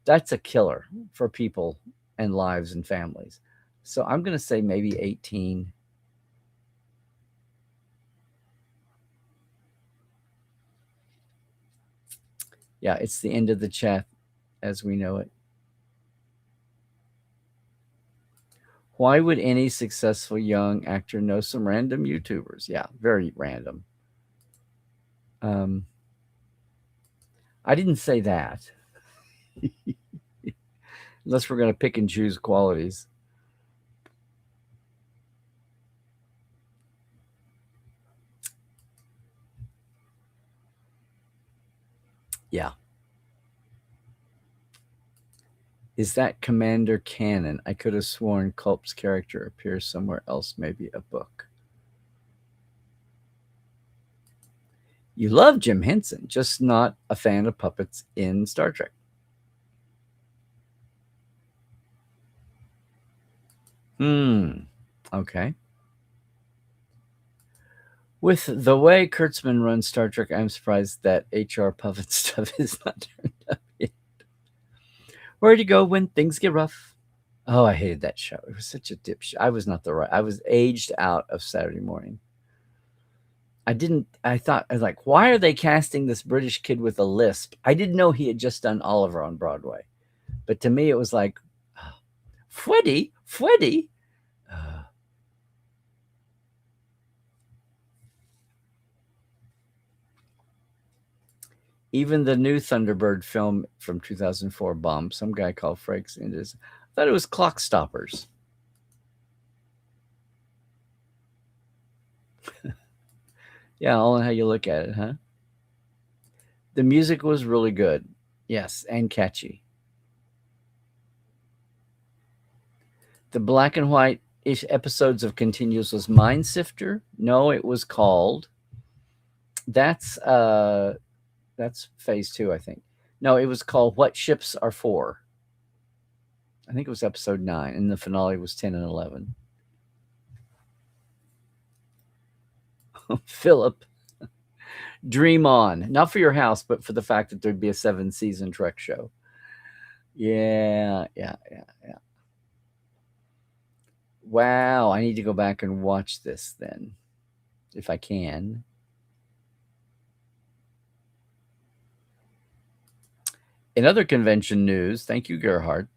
That's a killer for people and lives and families. So I'm gonna say maybe 18. Yeah, it's the end of the chat as we know it. Why would any successful young actor know some random YouTubers? Yeah, very random. I didn't say that. Unless we're going to pick and choose qualities. Yeah. Is that Commander canon? I could have sworn Culp's character appears somewhere else, maybe a book. You love Jim Henson, just not a fan of puppets in Star Trek. Okay. With the way Kurtzman runs Star Trek, I'm surprised that HR puppet stuff is not turned up yet. Where'd you go when things get rough? Oh, I hated that show. It was such a dip show. I was aged out of Saturday morning. I thought, I was like, why are they casting this British kid with a lisp? I didn't know he had just done Oliver on Broadway. But to me, it was like, Freddy. Even the new Thunderbird film from 2004 bombed. Some guy called Frakes into this. I thought it was Clock Stoppers. Yeah, all in how you look at it, huh? The music was really good. Yes, and catchy. The black and white episodes of Continuous was Mind Sifter. No, it was called. That's phase 2, I think. No, it was called What Ships Are For. I think it was episode 9, and the finale was 10 and 11. Philip, dream on. Not for your house, but for the fact that there'd be a 7-season Trek show. Yeah. Wow, I need to go back and watch this then, if I can. In other convention news, thank you, Gerhard.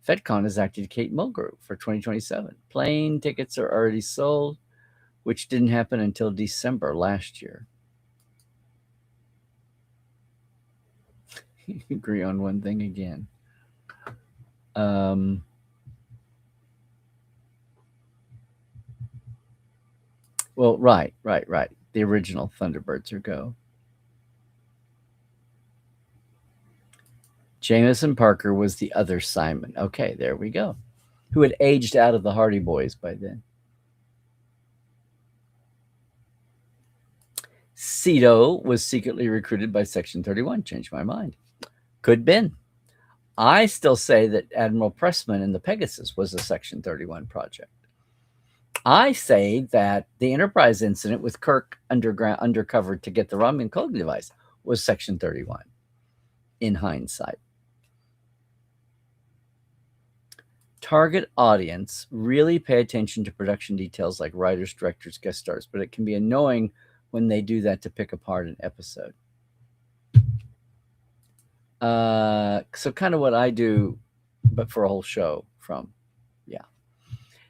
FedCon has acted Kate Mulgrew for 2027. Plane tickets are already sold, which didn't happen until December last year. Agree on one thing again. Well, right. The original Thunderbirds are go. Jameson Parker was the other Simon. Okay, there we go. Who had aged out of the Hardy Boys by then. Cito was secretly recruited by Section 31. Changed my mind. Could been. I still say that Admiral Pressman and the Pegasus was a Section 31 project. I say that the Enterprise incident with Kirk undercover to get the Romulan coding device was Section 31 in hindsight. Target audience, really pay attention to production details like writers, directors, guest stars, but it can be annoying when they do that to pick apart an episode. So kind of what I do, but for a whole show from, yeah.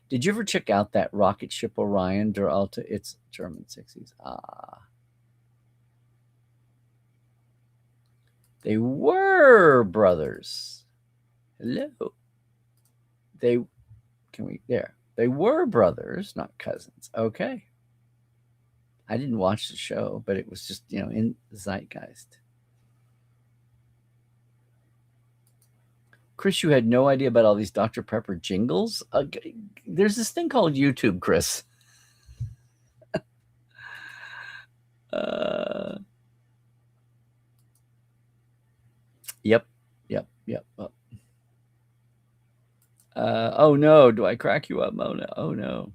Did you ever check out that rocket ship Orion Der Alte? It's German 60s. They were brothers. Hello. There. They were brothers, not cousins. Okay. I didn't watch the show, but it was just, in the zeitgeist. Chris, you had no idea about all these Dr. Pepper jingles? There's this thing called YouTube, Chris. Yep. Oh no, do I crack you up, Mona? Oh no.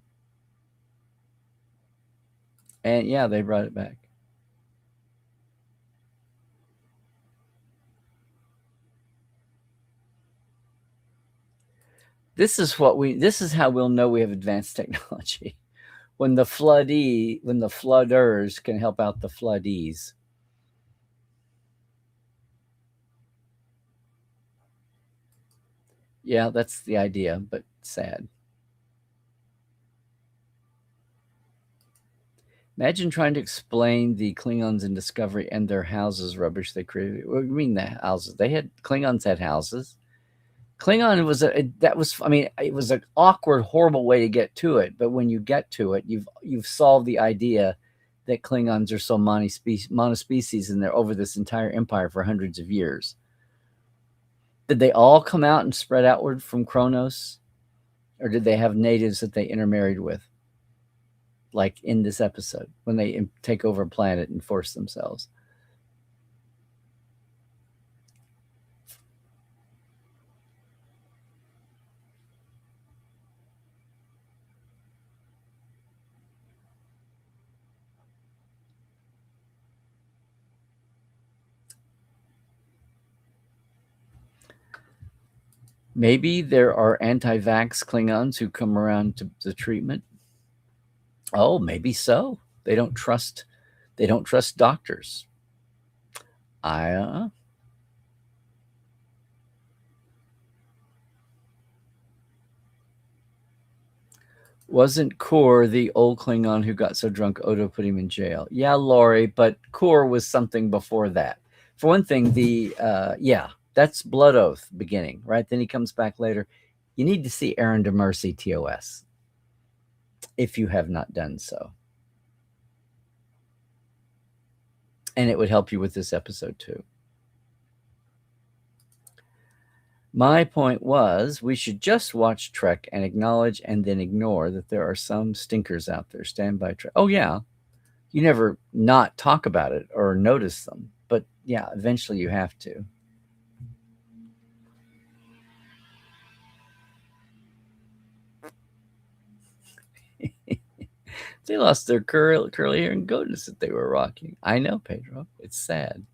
And yeah, they brought it back. This is how we'll know we have advanced technology. When the flooders can help out the floodies. Yeah, that's the idea, but sad. Imagine trying to explain the Klingons in Discovery and their houses rubbish they created. What do you mean the houses? Klingons had houses. Klingon was it was an awkward, horrible way to get to it. But when you get to it, you've solved the idea that Klingons are so monospecies and they're over this entire empire for hundreds of years. Did they all come out and spread outward from Kronos? Or did they have natives that they intermarried with? Like in this episode, when they take over a planet and force themselves. Maybe there are anti-vax Klingons who come around to the treatment. Oh, maybe so. They don't trust doctors. Wasn't Kor the old Klingon who got so drunk Odo put him in jail? Yeah, Lori, but Kor was something before that. For one thing, that's Blood Oath beginning, right? Then he comes back later. You need to see Aaron DeMercy TOS if you have not done so. And it would help you with this episode too. My point was we should just watch Trek and acknowledge and then ignore that there are some stinkers out there. Stand by Trek. Oh, yeah. You never not talk about it or notice them. But yeah, eventually you have to. They lost their curly hair and goatness that they were rocking. I know, Pedro. It's sad.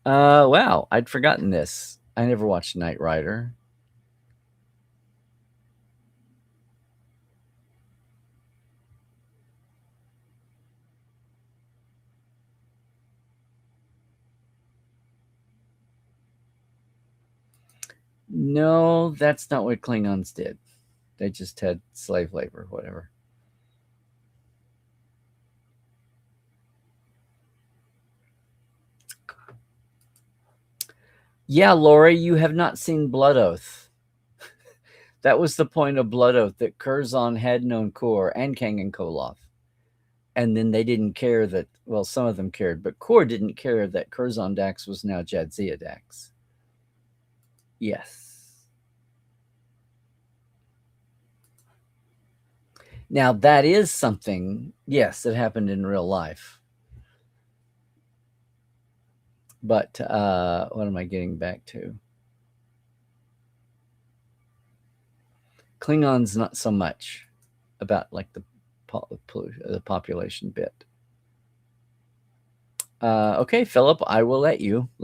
Wow, I'd forgotten this. I never watched Knight Rider. No, that's not what Klingons did. They just had slave labor, whatever. Yeah, Lori, you have not seen Blood Oath. That was the point of Blood Oath, that Curzon had known Kor and Kang and Koloth. And then they didn't care that, well, some of them cared, but Kor didn't care that Curzon Dax was now Jadzia Dax. Yes. Now, that is something, yes, that happened in real life. But what am I getting back to? Klingons, not so much about like the population bit. Okay, Philip, I will let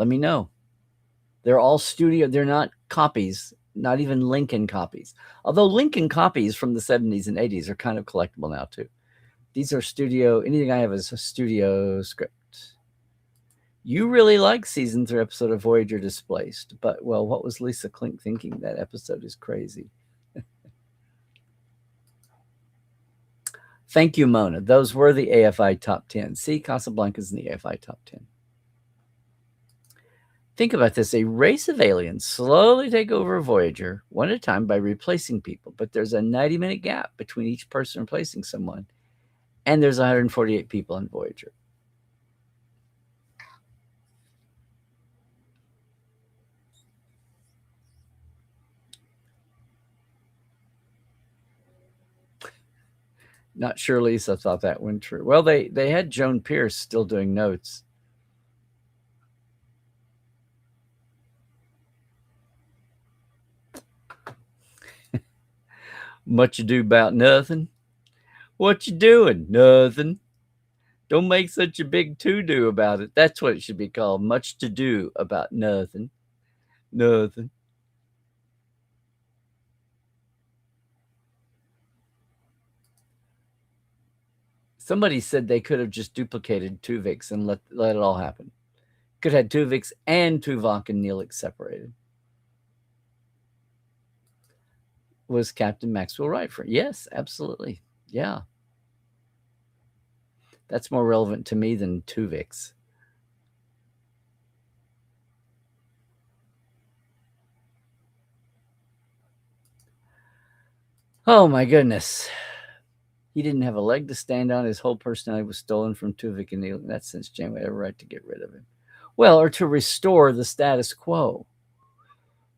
me know. They're all studio. They're not copies, not even Lincoln copies. Although Lincoln copies from the 70s and 80s are kind of collectible now too. These are studio. Anything I have is a studio script. You really like season 3 episode of Voyager Displaced, but well, what was Lisa Klink thinking? That episode is crazy. Thank you, Mona. Those were the AFI top 10. See, Casablanca's in the AFI top 10. Think about this. A race of aliens slowly take over Voyager one at a time by replacing people, but there's a 90-minute gap between each person replacing someone, and there's 148 people in Voyager. Not sure Lisa thought that one true. Well, they had Joan Pierce still doing notes. Much ado about nothing. What you doing? Nothing. Don't make such a big to-do about it. That's what it should be called. Much to do about nothing. Nothing. Somebody said they could have just duplicated Tuvix and let it all happen. Could have had Tuvix and Tuvok and Neelix separated. Was Captain Maxwell right for it? Yes, absolutely. Yeah. That's more relevant to me than Tuvix. Oh my goodness. He didn't have a leg to stand on. His whole personality was stolen from Tuvok and Neelix. In that sense, Janeway had a right to get rid of him. Well, or to restore the status quo.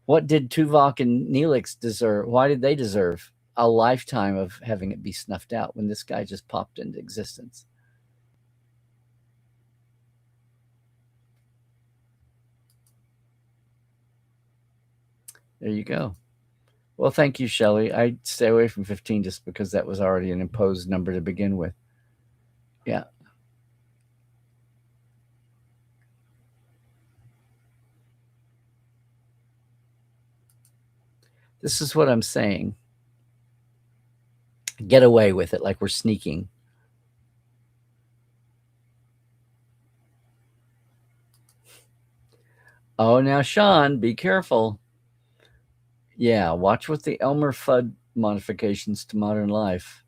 What did Tuvok and Neelix deserve? Why did they deserve a lifetime of having it be snuffed out when this guy just popped into existence? There you go. Well, thank you, Shelley. I'd stay away from 15 just because that was already an imposed number to begin with. Yeah. This is what I'm saying. Get away with it like we're sneaking. Oh, now, Sean, be careful. Yeah, watch with the Elmer Fudd modifications to modern life.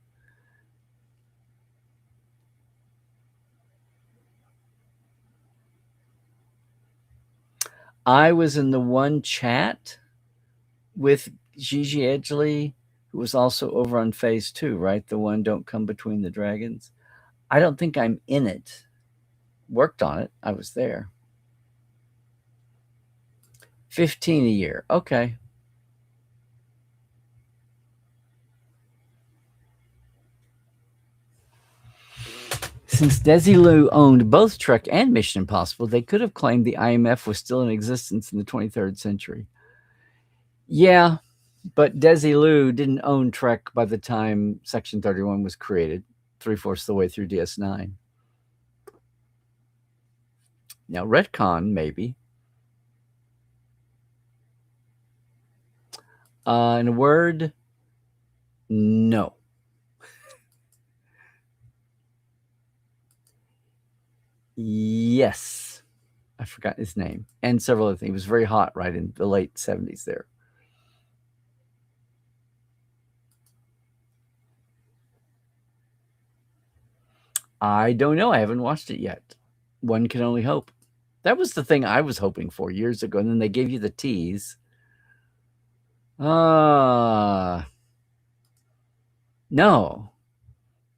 I was in the one chat with Gigi Edgley, who was also over on Phase 2, right? The one Don't Come Between the Dragons. I don't think I'm in it. Worked on it. I was there. 15 a year. Okay. Since Desilu owned both Trek and Mission Impossible, they could have claimed the IMF was still in existence in the 23rd century. Yeah, but Desilu didn't own Trek by the time Section 31 was created, 3/4 the way through DS9. Now, retcon, maybe. In a word, no. Yes. I forgot his name. And several other things. He was very hot right in the late 70s there. I don't know. I haven't watched it yet. One can only hope. That was the thing I was hoping for years ago. And then they gave you the tease. No.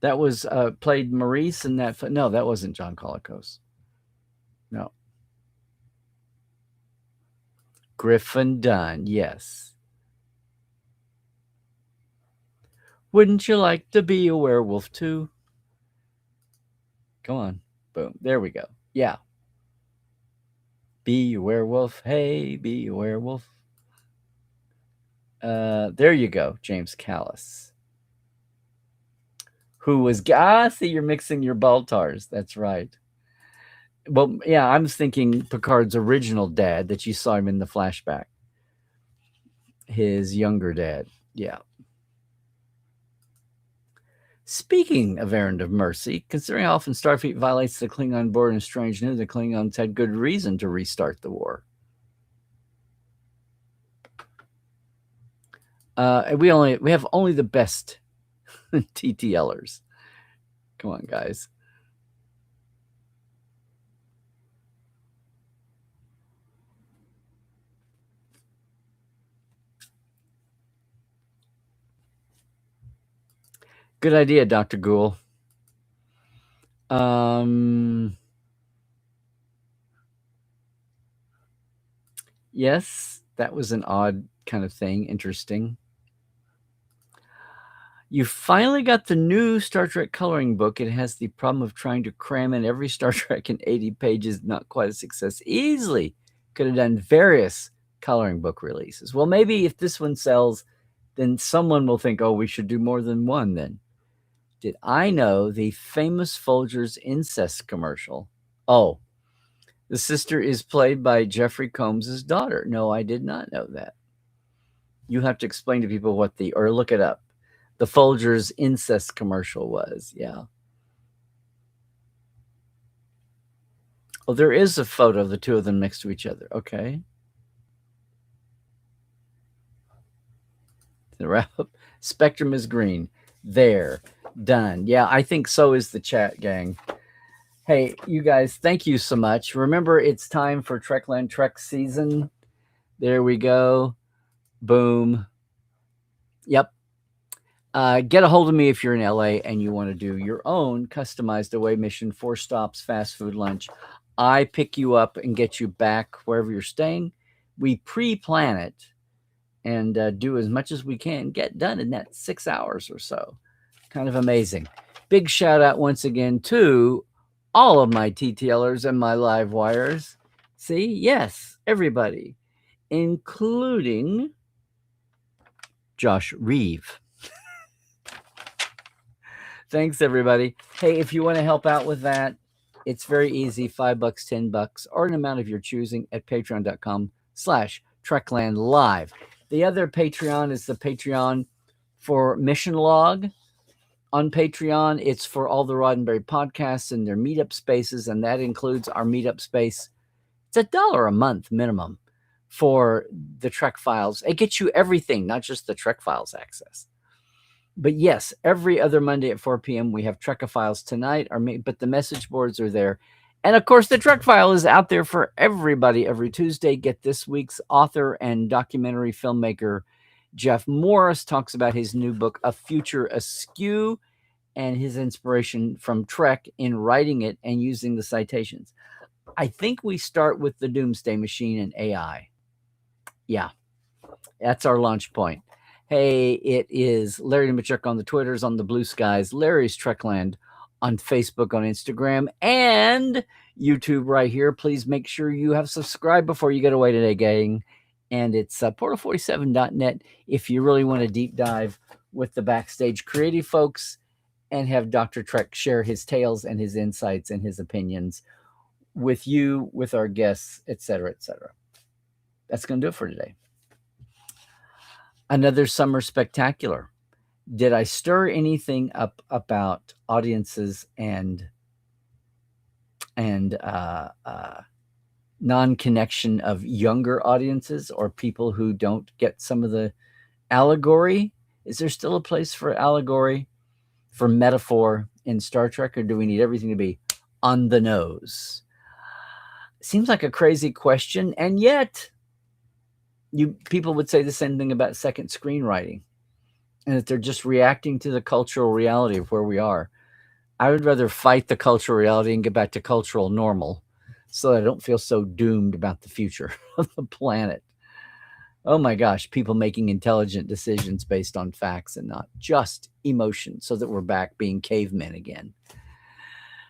That was played Maurice in that. No, that wasn't John Colicos. No. Griffin Dunn, yes. Wouldn't you like to be a werewolf too? Come on. Boom. There we go. Yeah. Be a werewolf. Hey, be a werewolf. There you go, James Callis. Who was... see, you're mixing your Baltars. That's right. Well, yeah, I was thinking Picard's original dad that you saw him in the flashback. His younger dad. Yeah. Speaking of Errand of Mercy, considering how often Starfleet violates the Klingon board in Strange New, the Klingons had good reason to restart the war. We have only the best TTLers. Come on, guys. Good idea, Dr. Ghoul. Yes, that was an odd kind of thing. Interesting. You finally got the new Star Trek coloring book. It has the problem of trying to cram in every Star Trek in 80 pages. Not quite a success. Easily could have done various coloring book releases. Well, maybe if this one sells, then someone will think, oh, we should do more than one then. Did I know the famous Folgers incest commercial? Oh, the sister is played by Jeffrey Combs' daughter. No, I did not know that. You have to explain to people what or look it up. The Folgers incest commercial was, yeah. Oh, there is a photo of the two of them next to each other. Okay. The wrap up. Spectrum is green. There. Done. Yeah, I think so is the chat, gang. Hey, you guys, thank you so much. Remember, it's time for Trekland Trek season. There we go. Boom. Yep. Get a hold of me if you're in LA and you want to do your own customized away mission, 4 stops, fast food lunch. I pick you up and get you back wherever you're staying. We pre-plan it and do as much as we can get done in that 6 hours or so. Kind of amazing. Big shout out once again to all of my TTLers and my live wires. See, yes, everybody, including Josh Reeve. Thanks, everybody. Hey, if you want to help out with that, it's very easy. $5, $10, or an amount of your choosing at patreon.com/Trekland Live. The other Patreon is the Patreon for Mission Log. On Patreon, it's for all the Roddenberry podcasts and their meetup spaces, and that includes our meetup space. It's $1 a month minimum for the Trek Files. It gets you everything, not just the Trek Files access. But yes, every other Monday at 4 p.m. we have Trekophiles tonight, but the message boards are there. And of course, the Trek File is out there for everybody every Tuesday. Get this week's author and documentary filmmaker, Jeff Morris, talks about his new book, A Future Askew, and his inspiration from Trek in writing it and using the citations. I think we start with the Doomsday Machine and AI. Yeah, that's our launch point. Hey, it is Larry Dmytruk on the Twitters, on the Blue Skies, Larry's Trekland on Facebook, on Instagram, and YouTube right here. Please make sure you have subscribed before you get away today, gang. And it's portal47.net if you really want to deep dive with the backstage creative folks and have Dr. Trek share his tales and his insights and his opinions with you, with our guests, etc., etc. That's going to do it for today. Another summer spectacular. Did I stir anything up about audiences and non-connection of younger audiences or people who don't get some of the allegory? Is there still a place for allegory, for metaphor in Star Trek, or do we need everything to be on the nose? Seems like a crazy question, and yet people would say the same thing about second screenwriting, and that they're just reacting to the cultural reality of where we are. I would rather fight the cultural reality and get back to cultural normal so that I don't feel so doomed about the future of the planet. Oh my gosh, people making intelligent decisions based on facts and not just emotion, so that we're back being cavemen again.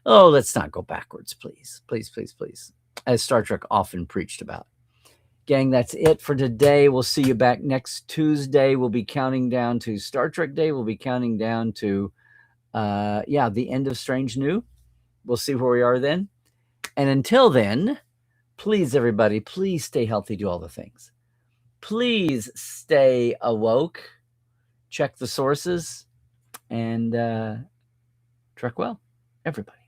Oh, let's not go backwards, please. Please, please, please. As Star Trek often preached about. Gang, that's it for today. We'll see you back next Tuesday. We'll be counting down to Star Trek Day. We'll be counting down to, the end of Strange New. We'll see where we are then. And until then, please, everybody, please stay healthy, do all the things. Please stay awoke, check the sources, and Trek well, everybody.